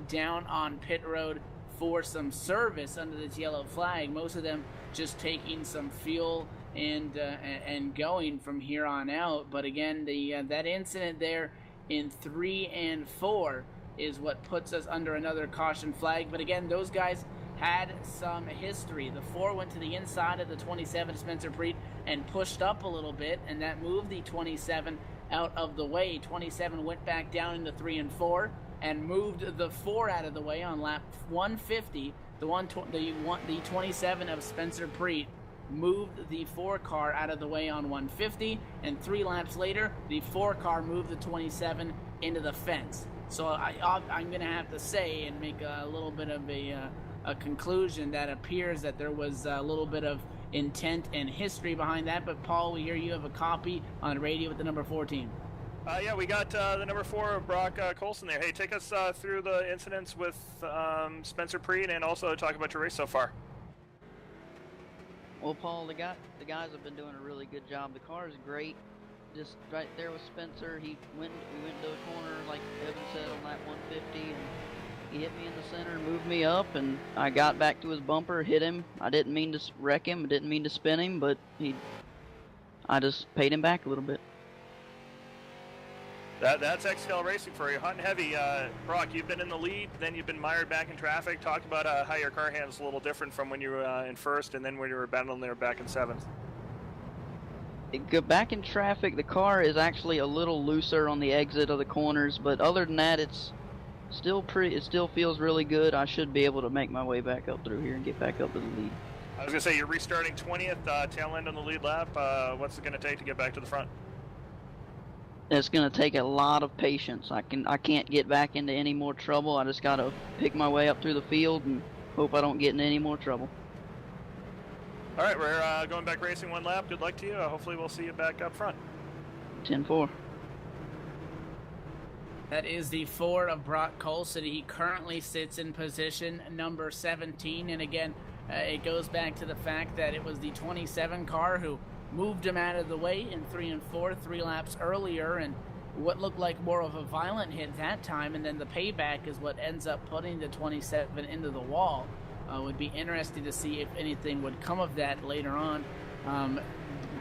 down on pit road for some service under this yellow flag. Most of them just taking some fuel and going from here on out. But again, that incident there in 3 and 4 is what puts us under another caution flag. But again, those guys had some history. The 4 went to the inside of the 27, Spencer Preet, and pushed up a little bit, and that moved the 27 out of the way. 27 went back down into 3 and 4 and moved the 4 out of the way on lap 150. The 27 of Spencer Preet moved the 4 car out of the way on 150, and 3 laps later, the 4 car moved the 27 into the fence. So I'm going to have to say and make a little bit of a conclusion that appears that there was a little bit of intent and history behind that. But Paul, we hear you have a copy on radio with the number 14. Yeah, we got the number 4, Brock Colson there. Hey, take us through the incidents with Spencer Preet, and also talk about your race so far. Well, Paul, the guys have been doing a really good job. The car is great. Just right there with Spencer, we went to the corner, like Evan said, on that 150, and he hit me in the center, moved me up, and I got back to his bumper, hit him. I didn't mean to wreck him, I didn't mean to spin him, but I just paid him back a little bit. That's XCAL racing for you, hot and heavy. Brock, you've been in the lead, then you've been mired back in traffic. Talk about how your car handles a little different from when you were in first, and then when you were battling there back in 7th. Back in traffic, the car is actually a little looser on the exit of the corners, but other than that, it's still it still feels really good. I should be able to make my way back up through here and get back up to the lead. I was going to say, you're restarting 20th, tail end on the lead lap. What's it going to take to get back to the front? It's going to take a lot of patience. I can't get back into any more trouble. I just got to pick my way up through the field and hope I don't get in any more trouble. All right, we're going back racing 1 lap. Good luck to you. Hopefully we'll see you back up front. 10-4. That is the 4 of Brock Colson. He currently sits in position number 17. And again, it goes back to the fact that it was the 27 car who moved him out of the way in 3 and 4, 3 laps earlier, and what looked like more of a violent hit that time. And then the payback is what ends up putting the 27 into the wall. Would be interesting to see if anything would come of that later on.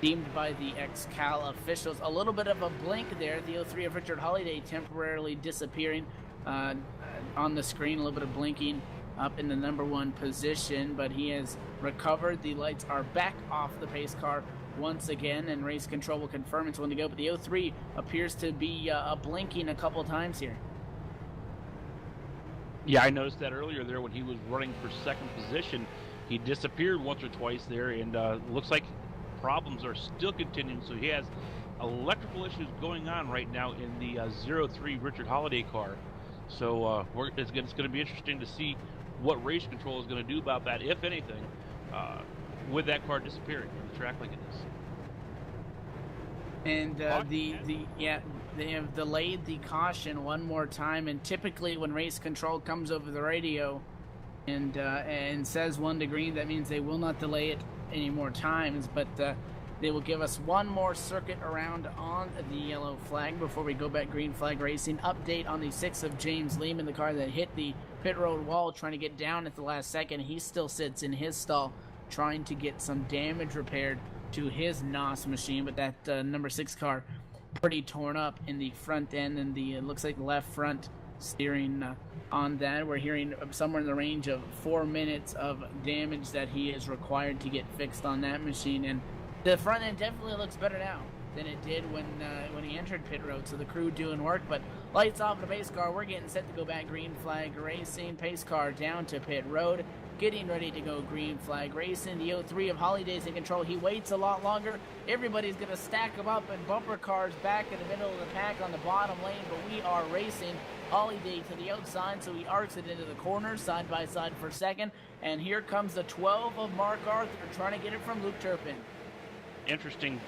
Deemed by the XCAL officials. A little bit of a blink there. The 03 of Richard Holliday temporarily disappearing on the screen. A little bit of blinking up in the number 1 position, but he has recovered. The lights are back off the pace car once again, and race control will confirm it's one to go. But the 03 appears to be blinking a couple times here. Yeah, I noticed that earlier there when he was running for 2nd position. He disappeared once or twice there, and looks like problems are still continuing. So he has electrical issues going on right now in the 03 Richard Holliday car. So it's going to be interesting to see what race control is going to do about that, if anything, with that car disappearing from the track like it is. And they have delayed the caution one more time. And typically when race control comes over the radio and says 1 to green, that means they will not delay it any more times. But They will give us one more circuit around on the yellow flag before we go back green flag racing. Update on the 6 of James Lehman, the car that hit the pit road wall trying to get down at the last second. He still sits in his stall trying to get some damage repaired to his NOS machine, but that number 6 car pretty torn up in the front end and the looks like the left front steering on that. We're hearing somewhere in the range of 4 minutes of damage that he is required to get fixed on that machine, and the front end definitely looks better now than it did when he entered pit road. So the crew doing work, but lights off the pace car. We're getting set to go back green flag racing. Pace car down to pit road, getting ready to go green flag racing. The 03 of Holiday's in control. He waits a lot longer. Everybody's going to stack them up in bumper cars back in the middle of the pack on the bottom lane, but we are racing. Holiday to the outside, so he arcs it into the corner, side by side for second. And here comes the 12 of Mark Arthur trying to get it from Luke Turpin. Interesting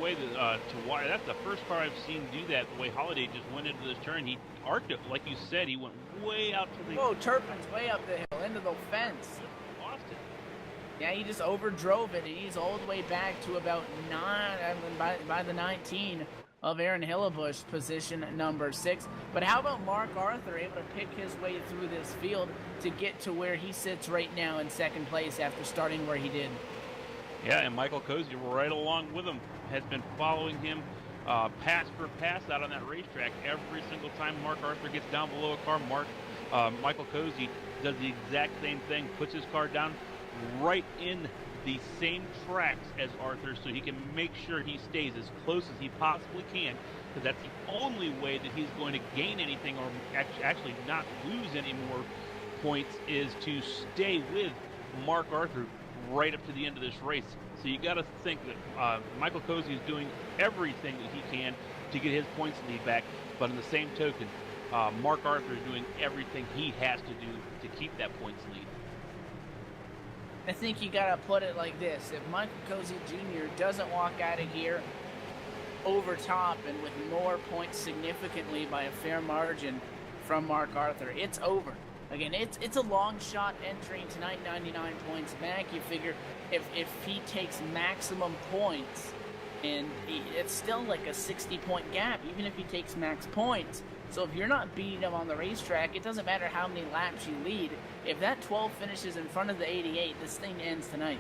way to wire. That's the first car I've seen do that. The way Holiday just went into this turn, he arced it like you said. He went way out to the. Whoa! Turpin's way up the hill into the fence. Lost it. Yeah, he just overdrove it, and he's all the way back to about 9. I mean, by the 19 of Aaron Hillebush, position number 6. But how about Mark Arthur able to pick his way through this field to get to where he sits right now in second place after starting where he did? Yeah, and Michael Cozy right along with him has been following him pass for pass out on that racetrack. Every single time Mark Arthur gets down below a car, Michael Cozy does the exact same thing, puts his car down right in the same tracks as Arthur so he can make sure he stays as close as he possibly can, because that's the only way that he's going to gain anything or actually not lose any more points is to stay with Mark Arthur right up to the end of this race. So you got to think that Michael Cozy is doing everything that he can to get his points lead back, but in the same token, Mark Arthur is doing everything he has to do to keep that points lead. I think you got to put it like this. If Michael Cozy Jr. doesn't walk out of here over top and with more points significantly by a fair margin from Mark Arthur, it's over. Again, it's a long shot entering tonight, 99 points back. You figure if he takes maximum points, and it's still like a 60-point gap, even if he takes max points. So if you're not beating him on the racetrack, it doesn't matter how many laps you lead. If that 12 finishes in front of the 88, this thing ends tonight.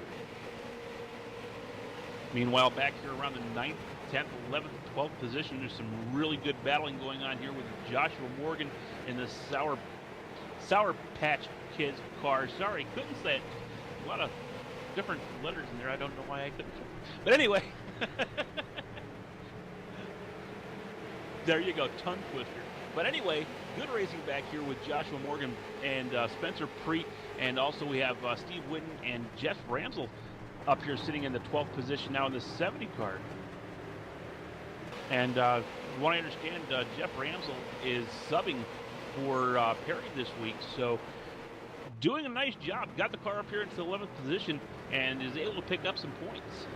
Meanwhile, back here around the 9th, 10th, 11th, 12th position, there's some really good battling going on here with Joshua Morgan in the Sour Patch Kids car. Sorry, couldn't say it. A lot of different letters in there. I don't know why I couldn't say it. But anyway. There you go, tongue twister. But anyway, good racing back here with Joshua Morgan and Spencer Preet. And also we have Steve Whitten and Jeff Ramsel up here sitting in the 12th position now in the 70 car. And what I understand, Jeff Ramsel is subbing for Perry this week. So doing a nice job. Got the car up here into the 11th position and is able to pick up some points.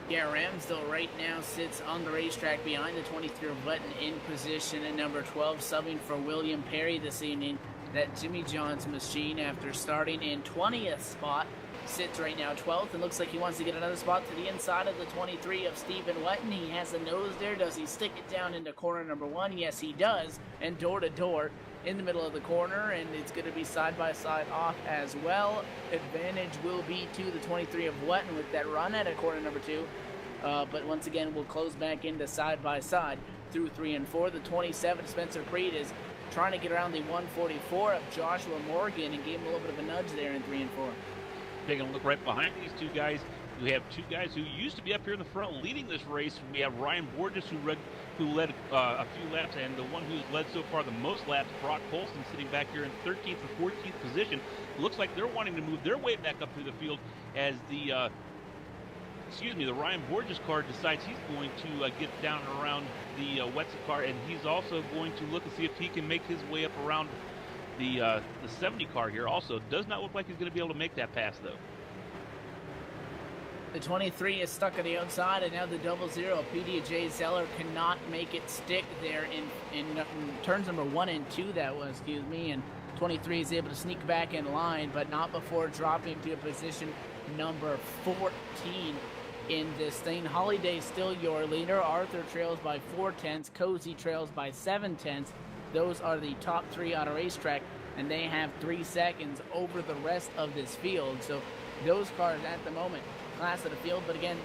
Yeah, Ramsdale right now sits on the racetrack behind the 23 of Button in position at number 12, subbing for William Perry this evening. That Jimmy John's machine, after starting in 20th spot, sits right now 12th and looks like he wants to get another spot to the inside of the 23 of Stephen Wetton. He has a nose there. Does he stick it down into corner number 1? Yes, he does. And door to door in the middle of the corner, and it's going to be side by side off as well. Advantage will be to the 23 of Wetton with that run at a corner number 2. But once again, we'll close back into side by side through 3 and 4. The 27 Spencer Preet is trying to get around the 144 of Joshua Morgan and gave him a little bit of a nudge there in 3 and 4. Taking a look right behind these two guys, we have two guys who used to be up here in the front leading this race. We have Ryan Borges, who led a few laps, and the one who's led so far the most laps, Brock Colson, sitting back here in 13th and 14th position. Looks like they're wanting to move their way back up through the field as the Ryan Borges car decides he's going to get down around the Wetzel car, and he's also going to look and see if he can make his way up around the 70 car here. Also, does not look like he's going to be able to make that pass, though. The 23 is stuck on the outside, and now the 00 PDJ Zeller cannot make it stick there in turns number 1 and 2, and 23 is able to sneak back in line, but not before dropping to a position number 14 in this thing. Holiday's still your leader. Arthur trails by 4/10. Cozy trails by 7/10. Those are the top 3 on a racetrack, and they have 3 seconds over the rest of this field. So those cars at the moment, class of the field. But again,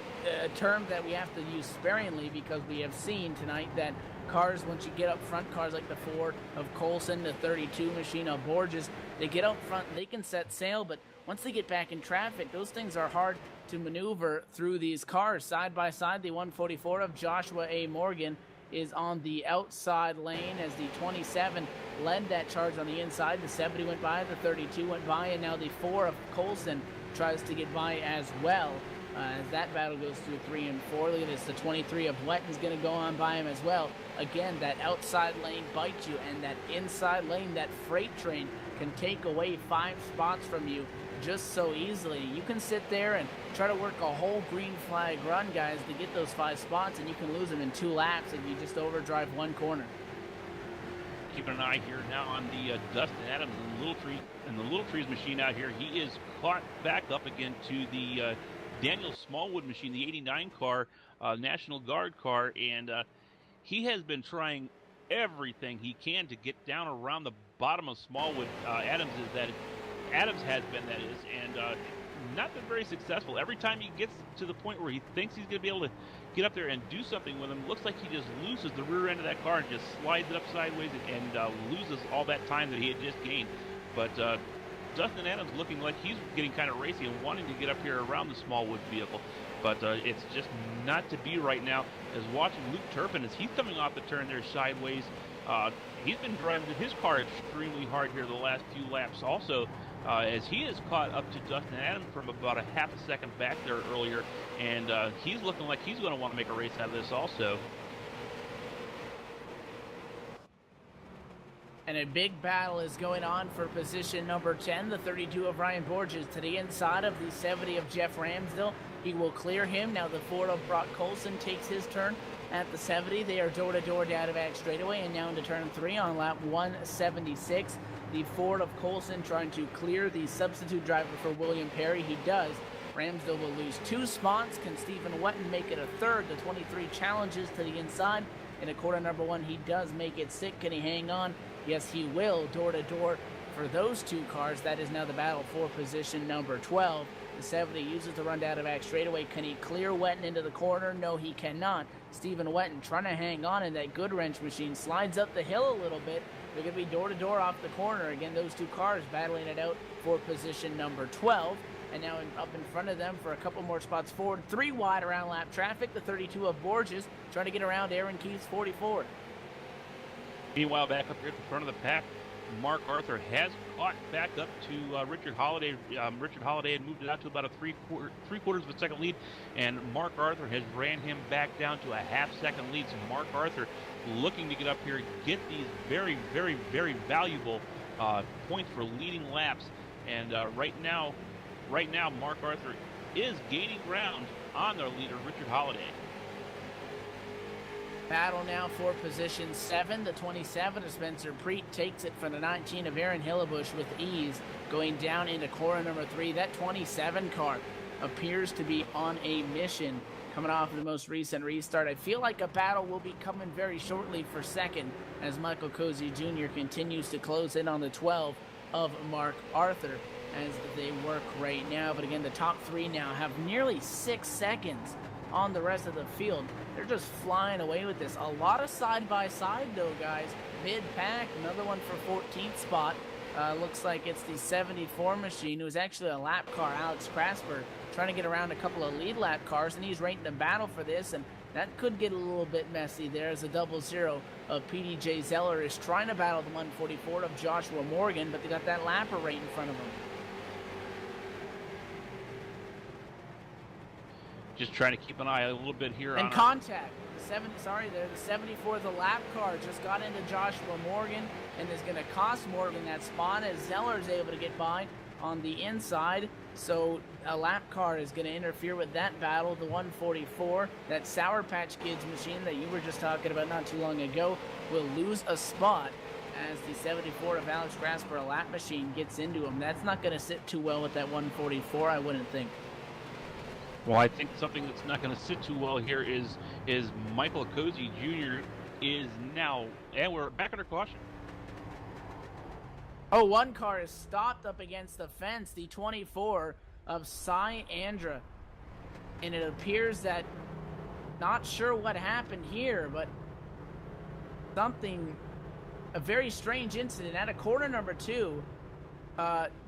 a term that we have to use sparingly, because we have seen tonight that cars, once you get up front, cars like the Ford of Coulson, the 32 machine of Borges, they get up front, they can set sail, but once they get back in traffic, those things are hard to maneuver through these cars. Side by side, the 144 of Joshua A. Morgan is on the outside lane as the 27 led that charge on the inside. The 70 went by, the 32 went by, and now the 4 of Coulson tries to get by as well. As that battle goes through 3 and 4. Look at this, the 23 of Wetton's going to go on by him as well. Again, that outside lane bites you, and that inside lane, that freight train, can take away 5 spots from you just so easily. You can sit there and try to work a whole green flag run, guys, to get those 5 spots, and you can lose them in 2 laps if you just overdrive 1 corner. Keeping an eye here now on the Dustin Adams and the Little Trees machine out here. He is caught back up again to the Daniel Smallwood machine, the 89 car, National Guard car, and he has been trying everything he can to get down around the bottom of Smallwood. Adams has been, that is, and not been very successful. Every time he gets to the point where he thinks he's going to be able to get up there and do something with him, looks like he just loses the rear end of that car and just slides it up sideways and loses all that time that he had just gained. But Dustin Adams looking like he's getting kind of racy and wanting to get up here around the Smallwood vehicle. But it's just not to be right now. As watching Luke Turpin as he's coming off the turn there sideways, he's been driving his car extremely hard here the last few laps also, as he is caught up to Dustin Adams from about a half a second back there earlier, and he's looking like he's going to want to make a race out of this also. And a big battle is going on for position number 10, the 32 of Ryan Borges to the inside of the 70 of Jeff Ramsdell. He will clear him. Now the Ford of Brock Coulson takes his turn at the 70. They are door-to-door down to back straightaway and now into turn 3 on lap 176. The Ford of Coulson trying to clear the substitute driver for William Perry. He does. Ramsdell will lose 2 spots. Can Stephen Wetton make it a third? The 23 challenges to the inside. In a quarter number 1, he does make it sick. Can he hang on? Yes, he will. Door-to-door for those 2 cars. That is now the battle for position number 12. The 70 uses the run down to back straightaway. Can he clear Wetton into the corner? No, he cannot. Stephen Wetton trying to hang on in that good wrench machine. Slides up the hill a little bit. They're going to be door-to-door off the corner. Again, those 2 cars battling it out for position number 12. And now up in front of them for a couple more spots forward. 3 wide around lap traffic. The 32 of Borges trying to get around Aaron Keith's 44. Meanwhile, back up here at the front of the pack, Mark Arthur has caught back up to Richard Holiday. Richard Holiday had moved it out to about a three quarters of a second lead, and Mark Arthur has ran him back down to a half-second lead. So Mark Arthur looking to get up here and get these very, very, very valuable points for leading laps. And right now, Mark Arthur is gaining ground on their leader, Richard Holiday. Battle now for position 7. The 27 of Spencer Preet takes it from the 19 of Aaron Hillebush with ease, going down into corner number 3. That 27 car appears to be on a mission coming off of the most recent restart. I feel like a battle will be coming very shortly for second as Michael Cozy Jr. continues to close in on the 12 of Mark Arthur as they work right now. But again, the top 3 now have nearly 6 seconds on the rest of the field. They're just flying away with this. A lot of side-by-side, though, guys. Mid-pack, another one for 14th spot. Looks like it's the 74 machine, who is actually a lap car, Alex Krasper, trying to get around a couple of lead lap cars, and he's right in the battle for this, and that could get a little bit messy there as the 00 of PDJ Zeller is trying to battle the 144 of Joshua Morgan, but they got that lapper right in front of him. Just trying to keep an eye a little bit here and on contact. The 74, the lap car just got into Joshua Morgan and is going to cost Morgan that spot as Zeller is able to get by on the inside. So a lap car is going to interfere with that battle. The 144, that Sour Patch Kids machine that you were just talking about not too long ago, will lose a spot as the 74 of Alex Grasper, a lap machine, gets into him. That's not going to sit too well with that 144, I wouldn't think. Well, I think something that's not going to sit too well here is Michael Cozy Jr. is now, and we're back under caution. Oh, one car is stopped up against the fence, the 24 of Cy Andra. And it appears that, not sure what happened here, but a very strange incident at a corner number 2,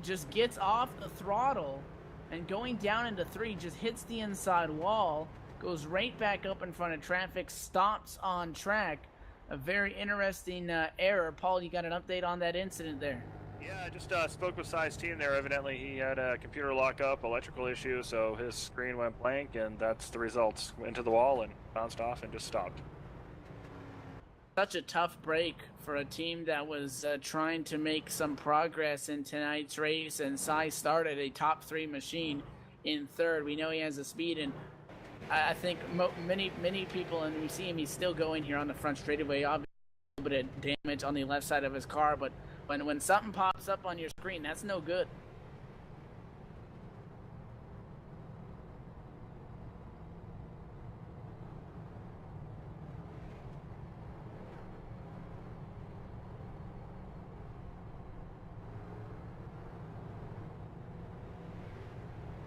just gets off the throttle and going down into 3, just hits the inside wall, goes right back up in front of traffic, stops on track. A very interesting error. Paul, you got an update on that incident there? Yeah, I just spoke with Cy's team there. Evidently, he had a computer lockup, electrical issue, so his screen went blank, and that's the results. Went into the wall and bounced off and just stopped. Such a tough break for a team that was trying to make some progress in tonight's race, and Cy started a top 3 machine in 3rd. We know he has the speed, and I think many people, and we see him, he's still going here on the front straightaway. Obviously, a little bit of damage on the left side of his car, but when something pops up on your screen, that's no good.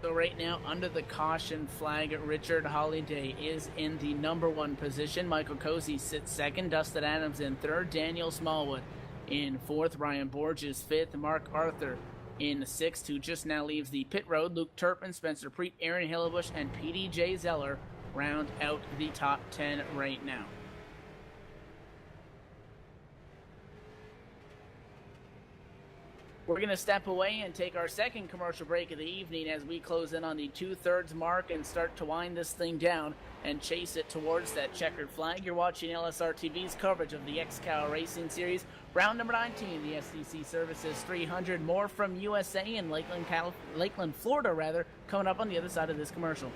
So right now, under the caution flag, Richard Holiday is in the number 1 position. Michael Cozy sits 2nd. Dustin Adams in 3rd. Daniel Smallwood in 4th. Ryan Borges 5th. Mark Arthur in 6th, who just now leaves the pit road. Luke Turpin, Spencer Preet, Aaron Hillebush, and PDJ Zeller round out the top 10 right now. We're going to step away and take our second commercial break of the evening as we close in on the 2/3 mark and start to wind this thing down and chase it towards that checkered flag. You're watching LSRTV's coverage of the XCAL Racing Series, round number 19, the SDC Services 300. More from USA and Lakeland, Florida, coming up on the other side of this commercial.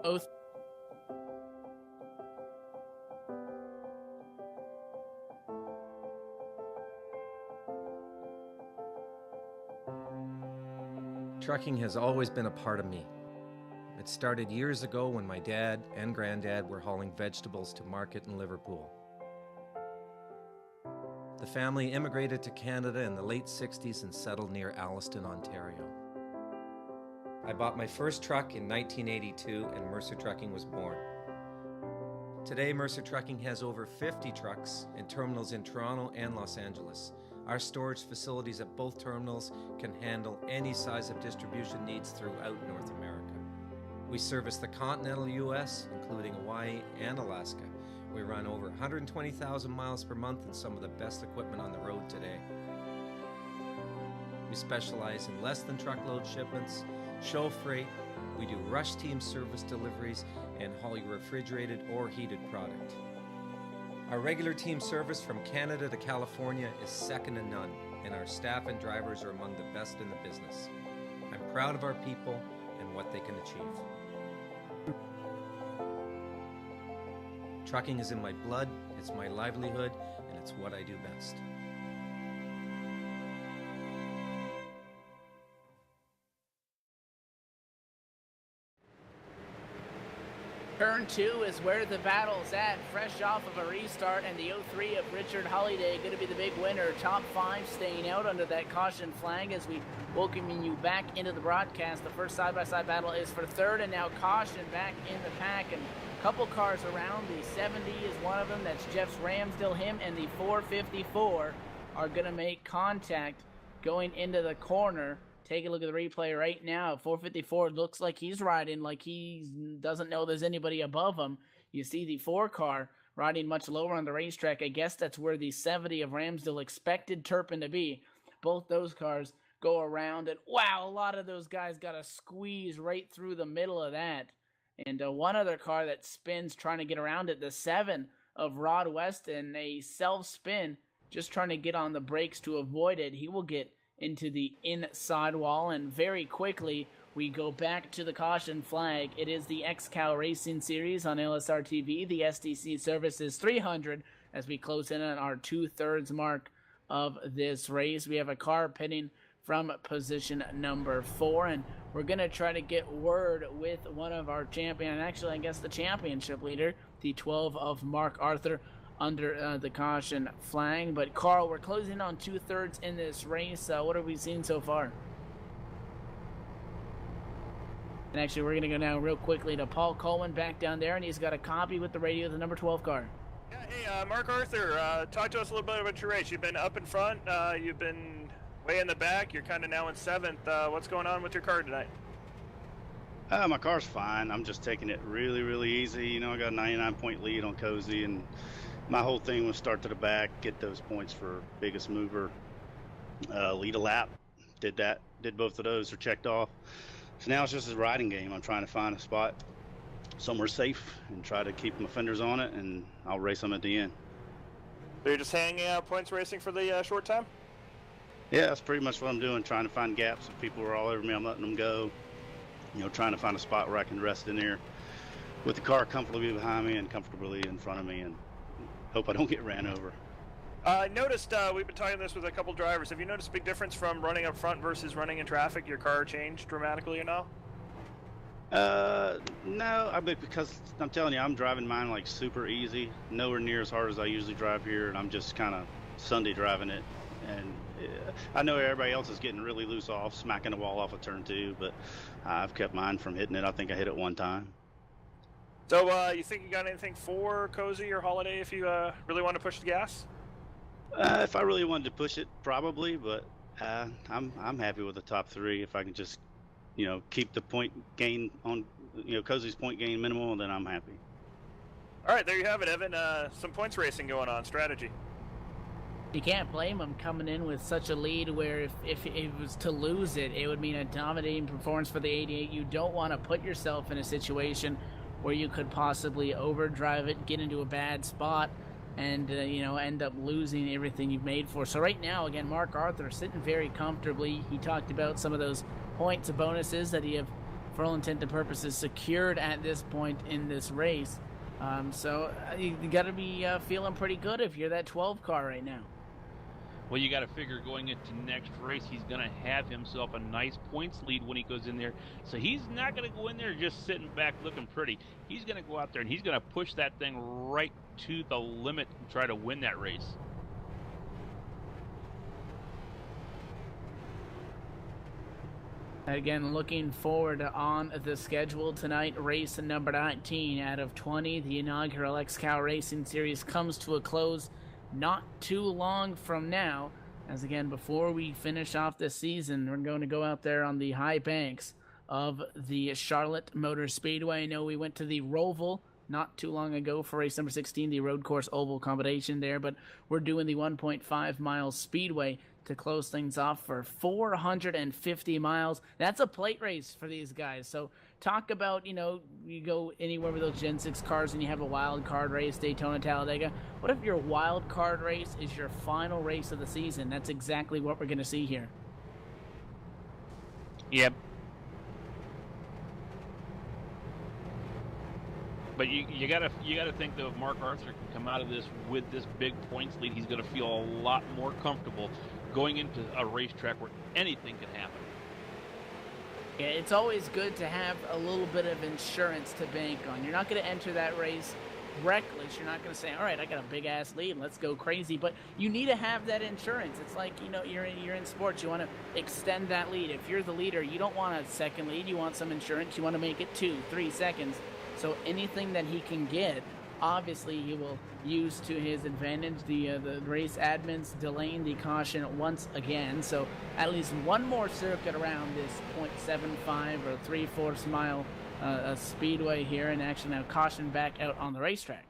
Oath. Trucking has always been a part of me. It started years ago when my dad and granddad were hauling vegetables to market in Liverpool. The family immigrated to Canada in the late 60s and settled near Alliston, Ontario. I bought my first truck in 1982 and Mercer Trucking was born. Today, Mercer Trucking has over 50 trucks in terminals in Toronto and Los Angeles. Our storage facilities at both terminals can handle any size of distribution needs throughout North America. We service the continental U.S., including Hawaii and Alaska. We run over 120,000 miles per month and some of the best equipment on the road today. We specialize in less than truckload shipments, show freight, we do rush team service deliveries, and haul your refrigerated or heated product. Our regular team service from Canada to California is second to none, and our staff and drivers are among the best in the business. I'm proud of our people and what they can achieve. Trucking is in my blood, it's my livelihood, and it's what I do best. Turn 2 is where the battle's at, fresh off of a restart, and the 03 of Richard Holliday going to be the big winner. Top 5 staying out under that caution flag as we welcome you back into the broadcast. The first side-by-side battle is for third, and now caution back in the pack, and a couple cars around. The 70 is one of them. That's Jeff's Ramsdale, him, and the 454 are going to make contact going into the corner. Take a look at the replay right now. 454 looks like he's riding like he doesn't know there's anybody above him. You see the 4 car riding much lower on the racetrack. I guess that's where the 70 of Ramsdale expected Turpin to be. Both those cars go around, and wow, a lot of those guys got to squeeze right through the middle of that. And one other car that spins trying to get around it, the 7 of Rod Weston, a self-spin, just trying to get on the brakes to avoid it. He will get into the inside wall, and very quickly we go back to the caution flag. It is the XCAL Racing Series on LSRTV. The SDC service is 300 as we close in on our 2/3 mark of this race. We have a car pitting from position number 4, and we're going to try to get word with one of our champion, actually I guess the championship leader, the 12 of Mark Arthur, under the caution flag. But Carl, we're closing on 2/3 in this race. What have we seen so far? And actually, we're going to go now real quickly to Paul Coleman back down there, and he's got a copy with the radio of the number 12 car. Yeah, hey, Mark Arthur, talk to us a little bit about your race. You've been up in front, you've been way in the back, you're kind of now in 7th. What's going on with your car tonight? My car's fine. I'm just taking it really, really easy. You know, I got a 99-point lead on Cozy, and my whole thing was start to the back, get those points for biggest mover, lead a lap. Did that, did both of those, are checked off. So now it's just a riding game. I'm trying to find a spot somewhere safe and try to keep my fenders on it, and I'll race them at the end. So you're just hanging out points racing for the short time? Yeah, that's pretty much what I'm doing, trying to find gaps. If people are all over me, I'm letting them go. You know, trying to find a spot where I can rest in there with the car comfortably behind me and comfortably in front of me, and hope I don't get ran over. I noticed, we've been talking this with a couple drivers. Have you noticed a big difference from running up front versus running in traffic? Your car changed dramatically or no? No, because I'm telling you, I'm driving mine like super easy, nowhere near as hard as I usually drive here, and I'm just kind of Sunday driving it. And I know everybody else is getting really loose off, smacking the wall off of turn 2, but I've kept mine from hitting it. I think I hit it one time. So you think you got anything for Cozy or Holiday if you really want to push the gas? If I really wanted to push it, probably, but I'm happy with the top 3. If I can just, you know, keep the point gain on, you know, Cozy's point gain minimal, then I'm happy. All right, there you have it, Evan. Some points racing going on, strategy. You can't blame him coming in with such a lead where if it was to lose it, it would mean a dominating performance for the 88. You don't want to put yourself in a situation where you could possibly overdrive it, get into a bad spot, and you know, end up losing everything you've made for. So right now, again, Mark Arthur sitting very comfortably. He talked about some of those points and bonuses that he have, for all intent and purposes, secured at this point in this race. So you got to be feeling pretty good if you're that 12 car right now. Well, you got to figure going into next race, he's going to have himself a nice points lead when he goes in there. So he's not going to go in there just sitting back looking pretty. He's going to go out there and he's going to push that thing right to the limit and try to win that race. Again, looking forward on the schedule tonight, race number 19 out of 20. The inaugural XCAL Racing Series comes to a close not too long from now. As again, before we finish off this season, we're going to go out there on the high banks of the Charlotte Motor Speedway. I know we went to the Roval not too long ago for race number 16, the road course oval combination there, but we're doing the 1.5 mile Speedway to close things off for 450 miles. That's a plate race for these guys. So talk about, you know, you go anywhere with those Gen 6 cars and you have a wild card race, Daytona, Talladega. What if your wild card race is your final race of the season? That's exactly what we're going to see here. Yep. But you gotta think though, if Mark Arthur can come out of this with this big points lead, he's gonna feel a lot more comfortable going into a racetrack where anything can happen. Yeah, it's always good to have a little bit of insurance to bank on. You're not going to enter that race reckless. You're not going to say, all right, I got a big ass lead, let's go crazy. But you need to have that insurance. It's like, you know, you're in sports. You want to extend that lead. If you're the leader, you don't want a second lead. You want some insurance. You want to make it 2-3 seconds. So anything that he can get, obviously he will use to his advantage. The race admins delaying the caution once again. So at least one more circuit around this 0.75 or 3/4 mile speedway here, and actually now caution back out on the racetrack.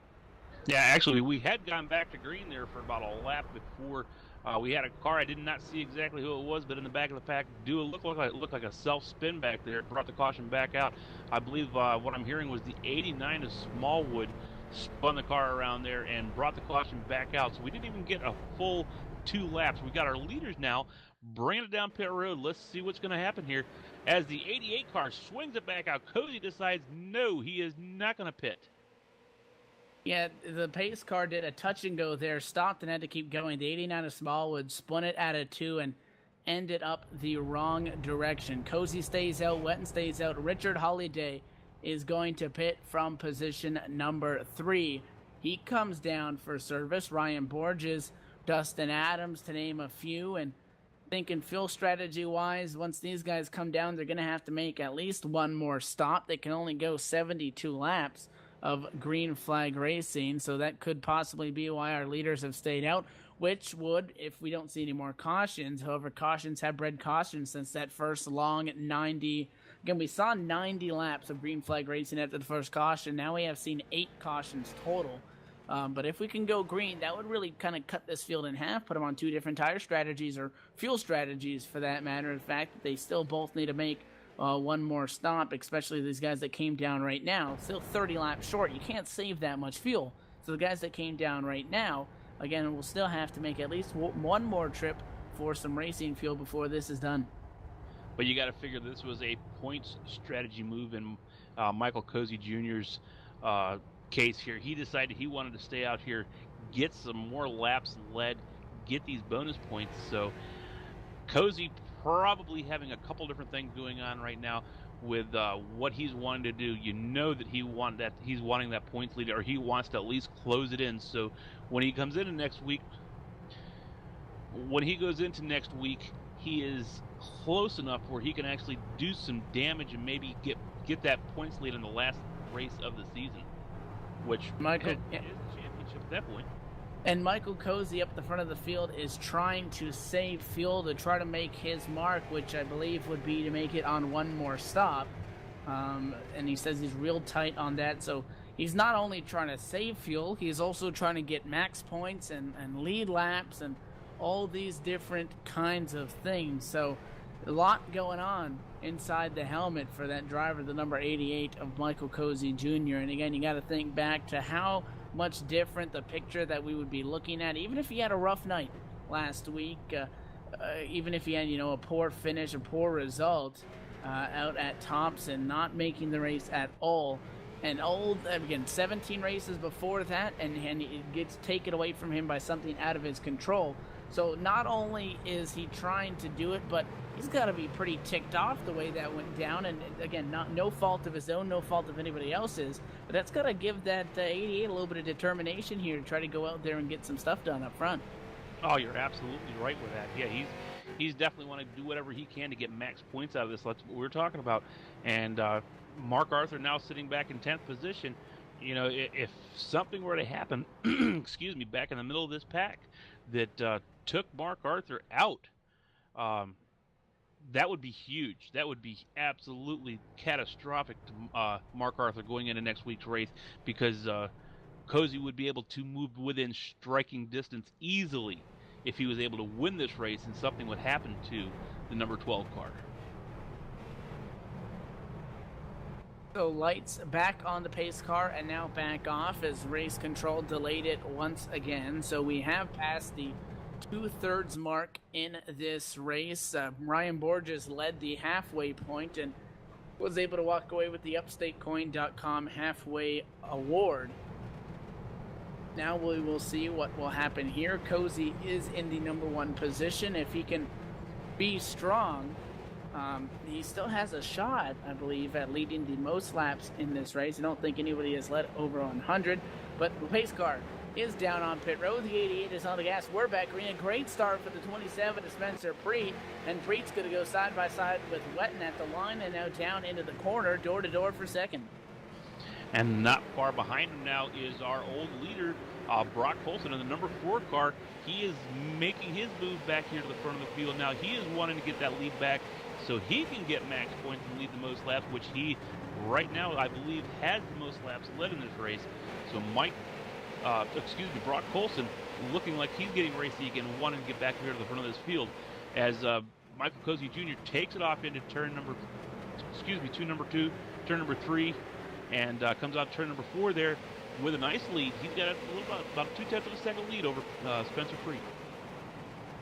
Yeah, actually, we had gone back to green there for about a lap before. We had a car, I did not see exactly who it was, but in the back of the pack, looked like a self-spin back there. It brought the caution back out. I believe what I'm hearing was the 89 of Smallwood spun the car around there and brought the caution back out. So we didn't even get a full 2 laps. We got our leaders now, bringing it down pit road. Let's see what's going to happen here. As the 88 car swings it back out, Cozy decides no, he is not going to pit. Yeah, the pace car did a touch and go there, stopped and had to keep going. The 89 of Smallwood spun it at a 2 and ended up the wrong direction. Cozy stays out, Wetton stays out. Richard Holiday is going to pit from position number 3. He comes down for service. Ryan Borges, Dustin Adams, to name a few. And thinking fuel strategy wise, once these guys come down, they're going to have to make at least one more stop. They can only go 72 laps of green flag racing, so that could possibly be why our leaders have stayed out, which would, if we don't see any more cautions. However, cautions have bred cautions since that first long 90. Again, we saw 90 laps of green flag racing after the first caution. Now we have seen 8 cautions total. But if we can go green, that would really kind of cut this field in half, put them on 2 different tire strategies, or fuel strategies for that matter. In fact, they still both need to make one more stop, especially these guys that came down right now. Still 30 laps short. You can't save that much fuel. So the guys that came down right now, again, will still have to make at least one more trip for some racing fuel before this is done. But you got to figure this was a points strategy move in Michael Cozy Jr.'s case here. He decided he wanted to stay out here, get some more laps led, get these bonus points. So Cozy probably having a couple different things going on right now with what he's wanting to do. You know that he's wanting that points lead, or he wants to at least close it in. So when he comes into next week, he is close enough where he can actually do some damage and maybe get that points lead in the last race of the season, which Michael is a championship at that point. And Michael Cozy up the front of the field is trying to save fuel to try to make his mark, which I believe would be to make it on one more stop. And he says he's real tight on that. So he's not only trying to save fuel, he's also trying to get max points and lead laps and all these different kinds of things. So a lot going on inside the helmet for that driver, the number 88 of Michael Cozy Jr. And again, you got to think back to how much different the picture that we would be looking at, even if he had a rough night last week, even if he had, a poor finish, a poor result out at Thompson, not making the race at all. And again, 17 races before that, and it gets taken away from him by something out of his control. So not only is he trying to do it, but he's got to be pretty ticked off the way that went down. And again, no fault of his own, no fault of anybody else's. But that's got to give that 88 a little bit of determination here to try to go out there and get some stuff done up front. Oh, you're absolutely right with that. Yeah, he's definitely want to do whatever he can to get max points out of this. That's what we're talking about. And Mark Arthur now sitting back in 10th position. If something were to happen, excuse me, back in the middle of this pack that took Mark Arthur out, that would be huge. That would be absolutely catastrophic to Mark Arthur going into next week's race, because Cozy would be able to move within striking distance easily if he was able to win this race and something would happen to the number 12 car. So lights back on the pace car and now back off as race control delayed it once again. So we have passed the 2/3 mark in this race. Ryan Borges led the halfway point and was able to walk away with the UpstateCoin.com halfway award. Now we will see what will happen here. Cozy is in the number 1 position. If he can be strong He still has a shot, I believe, at leading the most laps in this race. I don't think anybody has led over 100, but the pace car is down on pit road. The 88 is on the gas. We're back green. A great start for the 27 to Spencer Preet, and Preet's going to go side by side with Wetton at the line and now down into the corner, door to door for second. And not far behind him now is our old leader, Brock Colson, in the number 4 car. He is making his move back here to the front of the field. Now he is wanting to get that lead back so he can get max points and lead the most laps, which he, right now, I believe, has the most laps led in this race. So Brock Colson looking like he's getting racy again, wanting to get back here to the front of this field as Michael Cozy Jr. takes it off into turn number 3, and comes out turn number 4 there with a nice lead. He's got about 0.2 of a second lead over Spencer Preet.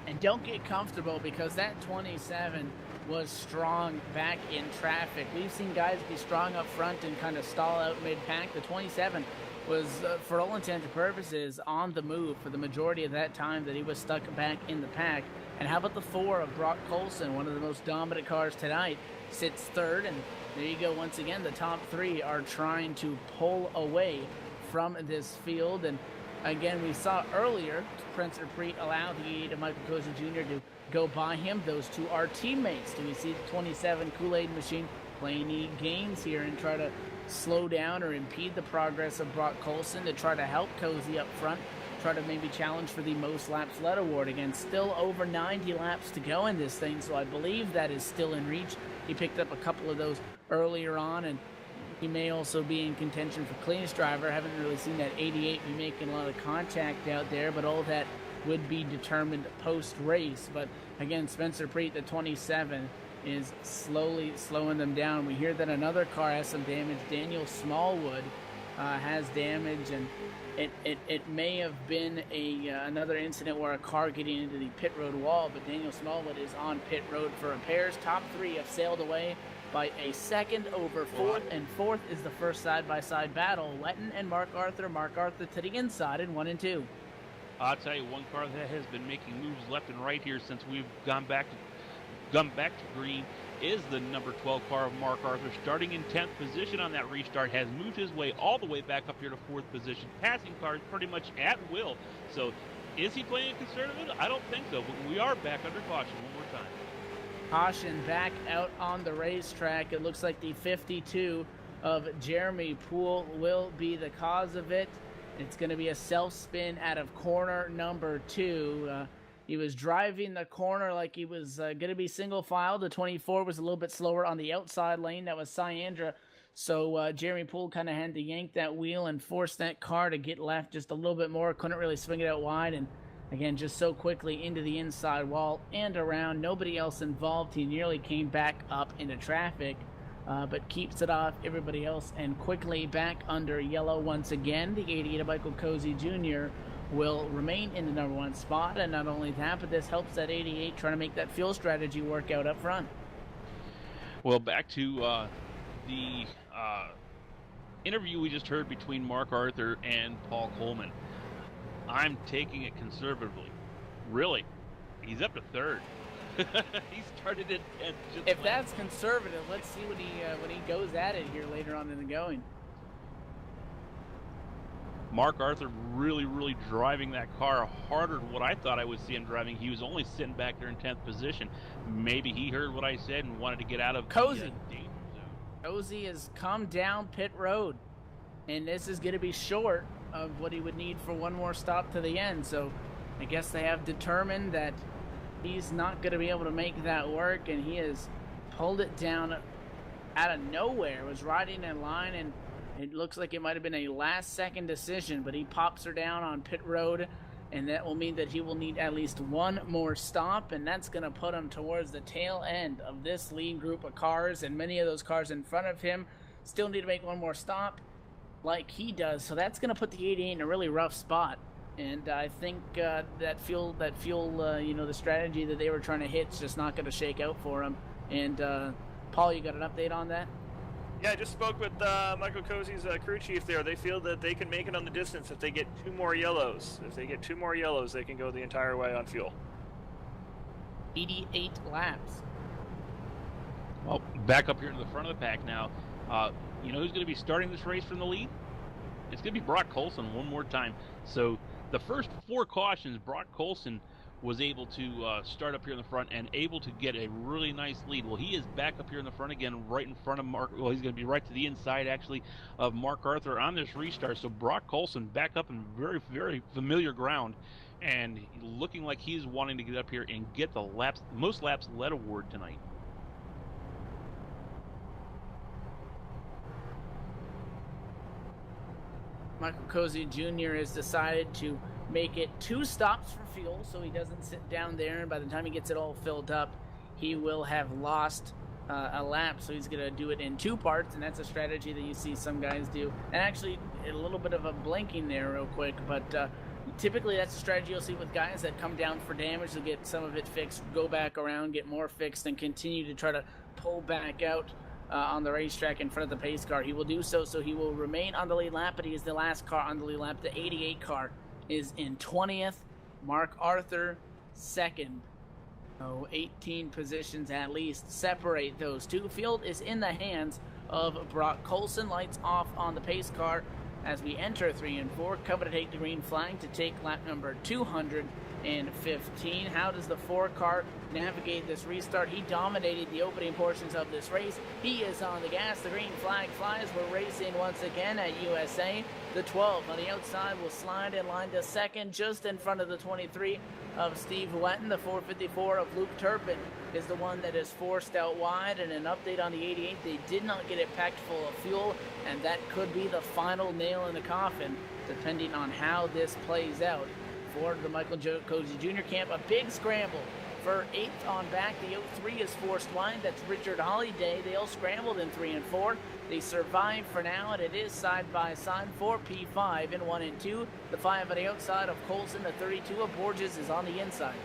And don't get comfortable, because that 27 was strong back in traffic. We've seen guys be strong up front and kind of stall out mid-pack. The 27 was, for all intents and purposes, on the move for the majority of that time that he was stuck back in the pack. And how about the 4 of Brock Colson, one of the most dominant cars tonight, sits third. And there you go, once again, the top 3 are trying to pull away from this field. And again, we saw earlier Spencer Preet allow the 88 of Michael Cozy Jr. to go by him. Those 2 are teammates. Do we see the 27 Kool-Aid machine play any games here and try to slow down or impede the progress of Brock Colson to try to help Cozy up front, try to maybe challenge for the most laps led award? Again, still over 90 laps to go in this thing, so I believe that is still in reach. He picked up a couple of those earlier on, and he may also be in contention for cleanest driver. Haven't really seen that 88 be making a lot of contact out there, but all that would be determined post-race. But again, Spencer Preet, the 27, is slowly slowing them down. We hear that another car has some damage. Daniel Smallwood has damage, and it may have been another incident where a car getting into the pit road wall, but Daniel Smallwood is on pit road for repairs. Top 3 have sailed away by a second over 4th, and 4th is the first side-by-side battle. Wetton and Mark Arthur. Mark Arthur to the inside in 1 and 2. I'll tell you, one car that has been making moves left and right here since we've gone back to green is the number 12 car of Mark Arthur, starting in 10th position on that restart, has moved his way all the way back up here to 4th position, passing cars pretty much at will. So is he playing conservative? I don't think so, but we are back under caution one more time. Caution back out on the racetrack. It looks like the 52 of Jeremy Poole will be the cause of it. It's going to be a self-spin out of corner number 2. He was driving the corner like he was going to be single file. The 24 was a little bit slower on the outside lane. That was Syandra. So Jeremy Poole kind of had to yank that wheel and force that car to get left just a little bit more. Couldn't really swing it out wide. And again, just so quickly into the inside wall and around. Nobody else involved. He nearly came back up into traffic, but keeps it off everybody else and quickly back under yellow once again. The 88 of Michael Cozy Jr. will remain in the number 1 spot. And not only that, but this helps that 88 trying to make that fuel strategy work out up front. Well, back to the interview we just heard between Mark Arthur and Paul Coleman. I'm taking it conservatively. Really? He's up to 3rd. He started it at just if that's conservative, let's see when he goes at it here later on in the going. Mark Arthur really driving that car harder than what I thought I would see him driving. He was only sitting back there in 10th position. Maybe he heard what I said and wanted to get out of Cozy. the danger zone. Cozy has come down pit road, and this is going to be short of what he would need for one more stop to the end. So I guess they have determined that he's not going to be able to make that work, and he has pulled it down out of nowhere. Was riding in line, and it looks like it might have been a last-second decision, but he pops her down on pit road, and that will mean that he will need at least one more stop, and that's going to put him towards the tail end of this lead group of cars, and many of those cars in front of him still need to make one more stop like he does. So that's going to put the 88 in a really rough spot. And I think that fuel, the strategy that they were trying to hit is just not going to shake out for him. And Paul, you got an update on that? Yeah, I just spoke with Michael Cozy's crew chief there. They feel that they can make it on the distance if they get 2 more yellows. If they get 2 more yellows, they can go the entire way on fuel. 88 laps. back up here to the front of the pack now. You know who's going to be starting this race from the lead? It's going to be Brock Colson one more time. So the first 4 cautions, Brock Colson was able to start up here in the front and able to get a really nice lead. Well, he is back up here in the front again, right in front of Mark. Well, he's going to be right to the inside, actually, of Mark Arthur on this restart. So Brock Colson back up in very, very familiar ground and looking like he's wanting to get up here and get the most laps led award tonight. Michael Cozy Jr. has decided to make it 2 stops for fuel, so he doesn't sit down there, and by the time he gets it all filled up, he will have lost a lap. So he's going to do it in 2 parts, and that's a strategy that you see some guys do. And actually, a little bit of a blinking there real quick, but typically that's a strategy you'll see with guys that come down for damage. They'll get some of it fixed, go back around, get more fixed, and continue to try to pull back out on the racetrack in front of the pace car. He will do so, so he will remain on the lead lap, but he is the last car on the lead lap. The 88 car is in 20th. Mark Arthur, 2nd. So 18 positions at least separate those two. Field is in the hands of Brock Colson. Lights off on the pace car as we enter 3 and 4. Cover to take the green flag to take lap number 215. How does the 4 car navigate this restart? He dominated the opening portions of this race. He is on the gas. The green flag flies. We're racing once again at USA. The 12 on the outside will slide in line to 2nd, just in front of the 23 of Steve Wetton. The 454 of Luke Turpin is the one that is forced out wide. And an update on the 88, they did not get it packed full of fuel, and that could be the final nail in the coffin, depending on how this plays out. For the Michael Cozy Jr. camp, a big scramble for 8th on back. The 03 is forced wide. That's Richard Holiday. They all scrambled in 3 and 4. They survive for now, and it is side by side for P5 in 1 and 2. The 5 on the outside of Colson. The 32 of Borges is on the inside.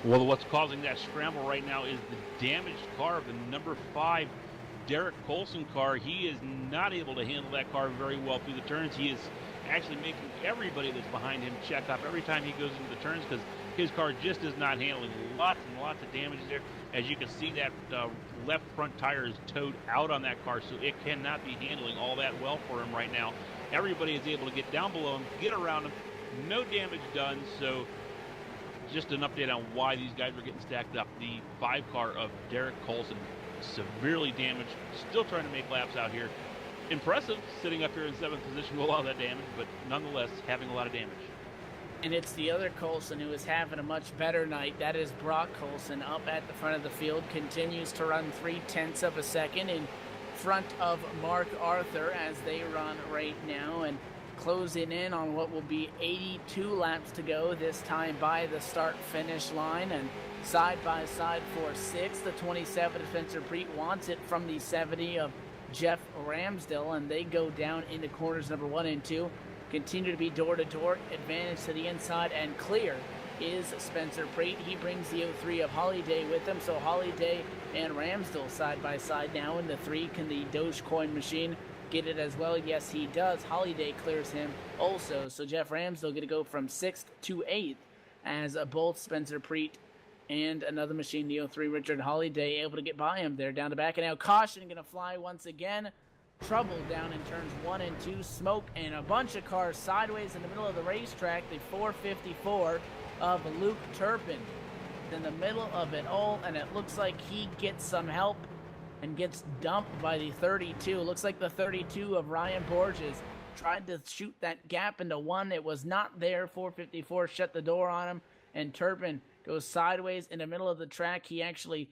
Well, what's causing that scramble right now is the damaged car of the number 5 Derek Colson car. He is not able to handle that car very well through the turns. He is actually making everybody that's behind him check up every time he goes into the turns because his car just is not handling. Lots and lots of damage there. As you can see, that left front tire is towed out on that car, so it cannot be handling all that well for him right now. Everybody is able to get down below him, get around him. No damage done, so just an update on why these guys were getting stacked up. The 5 car of Derek Colson, severely damaged, still trying to make laps out here. Impressive, sitting up here in 7th position with all that damage, but nonetheless having a lot of damage. And it's the other Colson who is having a much better night. That is Brock Colson up at the front of the field. Continues to run 0.3 of a second in front of Mark Arthur as they run right now. And closing in on what will be 82 laps to go, this time by the start-finish line. And side by side for 6th, the 27 of Spencer Preet wants it from the 70 of Jeff Ramsdell, and they go down into corners number 1 and 2. Continue to be door-to-door, advantage to the inside, and clear is Spencer Preet. He brings the 03 of Holiday with him, so Holiday and Ramsdell side by side now in the 3. Can the Dogecoin machine get it as well? Yes, he does. Holiday clears him also, so Jeff Ramsdell going to go from 6th to 8th as both Spencer Preet and another machine, the 03 Richard Holiday, able to get by him there down the back. And now caution going to fly once again. Trouble down in turns 1 and 2. Smoke and a bunch of cars sideways in the middle of the racetrack. The 454 of Luke Turpin in the middle of it all, and it looks like he gets some help and gets dumped by the 32. Looks like the 32 of Ryan Borges tried to shoot that gap into 1. It was not there. 454 shut the door on him, and Turpin goes sideways in the middle of the track. He actually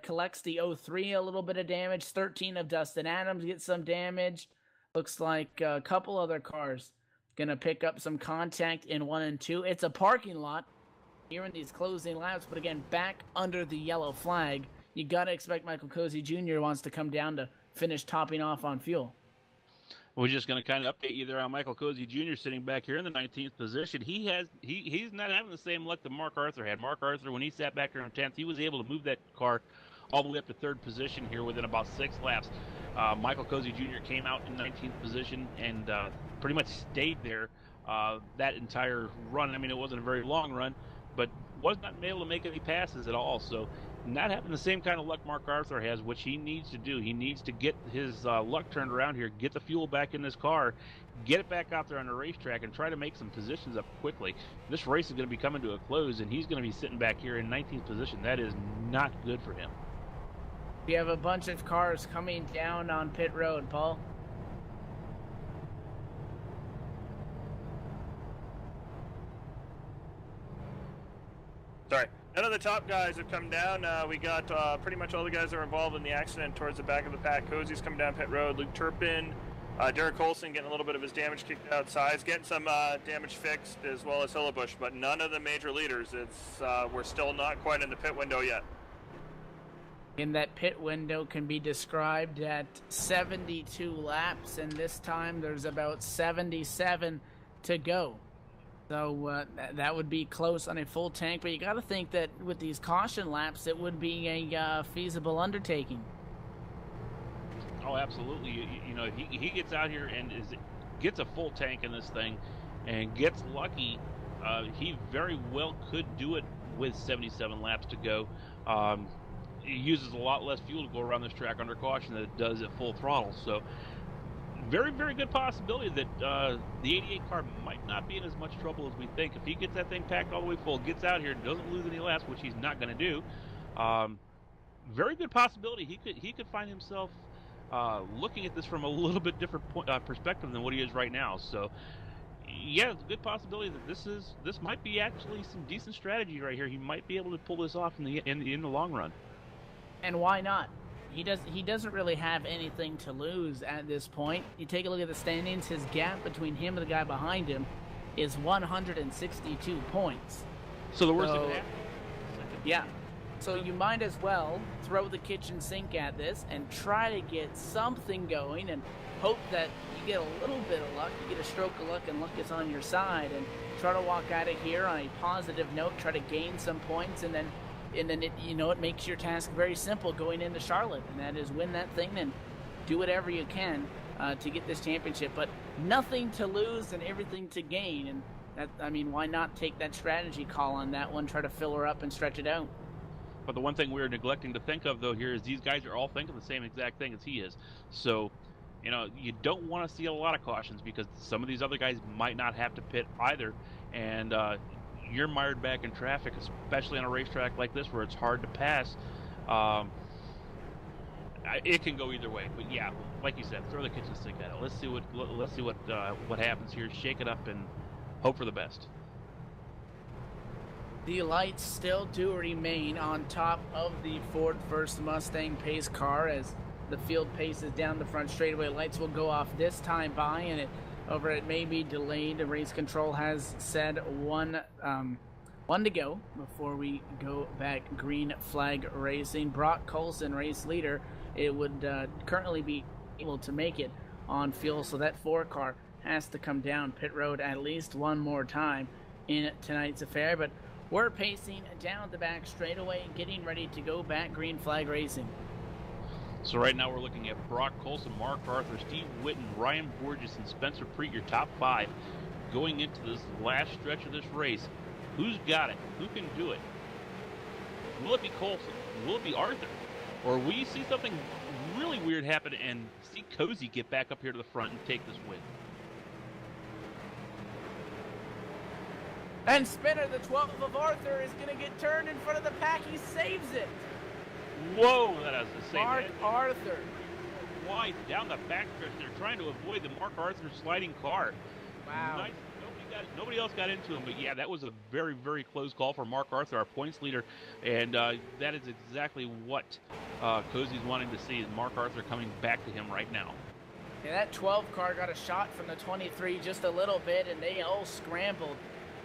collects the 03, a little bit of damage. 13 of Dustin Adams gets some damage. Looks like a couple other cars gonna pick up some contact in 1 and 2. It's a parking lot here in these closing laps, but again, back under the yellow flag. You gotta expect Michael Cozy Jr. wants to come down to finish topping off on fuel. We're just going to kind of update you there on Michael Cozy Jr. sitting back here in the 19th position. He's not having the same luck that Mark Arthur had. Mark Arthur, when he sat back here in 10th, he was able to move that car all the way up to 3rd position here within about 6 laps. Michael Cozy Jr. came out in 19th position and pretty much stayed there that entire run. I mean, it wasn't a very long run, but was not able to make any passes at all. So not having the same kind of luck Mark Arthur has, which he needs to do. He needs to get his luck turned around here, get the fuel back in this car, get it back out there on the racetrack, and try to make some positions up quickly. This race is going to be coming to a close, and he's going to be sitting back here in 19th position. That is not good for him. We have a bunch of cars coming down on pit road, Paul. Sorry. None of the top guys have come down. We got pretty much all the guys that were involved in the accident towards the back of the pack. Cozy's coming down pit road. Luke Turpin, Derek Olsen getting a little bit of his damage kicked outside. Getting some damage fixed, as well as Hillebush, but none of the major leaders. We're still not quite in the pit window yet. And that pit window can be described at 72 laps, and this time there's about 77 to go. So that would be close on a full tank, but you got to think that with these caution laps, it would be a feasible undertaking. Oh, absolutely. You know, if he gets out here and gets a full tank in this thing and gets lucky, he very well could do it with 77 laps to go. It uses a lot less fuel to go around this track under caution than it does at full throttle. So very, very good possibility that the 88 car might not be in as much trouble as we think. If he gets that thing packed all the way full, gets out here, doesn't lose any laps, which he's not going to do, very good possibility he could find himself looking at this from a little bit different perspective than what he is right now. So yeah, it's a good possibility that this might be actually some decent strategy right here. He might be able to pull this off in the long run. And why not? He doesn't really have anything to lose at this point. You take a look at the standings, his gap between him and the guy behind him is 162 points. So the worst that could happen. Yeah. So you might as well throw the kitchen sink at this and try to get something going and hope that you get a little bit of luck, you get a stroke of luck, and luck is on your side, and try to walk out of here on a positive note, try to gain some points, and then it makes your task very simple going into Charlotte, and that is win that thing and do whatever you can to get this championship. But nothing to lose and everything to gain, and why not take that strategy call on that one, try to fill her up and stretch it out. But the one thing we're neglecting to think of, though, here is these guys are all thinking the same exact thing as he is. So, you don't want to see a lot of cautions because some of these other guys might not have to pit either. And you're mired back in traffic, especially on a racetrack like this where it's hard to pass. It can go either way. But yeah, like you said, throw the kitchen sink at it. Let's see what happens here. Shake it up and hope for the best. The lights still do remain on top of the Ford First Mustang pace car as the field paces down the front straightaway. Lights will go off this time by, and it may be delayed. The race control has said one to go before we go back green flag racing. Brock Colson, race leader, it would currently be able to make it on fuel, so that 4 car has to come down pit road at least one more time in tonight's affair. But we're pacing down the back straightaway, getting ready to go back green flag racing. So right now we're looking at Brock Colson, Mark Arthur, Steve Whitten, Ryan Borges, and Spencer Preet, your top 5 going into this last stretch of this race. Who's got it? Who can do it? Will it be Colson? Will it be Arthur? Or will you see something really weird happen and see Cozy get back up here to the front and take this win? And Spinner, the 12th of Arthur, is going to get turned in front of the pack. He saves it. Whoa, that has the same. Mark Arthur. Wide down the backstretch. They're trying to avoid the Mark Arthur sliding car. Wow. Nice. Nobody else got into him, but yeah, that was a very, very close call for Mark Arthur, our points leader, and that is exactly what Cozy's wanting to see, is Mark Arthur coming back to him right now. Yeah, that 12 car got a shot from the 23 just a little bit, and they all scrambled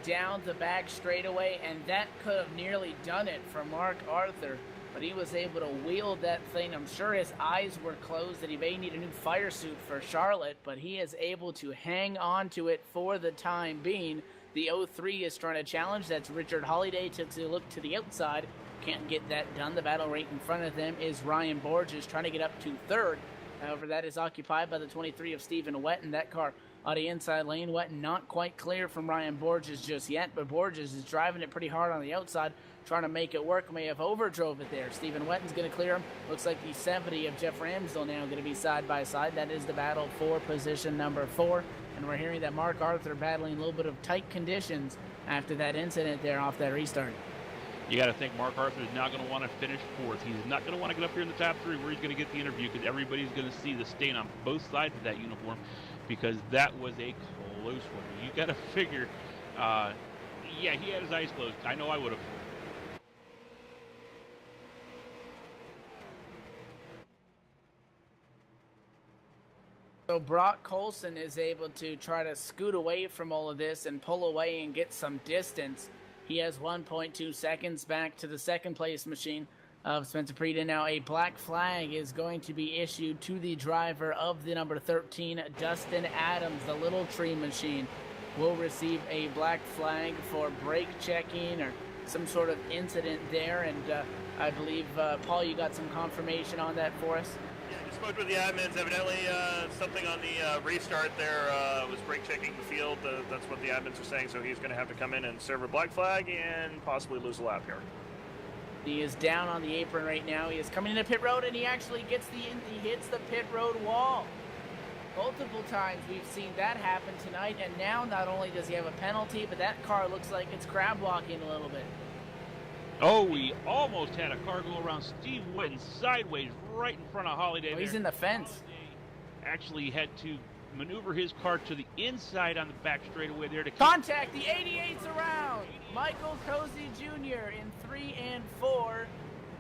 down the back straightaway, and that could have nearly done it for Mark Arthur, but he was able to wield that thing. I'm sure his eyes were closed that he may need a new fire suit for Charlotte, but he is able to hang on to it for the time being. The 03 is trying to challenge. That's Richard Holiday. Took a look to the outside. Can't get that done. The battle right in front of them is Ryan Borges trying to get up to 3rd. However, that is occupied by the 23 of Stephen Wetton. That car on the inside lane. Wetton not quite clear from Ryan Borges just yet, but Borges is driving it pretty hard on the outside, trying to make it work. May have overdrove it there. Stephen Wetton's going to clear him. Looks like the 70 of Jeff Ramsdell now going to be side by side. That is the battle for position number 4. And we're hearing that Mark Arthur battling a little bit of tight conditions after that incident there off that restart. You got to think Mark Arthur is not going to want to finish 4th. He's not going to want to get up here in the top 3 where he's going to get the interview, because everybody's going to see the stain on both sides of that uniform, because that was a close one. You got to figure, yeah, he had his eyes closed. I know I would have. So Brock Colson is able to try to scoot away from all of this and pull away and get some distance. He has 1.2 seconds back to the second place machine of Spencer Preet. And now a black flag is going to be issued to the driver of the number 13, Dustin Adams. The Little Tree machine will receive a black flag for brake checking or some sort of incident there. And I believe, Paul, you got some confirmation on that for us? Spoke with the admins. Evidently, something on the restart there was brake checking the field. That's what the admins are saying. So he's going to have to come in and serve a black flag and possibly lose a lap here. He is down on the apron right now. He is coming into pit road, and he actually he hits the pit road wall. Multiple times we've seen that happen tonight, and now not only does he have a penalty, but that car looks like it's crab walking a little bit. Oh, we almost had a car go around Steve Witten sideways right in front of Holiday. Oh, he's in the fence. Holiday actually had to maneuver his car to the inside on the back straightaway there to contact the 88's around. Michael Cozy Jr. in 3 and 4,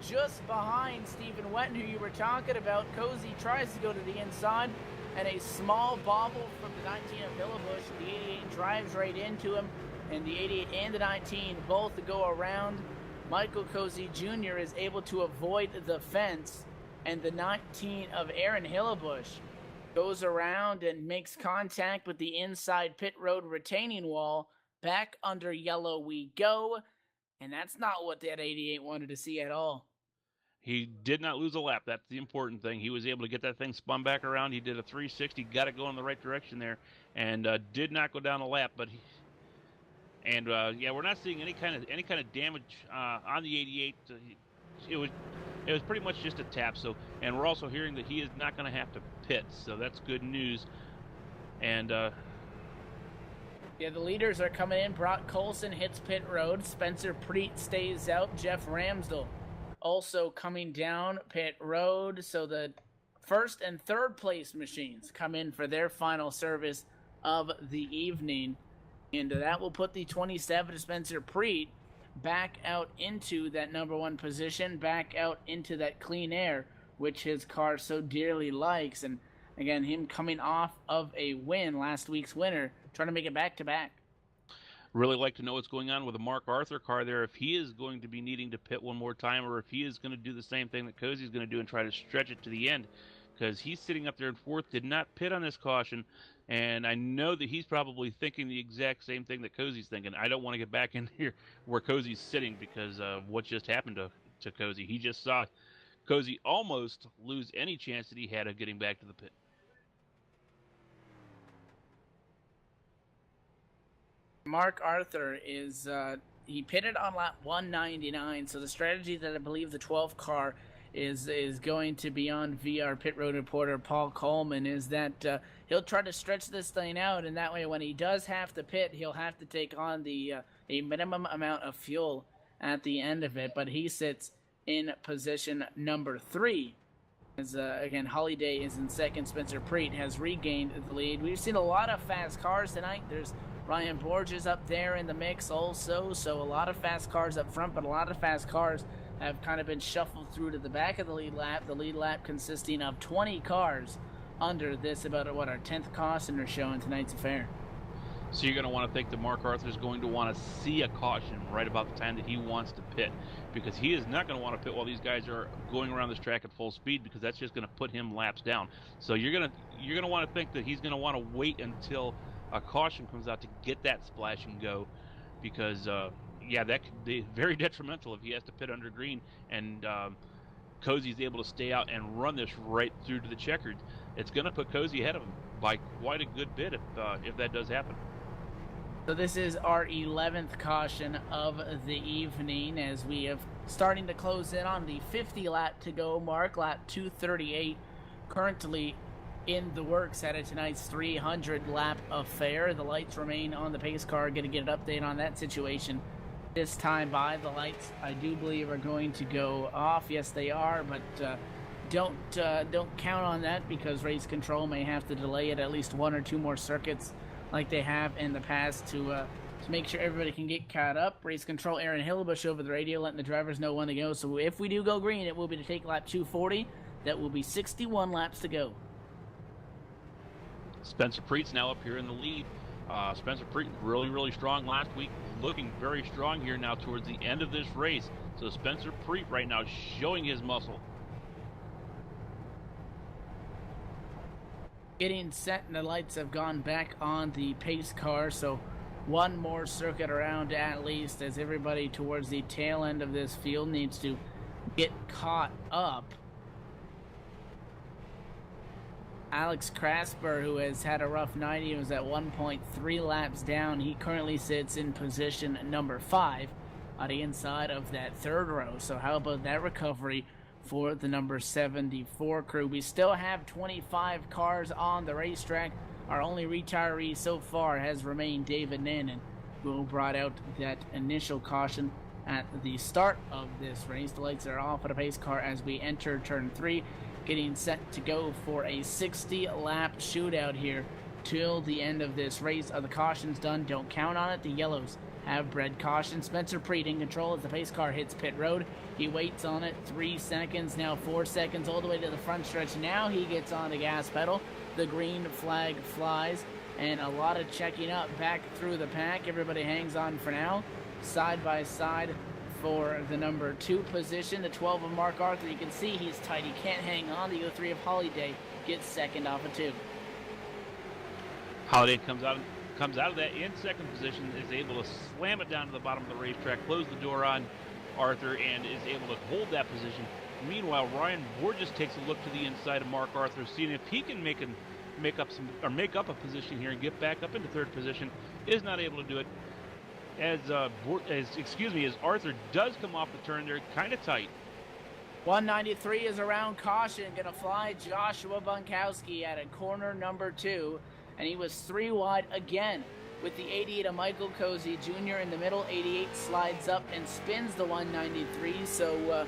just behind Stephen Wetton, who you were talking about. Cozy tries to go to the inside, and a small bobble from the 19 of Hillebush. The 88 drives right into him, and the 88 and the 19 both go around. Michael Cozy Jr. is able to avoid the fence, and the 19 of Aaron Hillebush goes around and makes contact with the inside pit road retaining wall. Back under yellow we go, and that's not what that 88 wanted to see at all. He did not lose a lap. That's the important thing. He was able to get that thing spun back around. He did a 360, got it going in the right direction there, and did not go down a lap, but he... And yeah, we're not seeing any kind of damage on the 88. It was pretty much just a tap. So, and we're also hearing that he is not going to have to pit. So that's good news. And yeah, the leaders are coming in. Brock Colson hits pit road. Spencer Preet stays out. Jeff Ramsdell also coming down pit road. So the first and third place machines come in for their final service of the evening. And that will put the 27 Spencer Preet back out into that number 1 position, back out into that clean air, which his car so dearly likes. And again, him coming off of a win, last week's winner, trying to make it back-to-back. Really like to know what's going on with the Mark Arthur car there, if he is going to be needing to pit one more time, or if he is going to do the same thing that Cozy's going to do and try to stretch it to the end, because he's sitting up there in 4th, did not pit on this caution. And I know that he's probably thinking the exact same thing that Cozy's thinking. I don't want to get back in here where Cozy's sitting because of what just happened to Cozy. He just saw Cozy almost lose any chance that he had of getting back to the pit. Mark Arthur is, he pitted on lap 199, so the strategy that I believe the 12th car is going to be on via our pit road reporter Paul Coleman is that he'll try to stretch this thing out, and that way when he does have to pit, he'll have to take on the a minimum amount of fuel at the end of it. But he sits in position number 3. As again, Holiday is in second. Spencer Preet has regained the lead. We've seen a lot of fast cars tonight. There's Ryan Borges up there in the mix also, so a lot of fast cars up front, but a lot of fast cars have kind of been shuffled through to the back of the lead lap. The lead lap consisting of 20 cars under this, about what our 10th caution are showing tonight's affair. So you're going to want to think that Mark Arthur is going to want to see a caution right about the time that he wants to pit, because he is not going to want to pit while these guys are going around this track at full speed, because that's just going to put him laps down. So you're going to want to think that he's going to want to wait until a caution comes out to get that splash and go, because yeah, that could be very detrimental if he has to pit under green and Cozy's able to stay out and run this right through to the checkered. It's going to put Cozy ahead of him. by quite a good bit if that does happen. So this is our 11th caution of the evening as we have starting to close in on the 50 lap to go mark, lap 238, currently in the works at tonight's 300 lap affair. The lights remain on the pace car. Going to get an update on that situation this time by. The lights, I do believe, are going to go off. Yes, they are, but don't count on that because race control may have to delay it at least one or two more circuits like they have in the past to make sure everybody can get caught up. Race control Aaron Hillebush over the radio letting the drivers know when to go. So if we do go green, it will be to take lap 240. That will be 61 laps to go. Spencer Preet's now up here in the lead. Spencer Preet really, really strong last week, looking very strong here now towards the end of this race. So Spencer Preet right now showing his muscle. Getting set, and the lights have gone back on the pace car, so one more circuit around at least as everybody towards the tail end of this field needs to get caught up. Alex Krasper, who has had a rough night, he was at 1.3 laps down. He currently sits in position number 5 on the inside of that third row. So how about that recovery for the number 74 crew? We still have 25 cars on the racetrack. Our only retiree so far has remained David Nannon, who brought out that initial caution at the start of this race. The lights are off of the pace car as we enter turn 3, getting set to go for a 60-lap shootout here till the end of this race. The caution's done. Don't count on it. The yellows have bred caution. Spencer Preet in control as the pace car hits pit road. He waits on it 3 seconds, now 4 seconds, all the way to the front stretch. Now he gets on the gas pedal. The green flag flies, and a lot of checking up back through the pack. Everybody hangs on for now. Side by side for the number 2 position, the 12 of Mark Arthur. You can see he's tight. He can't hang on. The 03 of Holiday gets second off of 2. Holiday comes out of that in second position, is able to slam it down to the bottom of the racetrack, close the door on Arthur, and is able to hold that position. Meanwhile, Ryan Borges takes a look to the inside of Mark Arthur, seeing if he can make up a position here and get back up into third position. Is not able to do it. As Arthur does come off the turn there, kind of tight. 193 is around caution, gonna fly Joshua Bunkowski at a corner number 2, and he was 3 wide again with the 88 of Michael Cozy Jr. in the middle. 88 slides up and spins the 193, so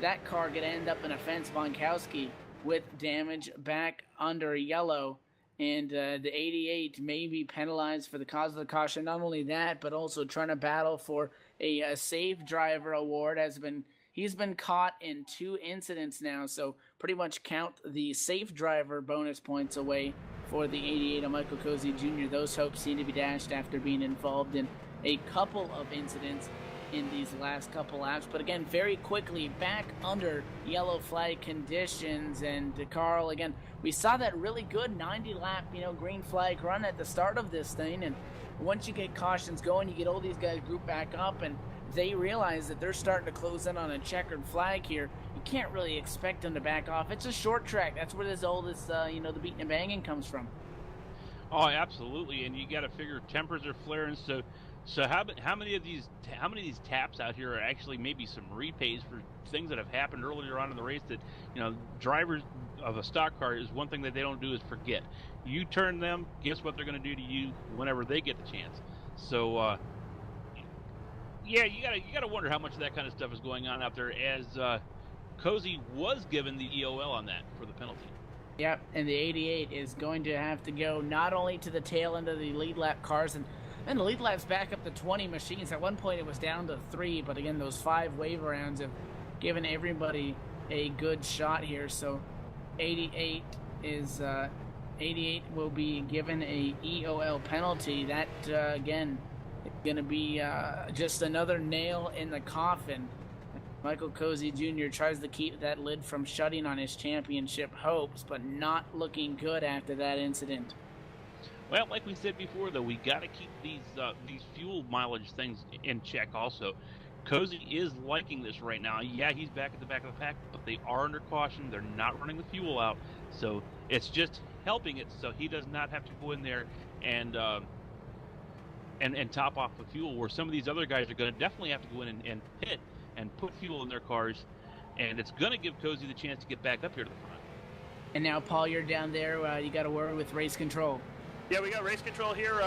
that car gonna end up in a fence. Bunkowski with damage back under yellow. And the 88 may be penalized for the cause of the caution. Not only that, but also trying to battle for a safe driver award. He's been caught in 2 incidents now, so pretty much count the safe driver bonus points away for the 88 of Michael Cozy Jr. Those hopes seem to be dashed after being involved in a couple of incidents in these last couple laps. But again, very quickly back under yellow flag conditions. And Carl, again, we saw that really good 90-lap, green flag run at the start of this thing. And once you get cautions going, you get all these guys grouped back up, and they realize that they're starting to close in on a checkered flag here. You can't really expect them to back off. It's a short track. That's where the beating and banging comes from. Oh, absolutely. And you got to figure tempers are flaring. So how many of these taps out here are actually maybe some repays for things that have happened earlier on in the race that, drivers of a stock car, is one thing that they don't do is forget. You turn them, guess what they're going to do to you whenever they get the chance. So, yeah, you gotta wonder how much of that kind of stuff is going on out there, as Cozy was given the EOL on that for the penalty. Yep, and the 88 is going to have to go not only to the tail end of the lead lap cars, and the lead lap's back up to 20 machines. At one point it was down to 3, but again, those 5 wave rounds have given everybody a good shot here. So 88 will be given a EOL penalty. That, again, is going to be just another nail in the coffin. Michael Cozy Jr. tries to keep that lid from shutting on his championship hopes, but not looking good after that incident. Well, like we said before, though, we got to keep these fuel mileage things in check also. Cozy is liking this right now. Yeah, he's back at the back of the pack, but they are under caution. They're not running the fuel out. So it's just helping it, so he does not have to go in there and top off the fuel, where some of these other guys are going to definitely have to go in and pit and put fuel in their cars, and it's going to give Cozy the chance to get back up here to the front. And now, Paul, you're down there. You got a word with race control. Yeah, we got race control here.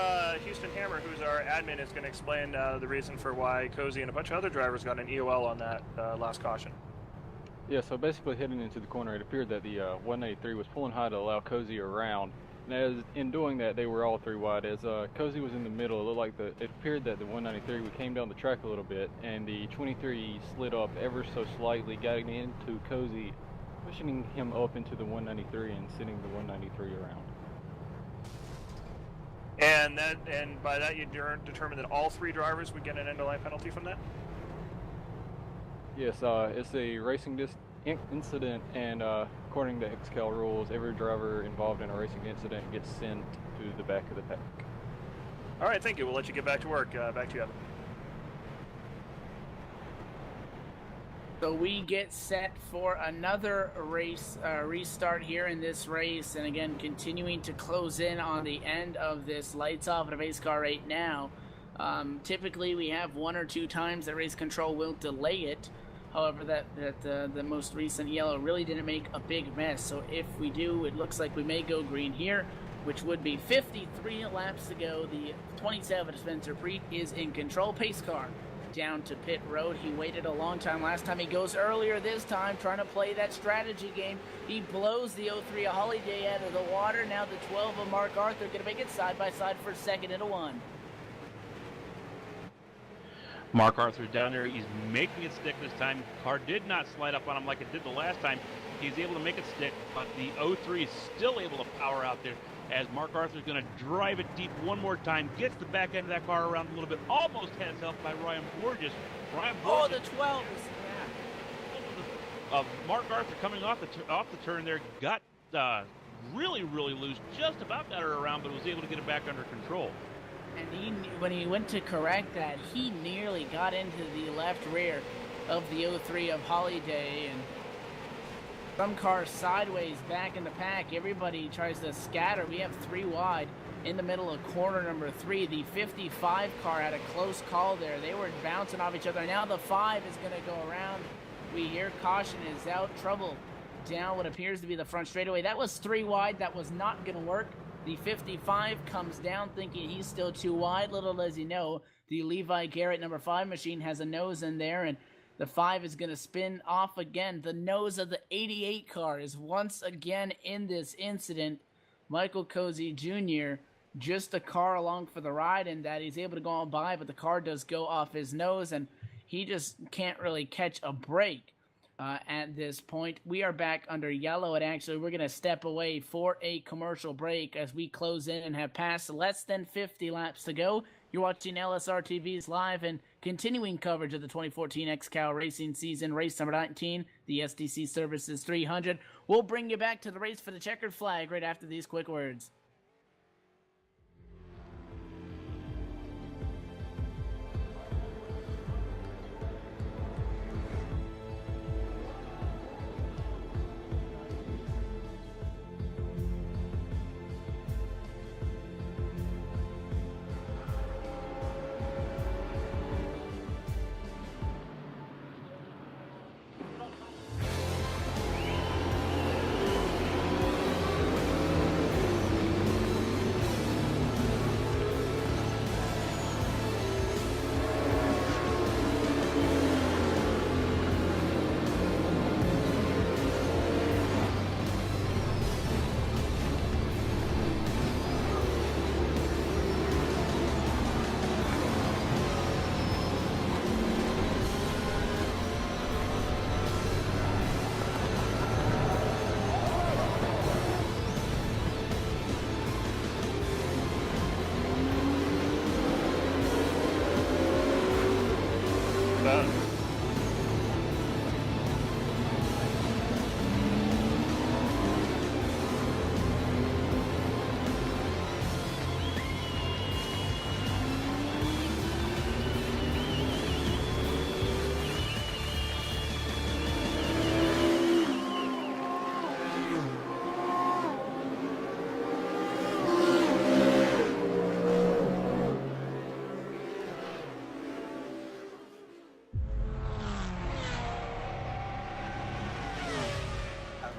Houston Hammer, who's our admin, is going to explain the reason for why Cozy and a bunch of other drivers got an EOL on that last caution. Yeah, so basically heading into the corner, it appeared that the 193 was pulling high to allow Cozy around. And as in doing that, they were all three wide. As Cozy was in the middle, it looked like it appeared that the 193 we came down the track a little bit, and the 23 slid up ever so slightly, getting into Cozy, pushing him up into the 193 and sending the 193 around. And by that, you determined that all three drivers would get an end-of-line penalty from that? Yes, it's a racing incident, and according to XCAL rules, every driver involved in a racing incident gets sent to the back of the pack. All right, thank you. We'll let you get back to work. Back to you, Evan. So we get set for another race restart here in this race, and again continuing to close in on the end of this lights off at a race car right now. Typically we have one or two times that race control will delay it. However, the most recent yellow really didn't make a big mess. So if we do, it looks like we may go green here, which would be 53 laps to go. The 27 Spencer Preet is in control. Pace car down to pit road. He waited a long time last time. He goes earlier this time, trying to play that strategy game. He blows the 03 of Holiday out of the water. Now the 12 of Mark Arthur going to make it side by side for second and a 1. Mark Arthur's down there. He's making it stick this time. Car did not slide up on him like it did the last time. He's able to make it stick, but the 03 is still able to power out there as Mark Arthur's going to drive it deep one more time, gets the back end of that car around a little bit, almost has help by Ryan Borges. Oh, the 12 is... Mark Arthur coming off the turn there, got really loose, just about got her around, but was able to get it back under control. And when he went to correct that, he nearly got into the left rear of the 03 of Holiday, and some cars sideways back in the pack. Everybody tries to scatter. We have three wide in the middle of corner number 3. The 55 car had a close call there. They were bouncing off each other. Now the 5 is going to go around. We hear caution is out. Trouble down what appears to be the front straightaway. That was 3 wide. That was not going to work. The 55 comes down thinking he's still too wide. Little does he know, the Levi Garrett number 5 machine has a nose in there, and the 5 is going to spin off again. The nose of the 88 car is once again in this incident. Michael Cozy Jr., just a car along for the ride, and that he's able to go on by, but the car does go off his nose, and he just can't really catch a break. At this point, we are back under yellow, and actually we're going to step away for a commercial break as we close in and have passed less than 50 laps to go. You're watching LSRTV's live and continuing coverage of the 2014 XCAL racing season, race number 19, the SDC Services 300. We'll bring you back to the race for the checkered flag right after these quick words.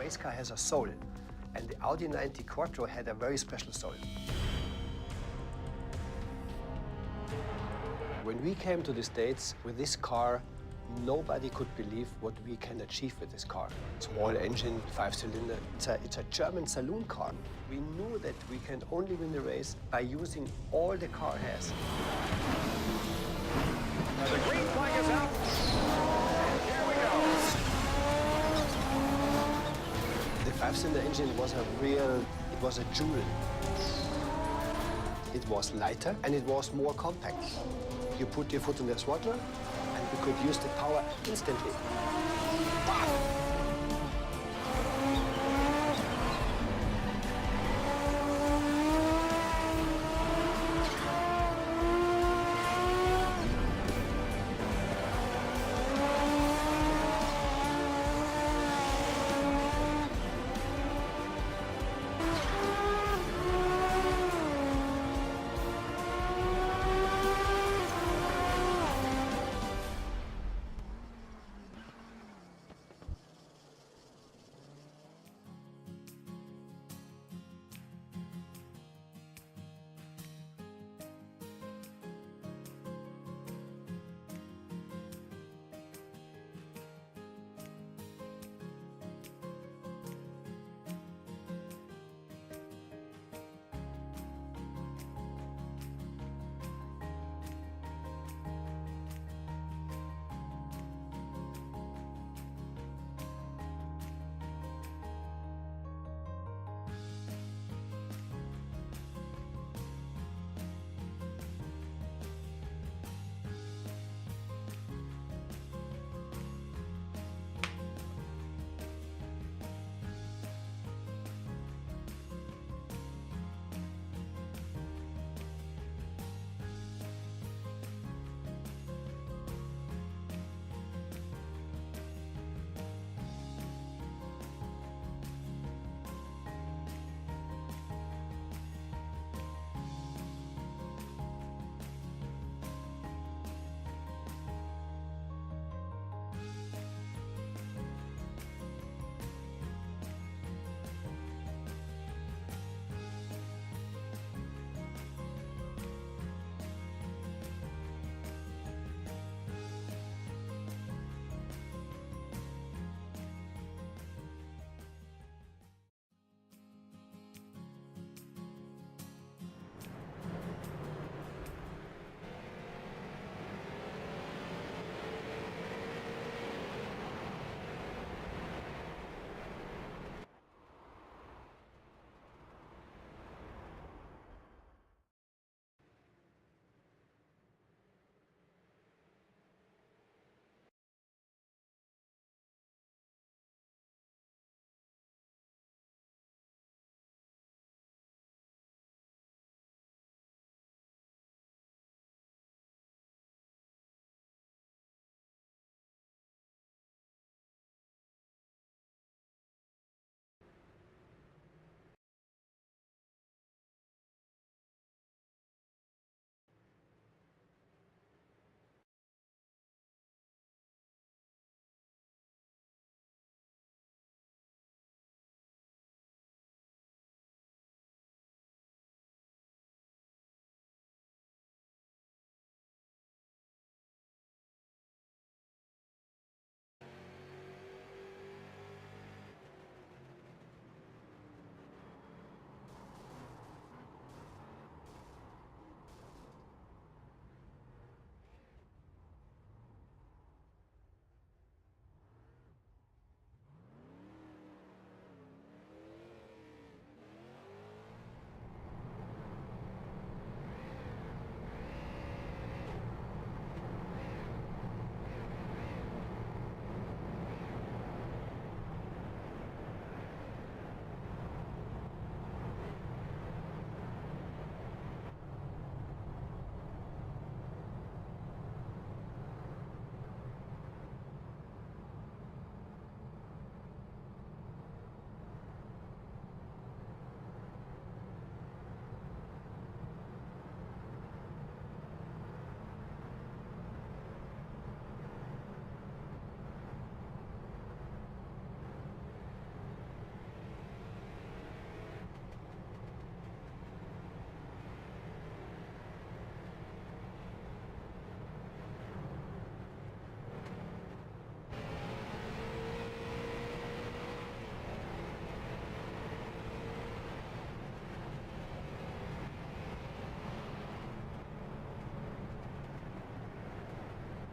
race car has a soul, and the Audi 90 Quattro had a very special soul. When we came to the States with this car, nobody could believe what we can achieve with this car. Small engine, 5-cylinder. It's a German saloon car. We knew that we can only win the race by using all the car has. The green flag is out. And here we go. The 5-cylinder engine was it was a jewel. It was lighter and it was more compact. You put your foot on the throttle and you could use the power instantly.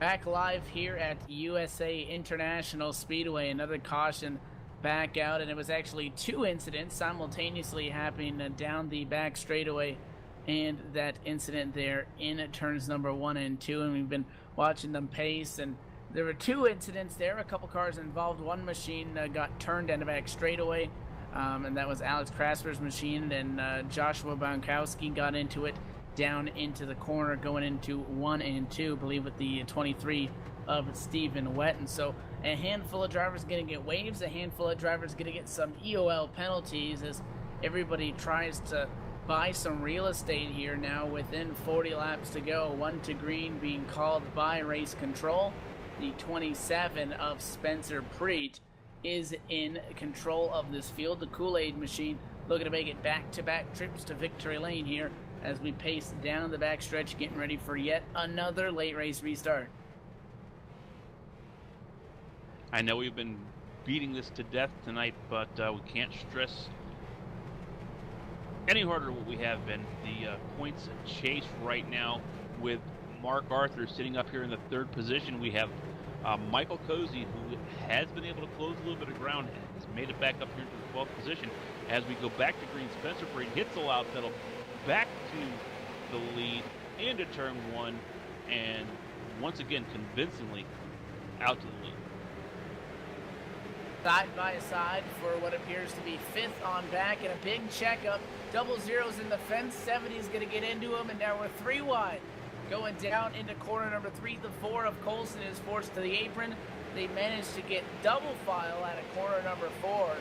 Back live here at USA International Speedway. Another caution back out, and it was actually two incidents simultaneously happening down the back straightaway, and that incident there in turns number 1 and 2, and we've been watching them pace, and there were two incidents there, a couple cars involved. One machine got turned down the back straightaway, and that was Alex Krasper's machine, and Joshua Bankowski got into it down into the corner going into 1 and 2, I believe with the 23 of Stephen Wetton. So a handful of drivers going to get waves, a handful of drivers going to get some EOL penalties as everybody tries to buy some real estate here now within 40 laps to go. 1 to green being called by race control. The 27 of Spencer Preet is in control of this field. The Kool-Aid machine looking to make it back-to-back trips to victory lane here as we pace down the backstretch, getting ready for yet another late race restart. I know we've been beating this to death tonight, but we can't stress any harder what we have been. The points chase right now with Mark Arthur sitting up here in the 3rd position. We have Michael Cozy, who has been able to close a little bit of ground, has made it back up here to the 12th position. As we go back to green, Spencer Preet hits the loud pedal back to the lead into turn 1, and once again convincingly out to the lead. Side by side for what appears to be 5th on back, and a big checkup. Double zeros in the fence. 70 is going to get into him, and now we're 3 wide. Going down into corner number 3, the 4 of Colson is forced to the apron. They managed to get double file at a corner number 4,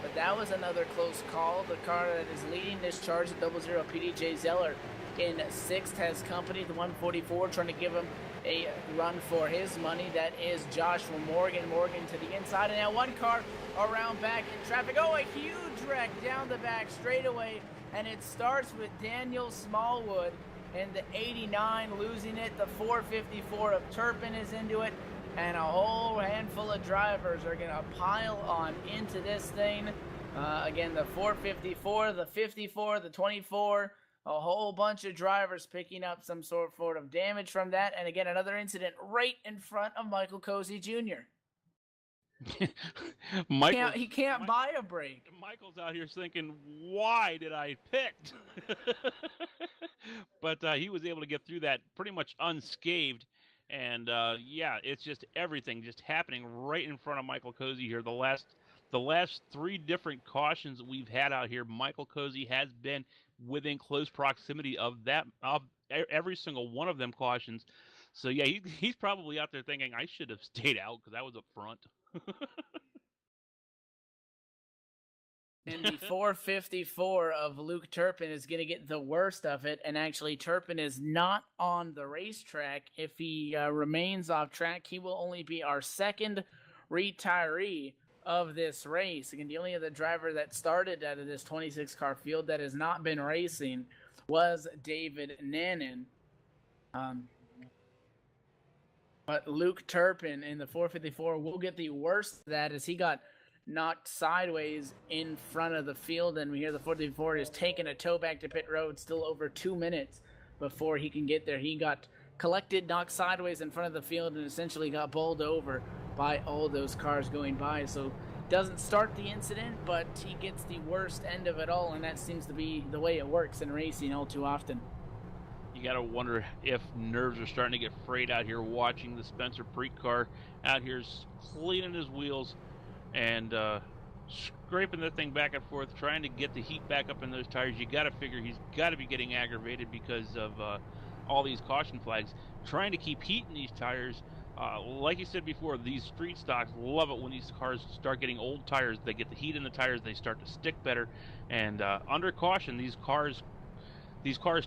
but that was another close call. The car that is leading this charge, the 00 PDJ Zeller, in 6th has company. The 144 trying to give him a run for his money. That is Joshua Morgan. Morgan to the inside, and now one car around back in traffic. Oh, a huge wreck down the back straightaway, and it starts with Daniel Smallwood and the 89 losing it. The 454 of Turpin is into it, and a whole handful of drivers are going to pile on into this thing. Again, the 454, the 54, the 24, a whole bunch of drivers picking up some sort of damage from that. And again, another incident right in front of Michael Cozy Jr. He can't buy a break. Michael's out here thinking, why did I pit? But he was able to get through that pretty much unscathed. And yeah, it's just everything just happening right in front of Michael Cozy here. The last 3 different cautions that we've had out here, Michael Cozy has been within close proximity of every single one of them cautions. So yeah, he's probably out there thinking, I should have stayed out because I was up front. And the 454 of Luke Turpin is going to get the worst of it. And actually, Turpin is not on the racetrack. If he remains off track, he will only be our 2nd retiree of this race. Again, the only other driver that started out of this 26-car field that has not been racing was David Nannon. But Luke Turpin in the 454 will get the worst of that as he got knocked sideways in front of the field, and we hear the 454 is taking a tow back to pit road. Still over 2 minutes before he can get there. He got collected, knocked sideways in front of the field, and essentially got bowled over by all those cars going by. So doesn't start the incident, but he gets the worst end of it all, and that seems to be the way it works in racing all too often. You got to wonder if nerves are starting to get frayed out here watching the Spencer Preet car out here cleaning his wheels and scraping the thing back and forth, trying to get the heat back up in those tires. You got to figure he's got to be getting aggravated because of all these caution flags. Trying to keep heat in these tires. Like you said before, these street stocks love it when these cars start getting old tires. They get the heat in the tires, they start to stick better. And under caution, these cars'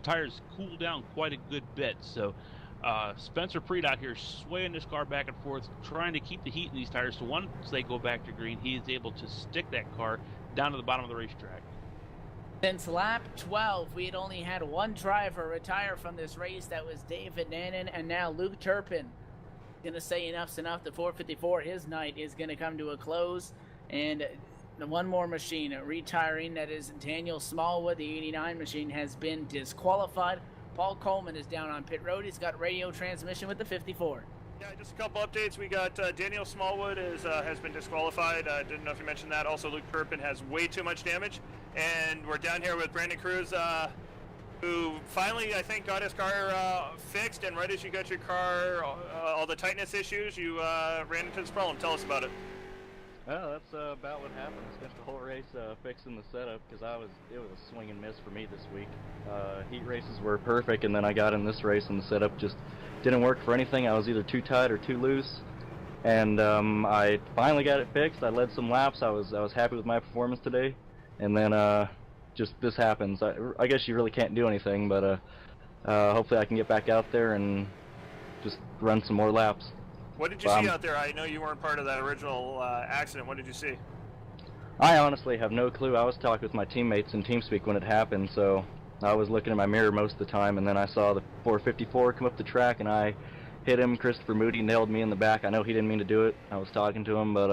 tires cool down quite a good bit. So Spencer Preet out here swaying this car back and forth, trying to keep the heat in these tires. So once they go back to green, he is able to stick that car down to the bottom of the racetrack. Since lap 12, we had only had one driver retire from this race. That was David Nannon, and now Luke Turpin. Gonna say enough's enough. The 454, his night is gonna come to a close, and one more machine retiring. That is Daniel Smallwood. The 89 machine has been disqualified. Paul Coleman is down on pit road. He's got radio transmission with the 54. Yeah, just a couple updates. We got Daniel Smallwood has been disqualified. Didn't know if you mentioned that. Also, Luke Turpin has way too much damage. And we're down here with Brandon Cruz, who finally, I think, got his car fixed. And right as you got your car, all the tightness issues, you ran into this problem. Tell us about it. Well, that's about what happened. Spent the whole race fixing the setup because it was a swing and miss for me this week. Heat races were perfect, and then I got in this race and the setup just didn't work for anything. I was either too tight or too loose, and I finally got it fixed. I led some laps. I was happy with my performance today, and then just this happens. I guess you really can't do anything, but hopefully I can get back out there and just run some more laps. What did you see out there? I know you weren't part of that original accident. What did you see? I honestly have no clue. I was talking with my teammates in TeamSpeak when it happened, so I was looking in my mirror most of the time, and then I saw the 454 come up the track, and I hit him. Christopher Moody nailed me in the back. I know he didn't mean to do it. I was talking to him, but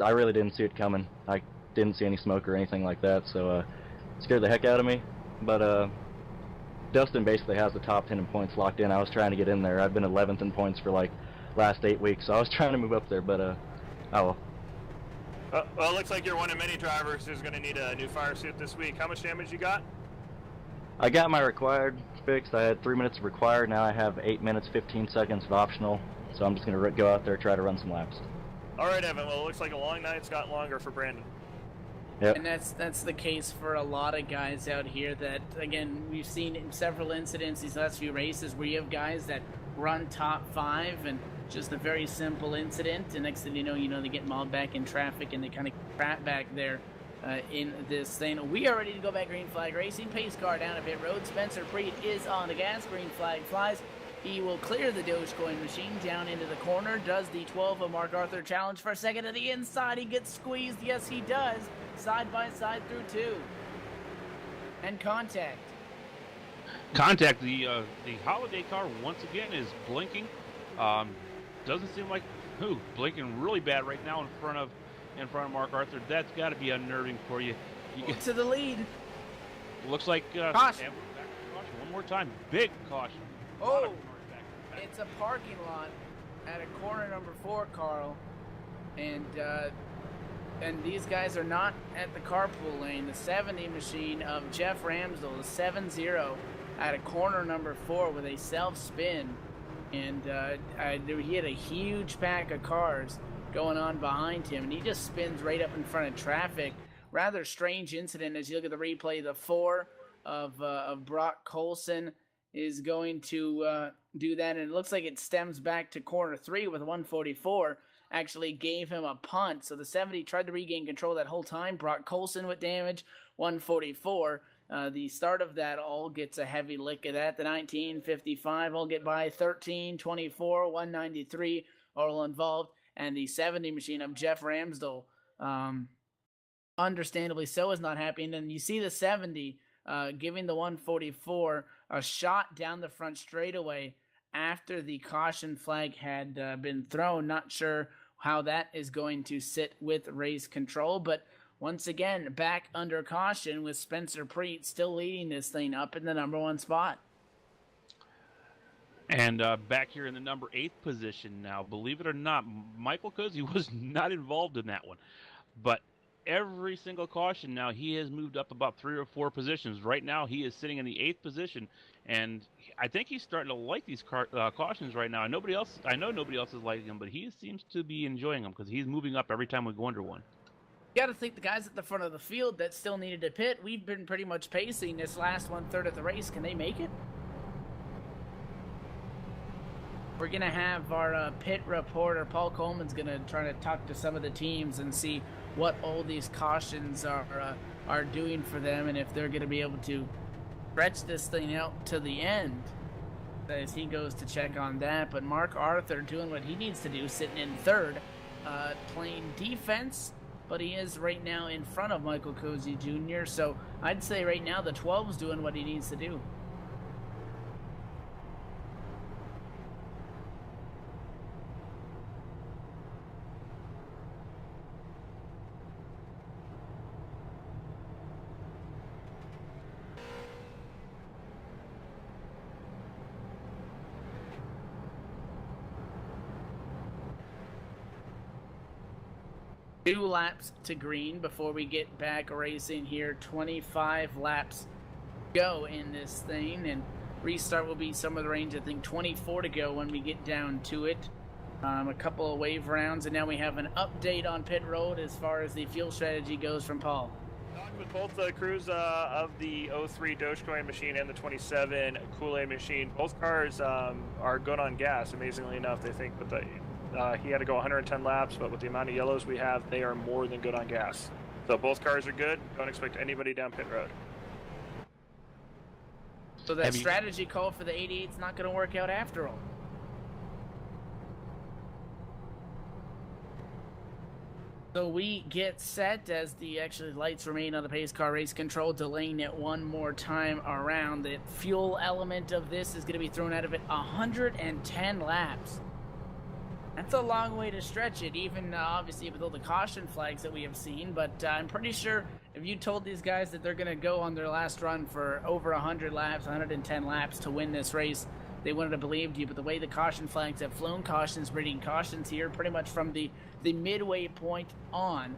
I really didn't see it coming. I didn't see any smoke or anything like that, so it scared the heck out of me. But Dustin basically has the top 10 in points locked in. I was trying to get in there. I've been 11th in points for like last 8 weeks, so I was trying to move up there, but oh well. Well, it looks like you're one of many drivers who's going to need a new fire suit this week. How much damage you got? I got my required fixed. I had 3 minutes of required. Now I have 8 minutes 15 seconds of optional, so I'm just going to go out there and try to run some laps. All right, Evan. Well, it looks like a long night's got longer for Brandon. Yep. And that's the case for a lot of guys out here that, again, we've seen in several incidents these last few races where you have guys that run top 5 and just a very simple incident, and next thing you know they get mauled back in traffic and they kind of crap back there in this thing. We are ready to go back. Green flag racing. Pace car down a pit road. Spencer Preet is on the gas. Green flag flies. He will clear the Dogecoin machine down into the corner. Does the 12 of Mark Arthur challenge for a second to the inside? He gets squeezed. Yes, he does. Side by side through 2. And contact. Contact. The holiday car once again is blinking. Doesn't seem like blinking really bad right now in front of Mark Arthur. That's got to be unnerving for you. Get to the lead. Looks like caution. Caution. One more time. Big caution. Oh, it's a parking lot at a corner number 4, Carl, and these guys are not at the carpool lane. The 70 machine of Jeff Ramsdell is 7-0 at a corner number 4 with a self spin. And he had a huge pack of cars going on behind him, and he just spins right up in front of traffic. Rather strange incident as you look at the replay. The 4 of Brock Colson is going to do that, and it looks like it stems back to corner 3 with 144. Actually gave him a punt, so the 70 tried to regain control that whole time. Brock Colson with damage, 144. The start of that all gets a heavy lick of that. The 1955 will get by 13, 24, 193 all involved. And the 70 machine of Jeff Ramsdell, understandably so, is not happy. And then you see the 70 giving the 144 a shot down the front straightaway after the caution flag had been thrown. Not sure how that is going to sit with race control, but once again, back under caution with Spencer Preet still leading this thing up in the number 1 spot. And back here in the number 8 position now, believe it or not, Michael Cozy was not involved in that one. But every single caution now, he has moved up about 3 or 4 positions. Right now, he is sitting in the 8th position, and I think he's starting to like these cautions right now. I know nobody else is liking them, but he seems to be enjoying them because he's moving up every time we go under one. You got to think the guys at the front of the field that still needed to pit, we've been pretty much pacing this last 1/3 of the race. Can they make it? We're going to have our pit reporter, Paul Coleman's going to try to talk to some of the teams and see what all these cautions are doing for them and if they're going to be able to stretch this thing out to the end as he goes to check on that. But Mark Arthur doing what he needs to do, sitting in 3rd, playing defense, but he is right now in front of Michael Cozy Jr. So I'd say right now the 12's doing what he needs to do. 2 laps to green before we get back racing here. 25 laps go in this thing, and restart will be somewhere in the range, I think 24 to go when we get down to it. A couple of wave rounds, and now we have an update on pit road as far as the fuel strategy goes from Paul. With both the crews of the 03 Dogecoin machine and the 27 Kool-Aid machine, both cars are good on gas, amazingly enough. They think with the he had to go 110 laps, but with the amount of yellows we have, they are more than good on gas. So both cars are good. Don't expect anybody down pit road. So that strategy call for the 88's not going to work out after all. So we get set as the lights remain on the pace car race control, delaying it one more time around. The fuel element of this is going to be thrown out of it 110 laps. That's a long way to stretch it, even obviously with all the caution flags that we have seen. But I'm pretty sure if you told these guys that they're going to go on their last run for over 100 laps, 110 laps to win this race, they wouldn't have believed you. But the way the caution flags have flown, cautions breeding cautions here, pretty much from the midway point on,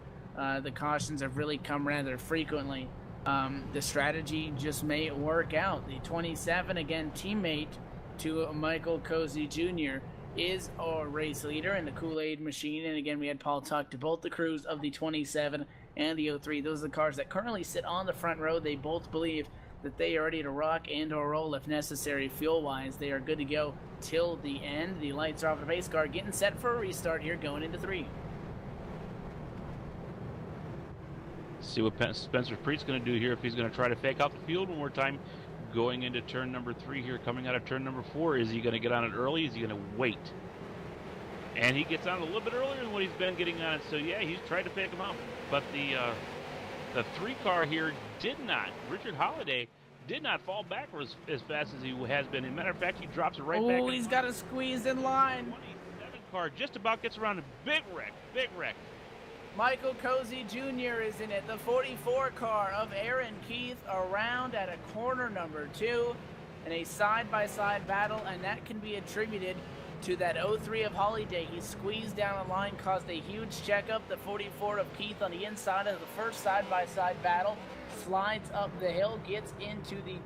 the cautions have really come rather frequently. The strategy just may work out. The 27, again, teammate to Michael Cozy Jr., is our race leader in the Kool-Aid machine. And again, we had Paul talk to both the crews of the 27 and the 03. Those are the cars that currently sit on the front row. They both believe that they are ready to rock and or roll if necessary fuel-wise. They are good to go till the end. The lights are off the pace car, getting set for a restart here, going into 3. See what Spencer Preet's going to do here, if he's going to try to fake out the field one more time. Going into turn number 3 here, coming out of turn number 4, is he going to get on it early? Is he going to wait? And he gets on a little bit earlier than what he's been getting on it, so yeah, he's tried to fake him out. But the 3 car here did not. Richard Holiday did not fall backwards as fast as he has been. As a matter of fact, he drops it right back. Oh, he's got a squeeze in line. 27 car just about gets around a big wreck, big wreck. Michael Cozy Jr. is in it. The 44 car of Aaron Keith around at a corner number 2 in a side-by-side battle, and that can be attributed to that 03 of Holiday. He squeezed down a line, caused a huge checkup. The 44 of Keith on the inside of the first side-by-side battle slides up the hill, gets into the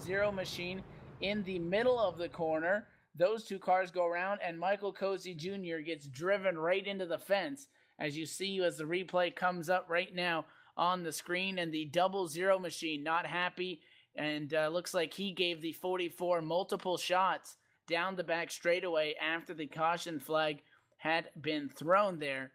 00 machine in the middle of the corner. Those 2 cars go around, and Michael Cozy Jr. gets driven right into the fence. As you see, as the replay comes up right now on the screen, and the 00 machine not happy, and looks like he gave the 44 multiple shots down the back straightaway after the caution flag had been thrown there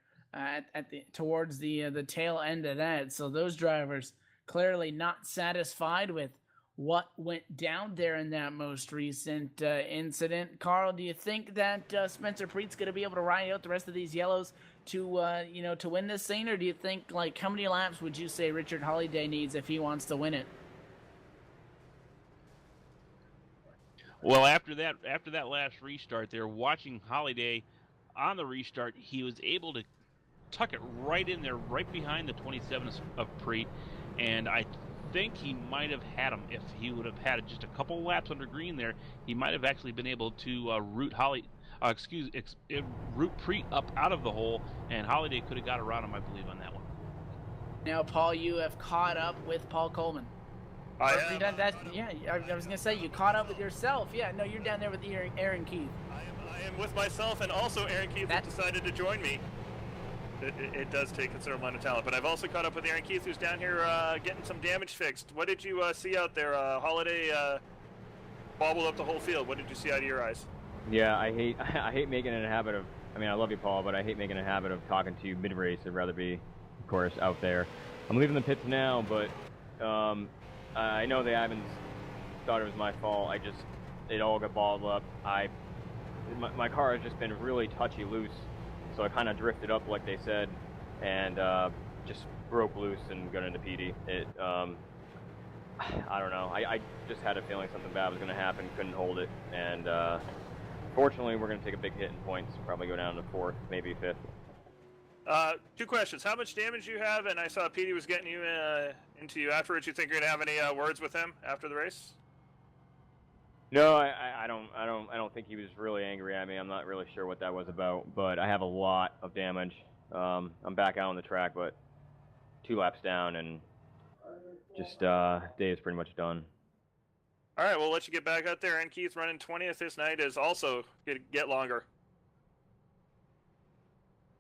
towards the tail end of that. So those drivers clearly not satisfied with what went down there in that most recent incident. Carl, do you think that Spencer Preet's going to be able to ride out the rest of these yellows to win this thing, or do you think, like, how many laps would you say Richard Holiday needs if he wants to win it? Well, after that last restart there, watching Holiday on the restart, he was able to tuck it right in there, right behind the 27 of Preet, and I think he might have had him. If he would have had just a couple laps under green there, he might have actually been able to route Preet up out of the hole, and Holiday could have got around him, I believe, on that one. Now, Paul, you have caught up with Paul Coleman. I was going to say, you caught up with yourself. Yeah, no, you're down there with Aaron Keith. I am with myself, and also Aaron Keith has decided to join me. It does take a considerable amount of talent, but I've also caught up with Aaron Keith, who's down here getting some damage fixed. What did you see out there? Holiday bobbled up the whole field. What did you see out of your eyes? Yeah, I hate making it a habit of. I mean, I love you, Paul, but I hate making a habit of talking to you mid-race. I'd rather be, of course, out there. I'm leaving the pits now, but I know the Ivans thought it was my fault. It all got balled up. My car has just been really touchy loose. So I kind of drifted up, like they said, and just broke loose and got into PD. I don't know. I just had a feeling something bad was going to happen, couldn't hold it, and fortunately we're going to take a big hit in points, probably go down to 4th, maybe 5th. 2 questions. How much damage you have? And I saw PD was getting you into you afterwards. You think you're going to have any words with him after the race? No, I don't think he was really angry at me. I'm not really sure what that was about, but I have a lot of damage. I'm back out on the track, but 2 laps down, and just day is pretty much done. All right, we'll let you get back out there. And Keith running 20th this night is also get longer.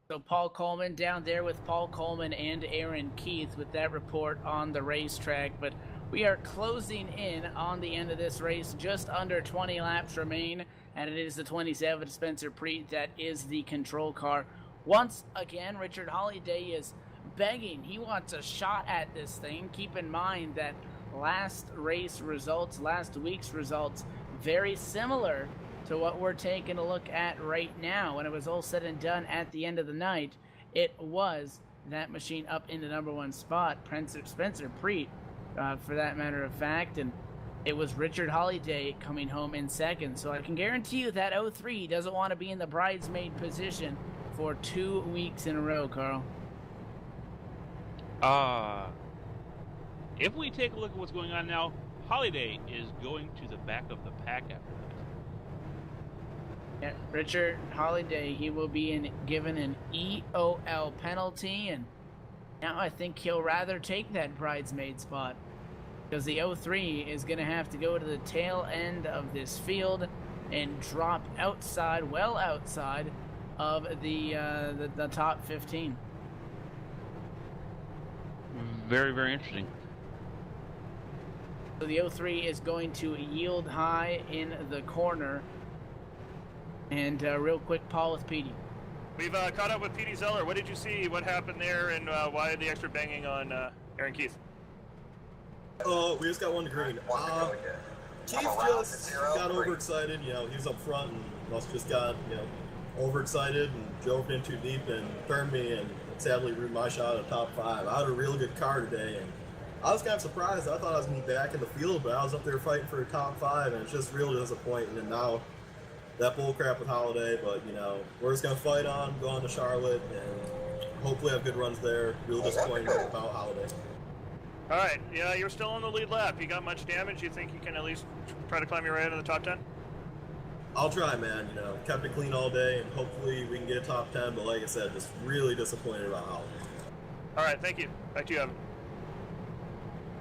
So Paul Coleman down there with Paul Coleman and Aaron Keith with that report on the racetrack. But we are closing in on the end of this race. Just under 20 laps remain, and it is the 27 Spencer Preet that is the control car. Once again, Richard Holiday is begging. He wants a shot at this thing. Keep in mind that last week's results, very similar to what we're taking a look at right now. When it was all said and done at the end of the night, it was that machine up in the number 1 spot, Spencer Preet, for that matter of fact, and it was Richard Holiday coming home in second. So I can guarantee you that 03 doesn't want to be in the bridesmaid position for 2 weeks in a row, Carl. If we take a look at what's going on now, Holiday is going to the back of the pack after that. Yeah, Richard Holiday, he will be given an EOL penalty, and now I think he'll rather take that bridesmaid spot, because the 03 is going to have to go to the tail end of this field and drop outside, well outside of the top 15. Very, very interesting. So the 03 is going to yield high in the corner. And real quick, Paul with Petey. We've caught up with Petey Zeller. What did you see? What happened there? And why the extra banging on Aaron Keith? We just got one to green. Keith just got overexcited. You know, he was up front and must just got, overexcited and drove in too deep and turned me and sadly ruined my shot at top 5. I had a really good car today, and I was kind of surprised. I thought I was going to be back in the field, but I was up there fighting for a top 5, and it's just really disappointing. And now that bull crap with Holiday, but we're just going to fight on, go on to Charlotte, and hopefully have good runs there. Real disappointing about Holiday. All right, yeah, you're still on the lead lap. You got much damage? You think you can at least try to climb your way into the top 10? I'll try, man. Kept it clean all day, and hopefully we can get a top 10, but like I said, just really disappointed about Holiday. All right, thank you. Back to you, Evan.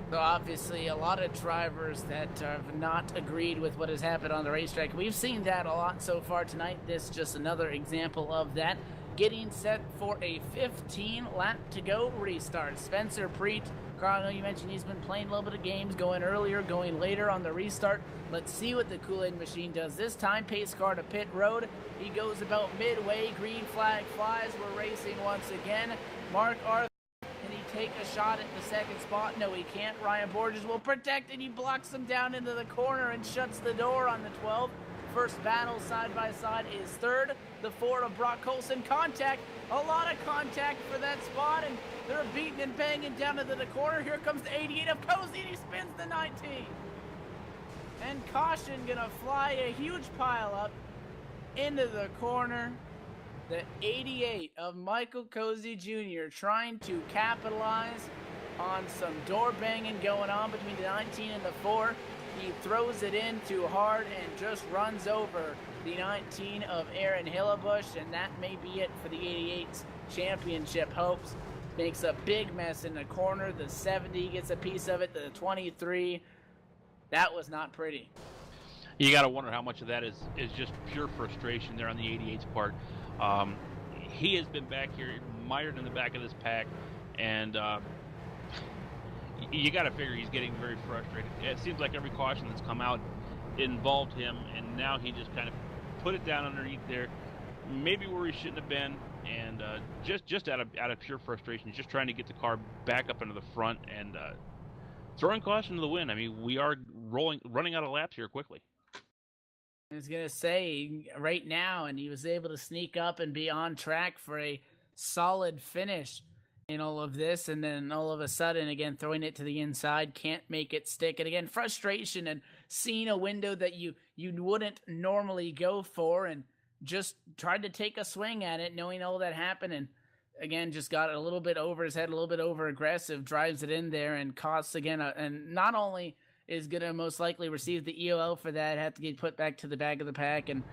So obviously a lot of drivers that have not agreed with what has happened on the racetrack. We've seen that a lot so far tonight. This is just another example of that. Getting set for a 15 lap to go restart. Spencer Preet, Carl, I know you mentioned he's been playing a little bit of games, going earlier, going later on the restart. Let's see what the Kool-Aid machine does this time. Pace car to pit road. He goes about midway. Green flag flies. We're racing once again. Mark Arthur. Can he take a shot at the second spot? No, he can't. Ryan Borges will protect, and he blocks him down into the corner and shuts the door on the 12. First battle side by side is third. The 4 of Brock Colson. Contact. A lot of contact for that spot, and they're beating and banging down into the corner. Here comes the 88 of Cozy, and he spins the 19. And caution gonna fly a huge pile up into the corner. The 88 of Michael Cozy Jr. trying to capitalize on some door banging going on between the 19 and the 4. He throws it in too hard and just runs over the 19 of Aaron Hillebush, and that may be it for the 88's championship hopes. Makes a big mess in the corner. The 70 gets a piece of it. The 23, that was not pretty. You got to wonder how much of that is just pure frustration there on the 88's part. He has been back here mired in the back of this pack, and you got to figure he's getting very frustrated. It seems like every caution that's come out involved him, and now he just kind of put it down underneath there, maybe where he shouldn't have been, and just out of pure frustration, just trying to get the car back up into the front and throwing caution to the wind. I mean, we are running out of laps here quickly. I was going to say right now, and he was able to sneak up and be on track for a solid finish in all of this, and then all of a sudden, again, throwing it to the inside, can't make it stick. And again, frustration and seeing a window that you wouldn't normally go for and just tried to take a swing at it, knowing all that happened, and again, just got a little bit over his head, a little bit over aggressive, drives it in there and costs again, and not only is going to most likely receive the EOL for that, have to get put back to the back of the pack, and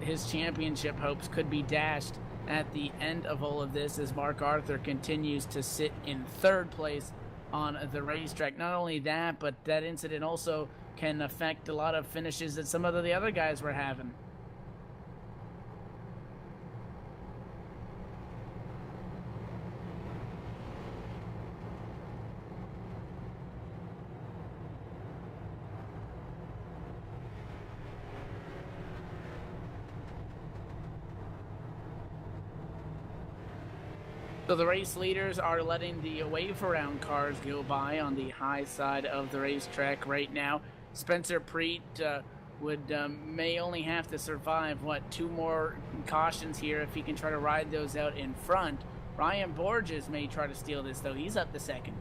his championship hopes could be dashed at the end of all of this as Mark Arthur continues to sit in third place on the racetrack. Not only that, but that incident also can affect a lot of finishes that some of the other guys were having. So the race leaders are letting the wave around cars go by on the high side of the racetrack right now. Spencer Preet may only have to survive, 2 more cautions here if he can try to ride those out in front. Ryan Borges may try to steal this, though. He's up to second.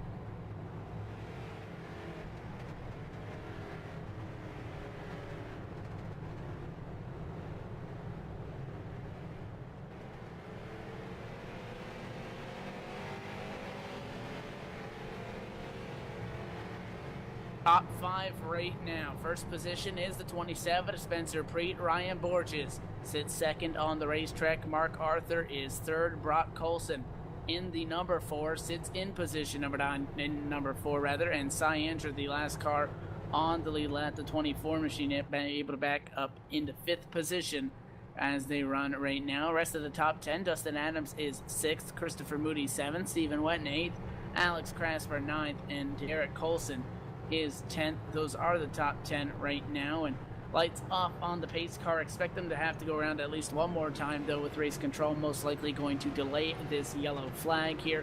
Top 5 right now. First position is the 27, Spencer Preet. Ryan Borges sits second on the racetrack. Mark Arthur is third. Brock Colson in the number 4 sits in position number 4 rather. And Cy Andrew, the last car on the lead lap, the 24 machine, able to back up into 5th position as they run right now. Rest of the top 10, Dustin Adams is 6th. Christopher Moody 7th. Stephen Wetton 8th. Alex Krasper 9th. And Derek Colson is 10th. Those are the top 10 right now, and lights off on the pace car. Expect them to have to go around at least one more time, though, with race control most likely going to delay this yellow flag here.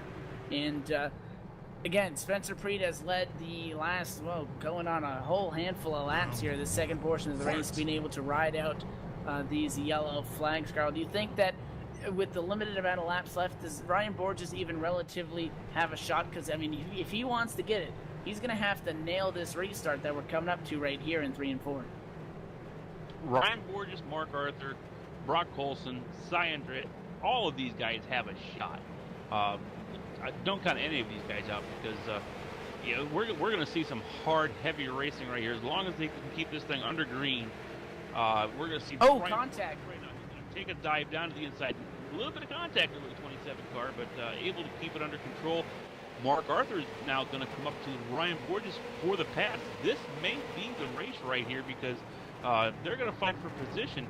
And again, Spencer Preet has led the last, going on a whole handful of laps here, the second portion of the race, being able to ride out these yellow flags. Carl, do you think that with the limited amount of laps left, does Ryan Borges even relatively have a shot? Because, I mean, if he wants to get it, he's going to have to nail this restart that we're coming up to right here in 3 and 4. Ryan Borges, Mark Arthur, Brock Colson, Cy Andretti, all of these guys have a shot. I don't count any of these guys out because we're going to see some hard, heavy racing right here. As long as they can keep this thing under green, we're going to see contact right now. He's going to take a dive down to the inside. A little bit of contact with the 27 car, but able to keep it under control. Mark Arthur is now going to come up to Ryan Borges for the pass. This may be the race right here because they're going to fight for position.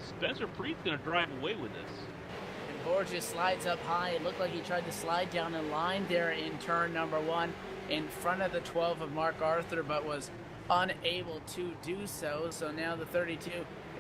Spencer Preet's going to drive away with this. And Borges slides up high. It looked like he tried to slide down in line there in turn number 1 in front of the 12 of Mark Arthur, but was unable to do so. So now the 32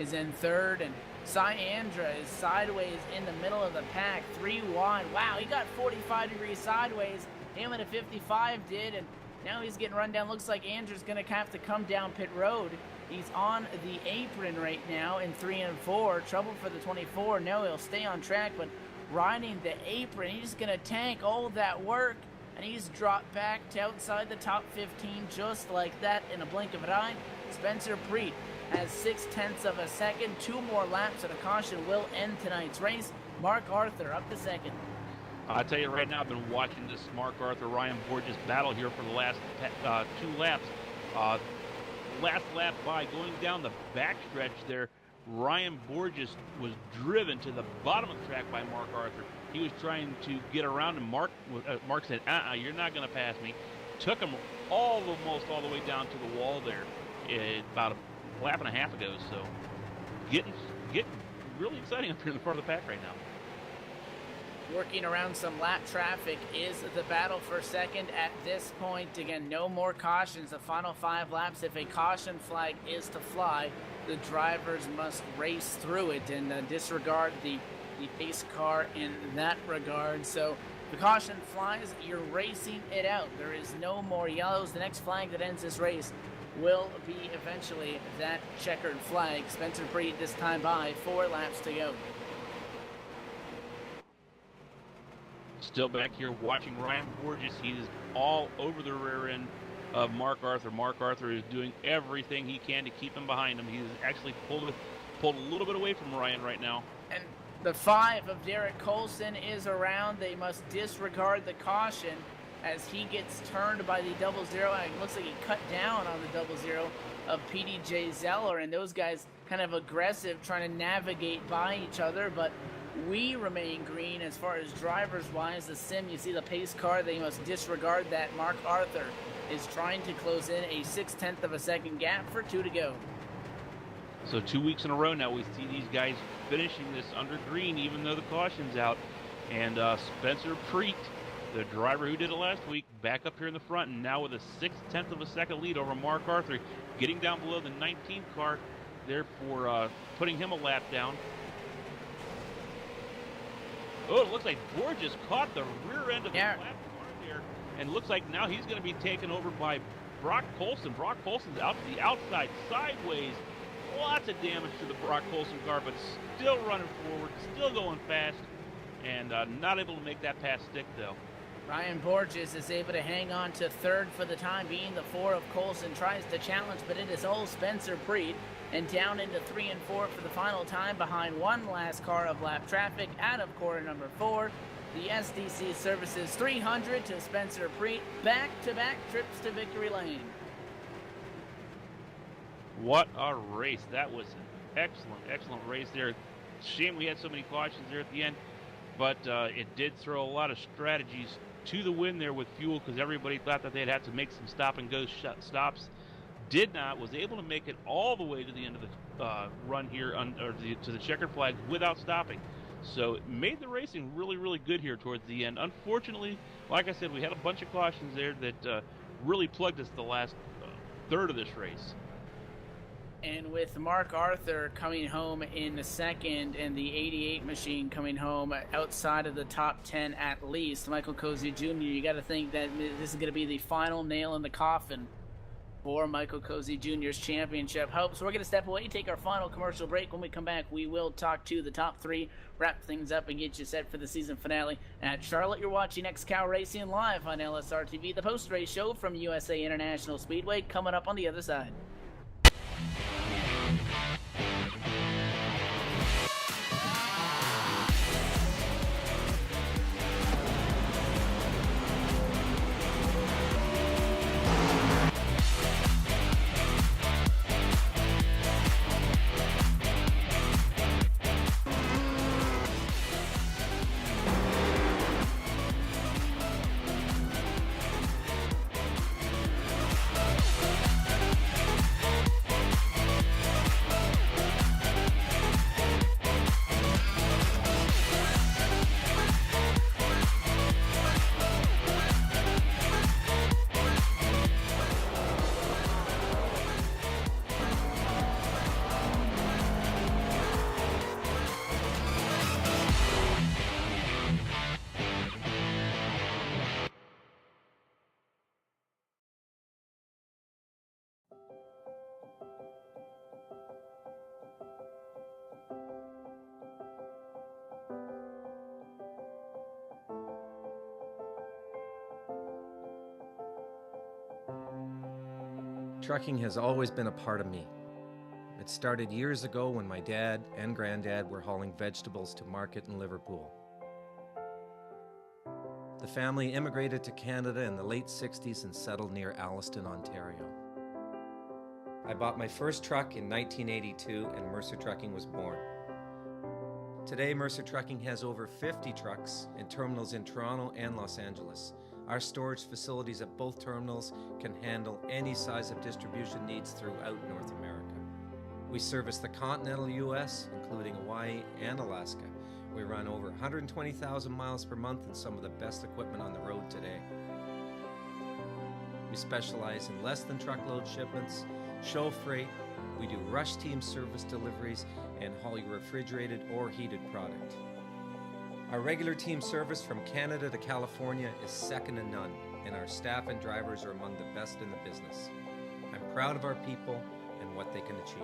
is in third, and Cy Andra is sideways in the middle of the pack, 3 wide. Wow, he got 45 degrees sideways. Him and a 55 did, and now he's getting run down. Looks like Andrew's going to have to come down pit road. He's on the apron right now in 3 and 4. Trouble for the 24. No, he'll stay on track, but riding the apron, he's going to tank all that work, and he's dropped back to outside the top 15 just like that in a blink of an eye. Spencer Preet has 0.6 of a second. 2 more laps and a caution will end tonight's race. Mark Arthur up to second. I tell you right now, I've been watching this Mark Arthur, Ryan Borges battle here for the last 2 laps. Last lap by, going down the backstretch there, Ryan Borges was driven to the bottom of the track by Mark Arthur. He was trying to get around him. Mark said, you're not going to pass me. Took him almost all the way down to the wall there about a lap and a half ago. So getting really exciting up here in the front of the pack right now. Working around some lap traffic is the battle for second at this point. Again, no more cautions. The final 5 laps, if a caution flag is to fly, the drivers must race through it and disregard the pace car in that regard. So the caution flies, you're racing it out. There is no more yellows. The next flag that ends this race will be eventually that checkered flag. Spencer Preet this time by, 4 laps to go. Still back here watching Ryan Borges. He's all over the rear end of Mark Arthur. Mark Arthur is doing everything he can to keep him behind him. He's actually pulled a little bit away from Ryan right now. And the 5 of Derek Colson is around. They must disregard the caution as he gets turned by the 00. And it looks like he cut down on the 00 of PDJ Zeller. And those guys kind of aggressive, trying to navigate by each other. But we remain green. As far as drivers-wise, the sim, you see the pace car, they must disregard that. Mark Arthur is trying to close in a 0.6 of a second gap for 2 to go. So 2 weeks in a row now we see these guys finishing this under green even though the caution's out. And Spencer Preet, the driver who did it last week, back up here in the front and now with a 0.6 of a second lead over Mark Arthur, getting down below the 19th car, therefore putting him a lap down. Oh, it looks like Borges caught the rear end of the lap car there, and looks like now he's going to be taken over by Brock Colson. Brock Colson's out to the outside, sideways. Lots of damage to the Brock Colson car, but still running forward, still going fast, and not able to make that pass stick, though. Ryan Borges is able to hang on to third for the time being. The 4 of Colson tries to challenge, but it is all Spencer Preet. And down into 3 and 4 for the final time behind one last car of lap traffic out of quarter number 4. The SDC services 300 to Spencer Preet. Back-to-back trips to victory lane. What a race. That was an excellent race there. Shame we had so many cautions there at the end, but it did throw a lot of strategies to the wind there with fuel because everybody thought that they'd have to make some stop-and-go stops. Did not, was able to make it all the way to the end of the run here to the checkered flag without stopping. So it made the racing really good here towards the end. Unfortunately, like I said, we had a bunch of cautions there that really plugged us the last third of this race. And with Mark Arthur coming home in the second and the 88 machine coming home outside of the top 10 at least, Michael Cozy Jr., you got to think that this is going to be the final nail in the coffin for Michael Cozy Jr.'s championship hopes. So we're going to step away, take our final commercial break. When we come back, we will talk to the top 3, wrap things up, and get you set for the season finale at Charlotte. You're watching XCAL Racing live on LSRTV, the post-race show from USA International Speedway, coming up on the other side. Trucking has always been a part of me. It started years ago when my dad and granddad were hauling vegetables to market in Liverpool. The family immigrated to Canada in the late 60s and settled near Alliston, Ontario. I bought my first truck in 1982 and Mercer Trucking was born. Today, Mercer Trucking has over 50 trucks in terminals in Toronto and Los Angeles. Our storage facilities at both terminals can handle any size of distribution needs throughout North America. We service the continental U.S., including Hawaii and Alaska. We run over 120,000 miles per month and some of the best equipment on the road today. We specialize in less than truckload shipments, show freight, we do rush team service deliveries, and haul your refrigerated or heated product. Our regular team service from Canada to California is second to none, and our staff and drivers are among the best in the business. I'm proud of our people and what they can achieve.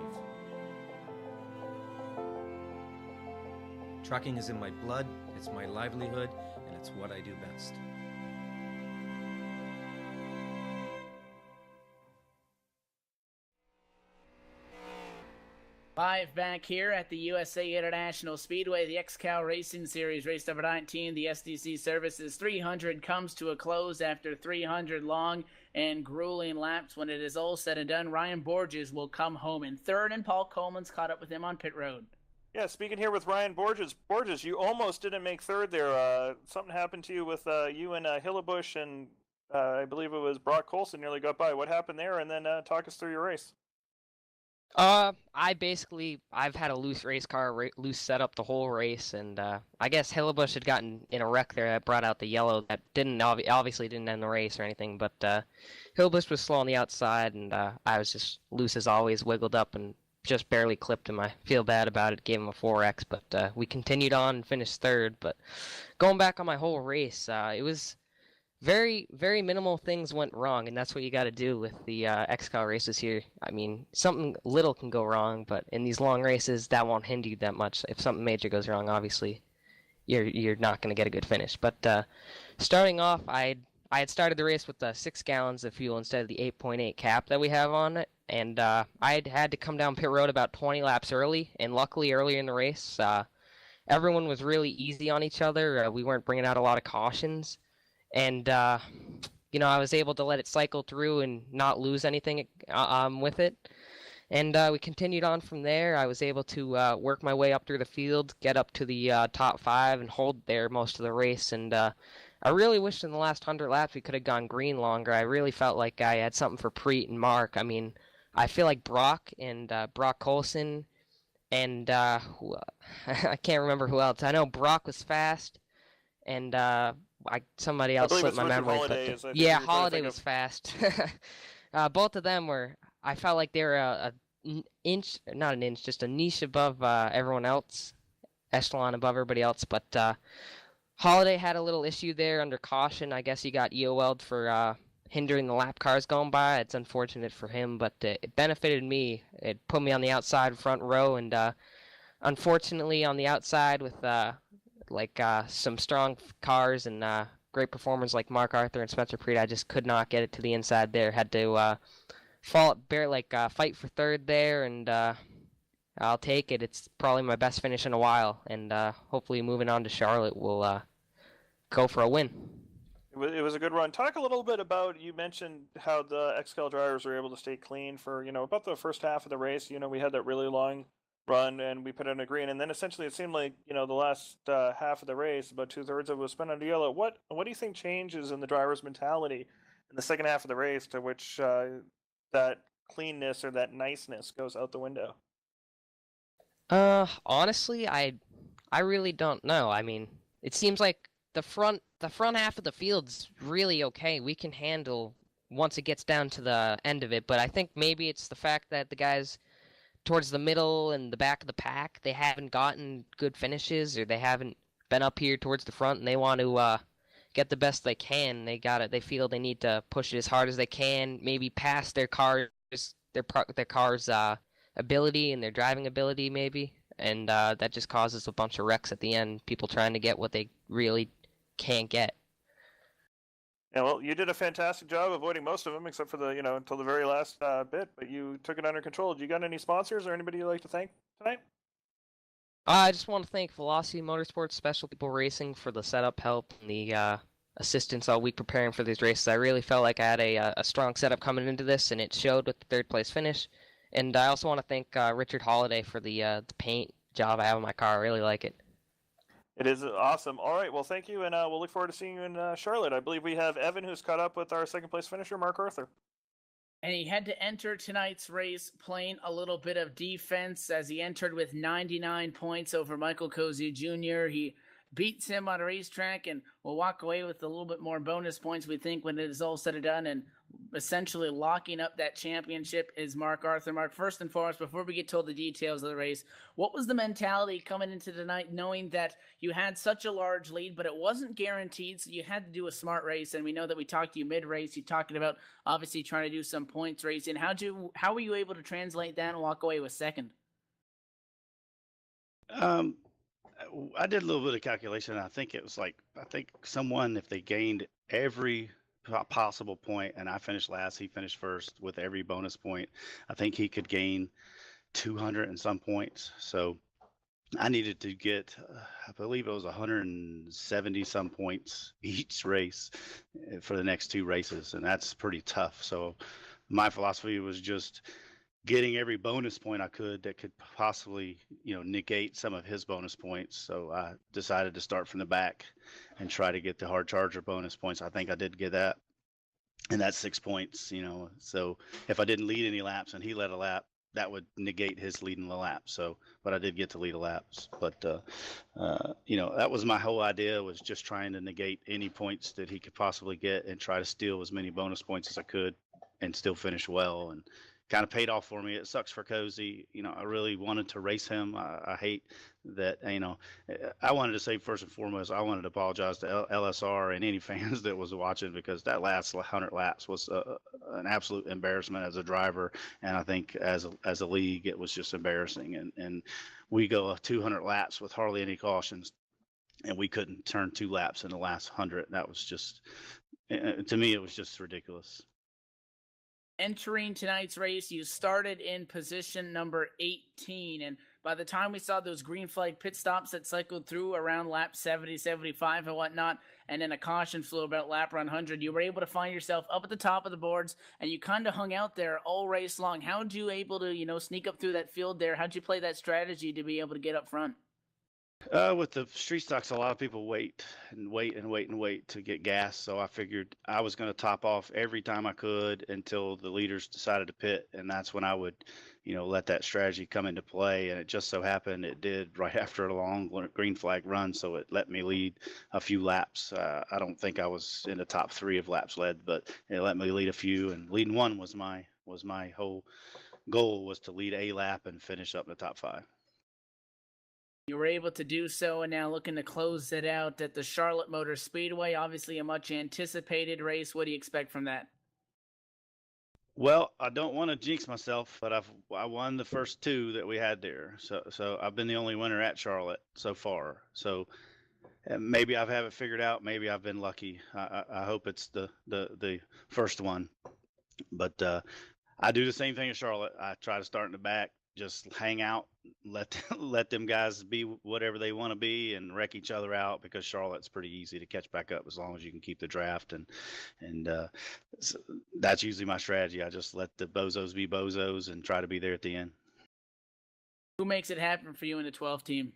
Trucking is in my blood, it's my livelihood, and it's what I do best. Live back here at the USA International Speedway, the XCAL Racing Series, race number 19, the SDC Services 300 comes to a close after 300 long and grueling laps. When it is all said and done, Ryan Borges will come home in third, and Paul Coleman's caught up with him on pit road. Yeah, speaking here with Ryan Borges. Borges, you almost didn't make third there. Something happened to you with you and Hillebush, and I believe it was Brock Colson nearly got by. What happened there? And then talk us through your race. I've had a loose race car, loose setup the whole race, and I guess Hillebush had gotten in a wreck there that brought out the yellow that obviously didn't end the race or anything, but Hillebush was slow on the outside, and I was just loose as always, wiggled up and just barely clipped him. I feel bad about it, gave him a 4X, but we continued on and finished third. But going back on my whole race, it was very, very minimal things went wrong, and that's what you got to do with the XCAL races here. I mean, something little can go wrong, but in these long races, that won't hinder you that much. If something major goes wrong, obviously, you're not going to get a good finish. But starting off, I had started the race with 6 gallons of fuel instead of the 8.8 cap that we have on it, and I had to come down pit road about 20 laps early, and luckily earlier in the race, everyone was really easy on each other. We weren't bringing out a lot of cautions. And, I was able to let it cycle through and not lose anything with it. And we continued on from there. I was able to work my way up through the field, get up to the top 5, and hold there most of the race. And I really wished in the last 100 laps we could have gone green longer. I really felt like I had something for Preet and Mark. I mean, I feel like Brock and Brock Colson and I can't remember who else. I know Brock was fast, and somebody else slipped my memory. Holiday was fast. Both of them were. I felt like they were not an inch, just a niche above everyone else, echelon above everybody else. But Holiday had a little issue there under caution. I guess he got EOL'd for hindering the lap cars going by. It's unfortunate for him, but it benefited me. It put me on the outside front row, and unfortunately on the outside with some strong cars and great performers like Mark Arthur and Spencer Preet, I just could not get it to the inside there. Had to fight for third there, and I'll take it. It's probably my best finish in a while, and hopefully moving on to Charlotte will go for a win. It was a good run. Talk a little bit about, you mentioned how the XCAL drivers were able to stay clean for, about the first half of the race. We had that really long run and we put in a green, and then essentially it seemed like, the last half of the race, about 2/3 of it was spent under yellow. What do you think changes in the driver's mentality in the second half of the race to which that cleanness or that niceness goes out the window? Honestly, I really don't know. I mean, it seems like the front half of the field's really okay. We can handle once it gets down to the end of it, but I think maybe it's the fact that the guys towards the middle and the back of the pack, they haven't gotten good finishes, or they haven't been up here towards the front, and they want to get the best they can. They feel they need to push it as hard as they can, maybe pass their car's ability and their driving ability maybe, and that just causes a bunch of wrecks at the end, people trying to get what they really can't get. Yeah, well, you did a fantastic job avoiding most of them, except for the, until the very last bit, but you took it under control. Do you got any sponsors or anybody you'd like to thank tonight? I just want to thank Velocity Motorsports, Special People Racing for the setup help and the assistance all week preparing for these races. I really felt like I had a strong setup coming into this, and it showed with the third place finish. And I also want to thank Richard Holiday for the paint job I have on my car. I really like it. It is awesome. All right, well, thank you, and we'll look forward to seeing you in Charlotte. I believe we have Evan, who's caught up with our second place finisher, Mark Arthur. And he had to enter tonight's race playing a little bit of defense as he entered with 99 points over Michael Cozy Jr. He beats him on a racetrack and will walk away with a little bit more bonus points, we think, when it is all said and done. And essentially locking up that championship is Mark Arthur. Mark, first and foremost, before we get to all the details of the race, what was the mentality coming into tonight, knowing that you had such a large lead, but it wasn't guaranteed, so you had to do a smart race? And we know that we talked to you mid-race. You talked about obviously trying to do some points racing. How were you able to translate that and walk away with second? I did a little bit of calculation. I think someone, if they gained every possible point, and I finished last, he finished first with every bonus point, I think he could gain 200 and some points. So I needed to get, I believe it was 170 some points each race for the next 2 races, and that's pretty tough. So my philosophy was just getting every bonus point I could that could possibly, negate some of his bonus points. So I decided to start from the back and try to get the hard charger bonus points. I think I did get that. And that's 6 points, So if I didn't lead any laps and he led a lap, that would negate his leading the lap. So, but I did get to lead a laps. But, that was my whole idea, was just trying to negate any points that he could possibly get and try to steal as many bonus points as I could and still finish well. And kind of paid off for me. It sucks for Cozy. I really wanted to race him. I hate that, I wanted to say first and foremost, I wanted to apologize to LSR and any fans that was watching, because that last 100 laps was an absolute embarrassment as a driver. And I think as a league, it was just embarrassing. And we go 200 laps with hardly any cautions, and we couldn't turn 2 laps in the last 100. That was just, to me, it was just ridiculous. Entering tonight's race, you started in position number 18, and by the time we saw those green flag pit stops that cycled through around lap 70, 75 and whatnot, and then a caution flew about lap around 100, you were able to find yourself up at the top of the boards, and you kind of hung out there all race long. How'd you able to, sneak up through that field there? How'd you play that strategy to be able to get up front? With the street stocks, a lot of people wait to get gas. So I figured I was going to top off every time I could until the leaders decided to pit. And that's when I would, let that strategy come into play. And it just so happened it did right after a long green flag run. So it let me lead a few laps. I don't think I was in the top 3 of laps led, but it let me lead a few. And leading one was my whole goal, was to lead a lap and finish up in the top 5. You were able to do so, and now looking to close it out at the Charlotte Motor Speedway. Obviously a much anticipated race. What do you expect from that? Well, I don't want to jinx myself, but I won the first 2 that we had there. So I've been the only winner at Charlotte so far. So maybe I have it figured out. Maybe I've been lucky. I hope it's the first one. But I do the same thing at Charlotte. I try to start in the back, just hang out, let them guys be whatever they want to be and wreck each other out, because Charlotte's pretty easy to catch back up as long as you can keep the draft. And so that's usually my strategy. I just let the bozos be bozos and try to be there at the end. Who makes it happen for you in the 12 team?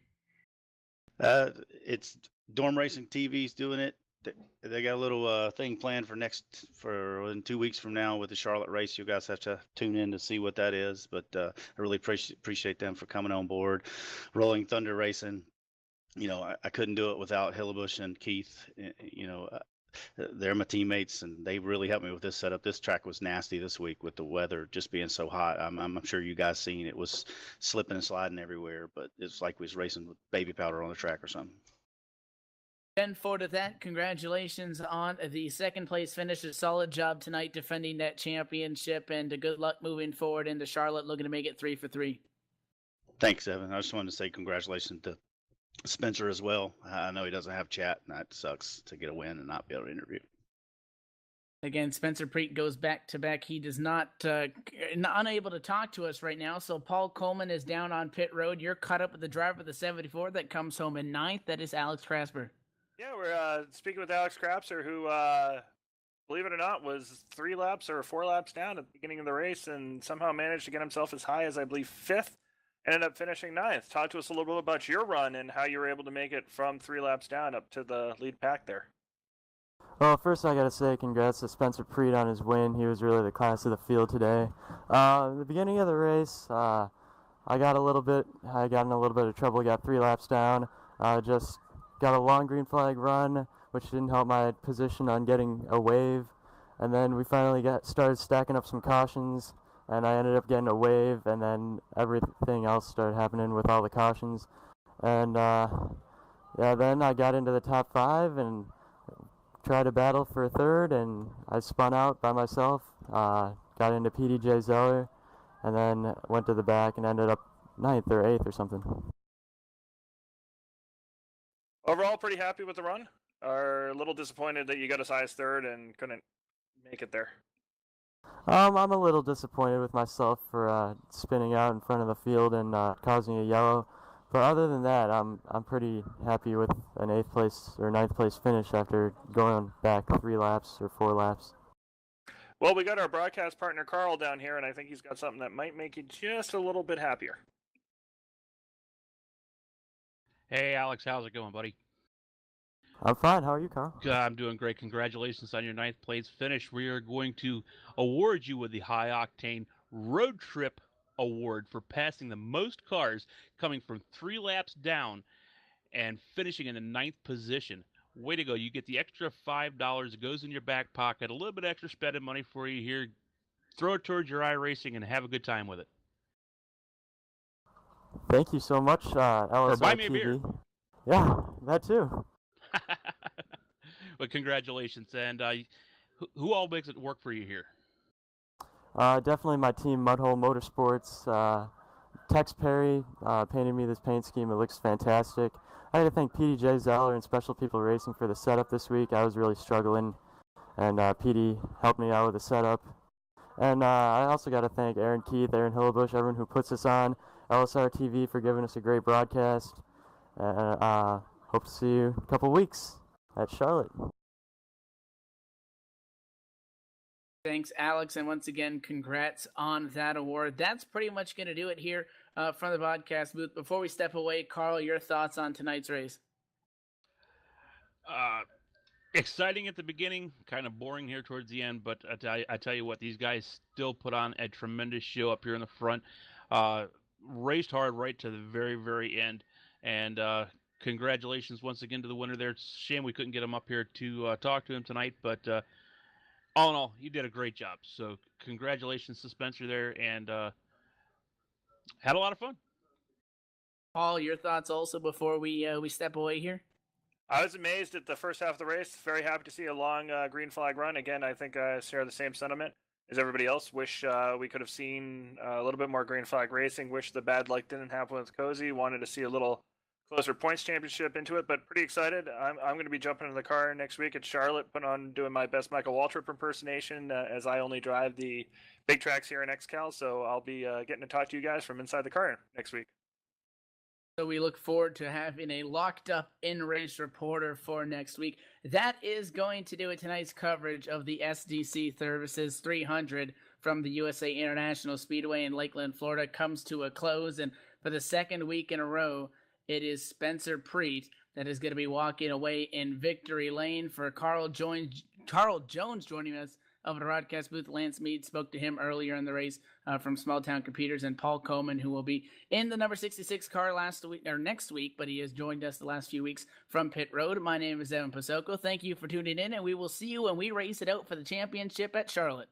It's Dorm Racing TV's doing it. They got a little thing planned for in 2 weeks from now with the Charlotte race. You guys have to tune in to see what that is. But I really appreciate them for coming on board. Rolling Thunder Racing, I couldn't do it without Hillebush and Keith. They're my teammates, and they really helped me with this setup. This track was nasty this week with the weather just being so hot. I'm sure you guys seen it was slipping and sliding everywhere, but it's like we was racing with baby powder on the track or something. 10-4 to that. Congratulations on the second place finish. A solid job tonight defending that championship, and good luck moving forward into Charlotte, looking to make it 3 for 3. Thanks, Evan. I just wanted to say congratulations to Spencer as well. I know he doesn't have chat, and that sucks to get a win and not be able to interview. Again, Spencer Preet goes back to back. He does not unable to talk to us right now. So Paul Coleman is down on pit road. You're caught up with the driver of the 74 that comes home in 9th. That is Alex Krasper. Yeah, we're speaking with Alex Krapser, who, believe it or not, was 3 laps or 4 laps down at the beginning of the race and somehow managed to get himself as high as, I believe, 5th, and ended up finishing 9th. Talk to us a little bit about your run and how you were able to make it from 3 laps down up to the lead pack there. Well, first I got to say congrats to Spencer Preet on his win. He was really the class of the field today. At the beginning of the race, I got in a little bit of trouble, got 3 laps down, just got a long green flag run, which didn't help my position on getting a wave. And then we finally started stacking up some cautions, and I ended up getting a wave, and then everything else started happening with all the cautions. And then I got into the top 5 and tried to battle for 3rd, and I spun out by myself, got into PDJ Zeller, and then went to the back and ended up 9th or 8th or something. Overall, pretty happy with the run? Or a little disappointed that you got as high as 3rd and couldn't make it there? I'm a little disappointed with myself for spinning out in front of the field and causing a yellow. But other than that, I'm pretty happy with an 8th place or 9th place finish after going back 3 laps or 4 laps. Well, we got our broadcast partner Carl down here, and I think he's got something that might make you just a little bit happier. Hey, Alex, how's it going, buddy? I'm fine. How are you, Carl? I'm doing great. Congratulations on your 9th place finish. We are going to award you with the High Octane Road Trip Award for passing the most cars, coming from 3 laps down and finishing in the 9th position. Way to go. You get the extra $5. It goes in your back pocket. A little bit extra spending money for you here. Throw it towards your iRacing and have a good time with it. Thank you so much, LSRTV. Or buy me a beer. Yeah, that too. But congratulations. And who all makes it work for you here? Definitely my team, Mudhole Motorsports. Tex Perry painted me this paint scheme. It looks fantastic. I had to thank PDJ Zeller and Special People Racing for the setup this week. I was really struggling, and PD helped me out with the setup. And I also got to thank Aaron Keith, Aaron Hillebush, everyone who puts us on, LSR TV for giving us a great broadcast. Hope to see you in a couple weeks at Charlotte. Thanks, Alex, and once again, congrats on that award. That's pretty much going to do it here from the podcast booth. Before we step away, Carl, your thoughts on tonight's race? Exciting at the beginning, kind of boring here towards the end, but I tell you what, these guys still put on a tremendous show up here in the front. Raced hard right to the very, very end, and congratulations once again to the winner there. It's a shame we couldn't get him up here to talk to him tonight, but all in all, you did a great job. So congratulations to Spencer there, and had a lot of fun. Paul, your thoughts also before we step away here? I was amazed at the first half of the race. Very happy to see a long green flag run. Again, I think I share the same sentiment as everybody else. Wish we could have seen a little bit more green flag racing. Wish the bad luck didn't happen with Cozy. Wanted to see a little closer points championship into it, but pretty excited. I'm going to be jumping in the car next week at Charlotte, doing my best Michael Waltrip impersonation, as I only drive the big tracks here in XCAL. So I'll be getting to talk to you guys from inside the car next week. So we look forward to having a locked up in-race reporter for next week. That is going to do it. Tonight's coverage of the SDC Services 300 from the USA International Speedway in Lakeland, Florida comes to a close. And for the second week in a row, it is Spencer Preet that is going to be walking away in victory lane. For Carl Jones joining us of the broadcast booth. Lance Mead spoke to him earlier in the race from Small Town Computers, and Paul Coleman, who will be in the number 66 car next week, but he has joined us the last few weeks from Pit Road. My name is Evan Pasoko. Thank you for tuning in, and we will see you when we race it out for the championship at Charlotte.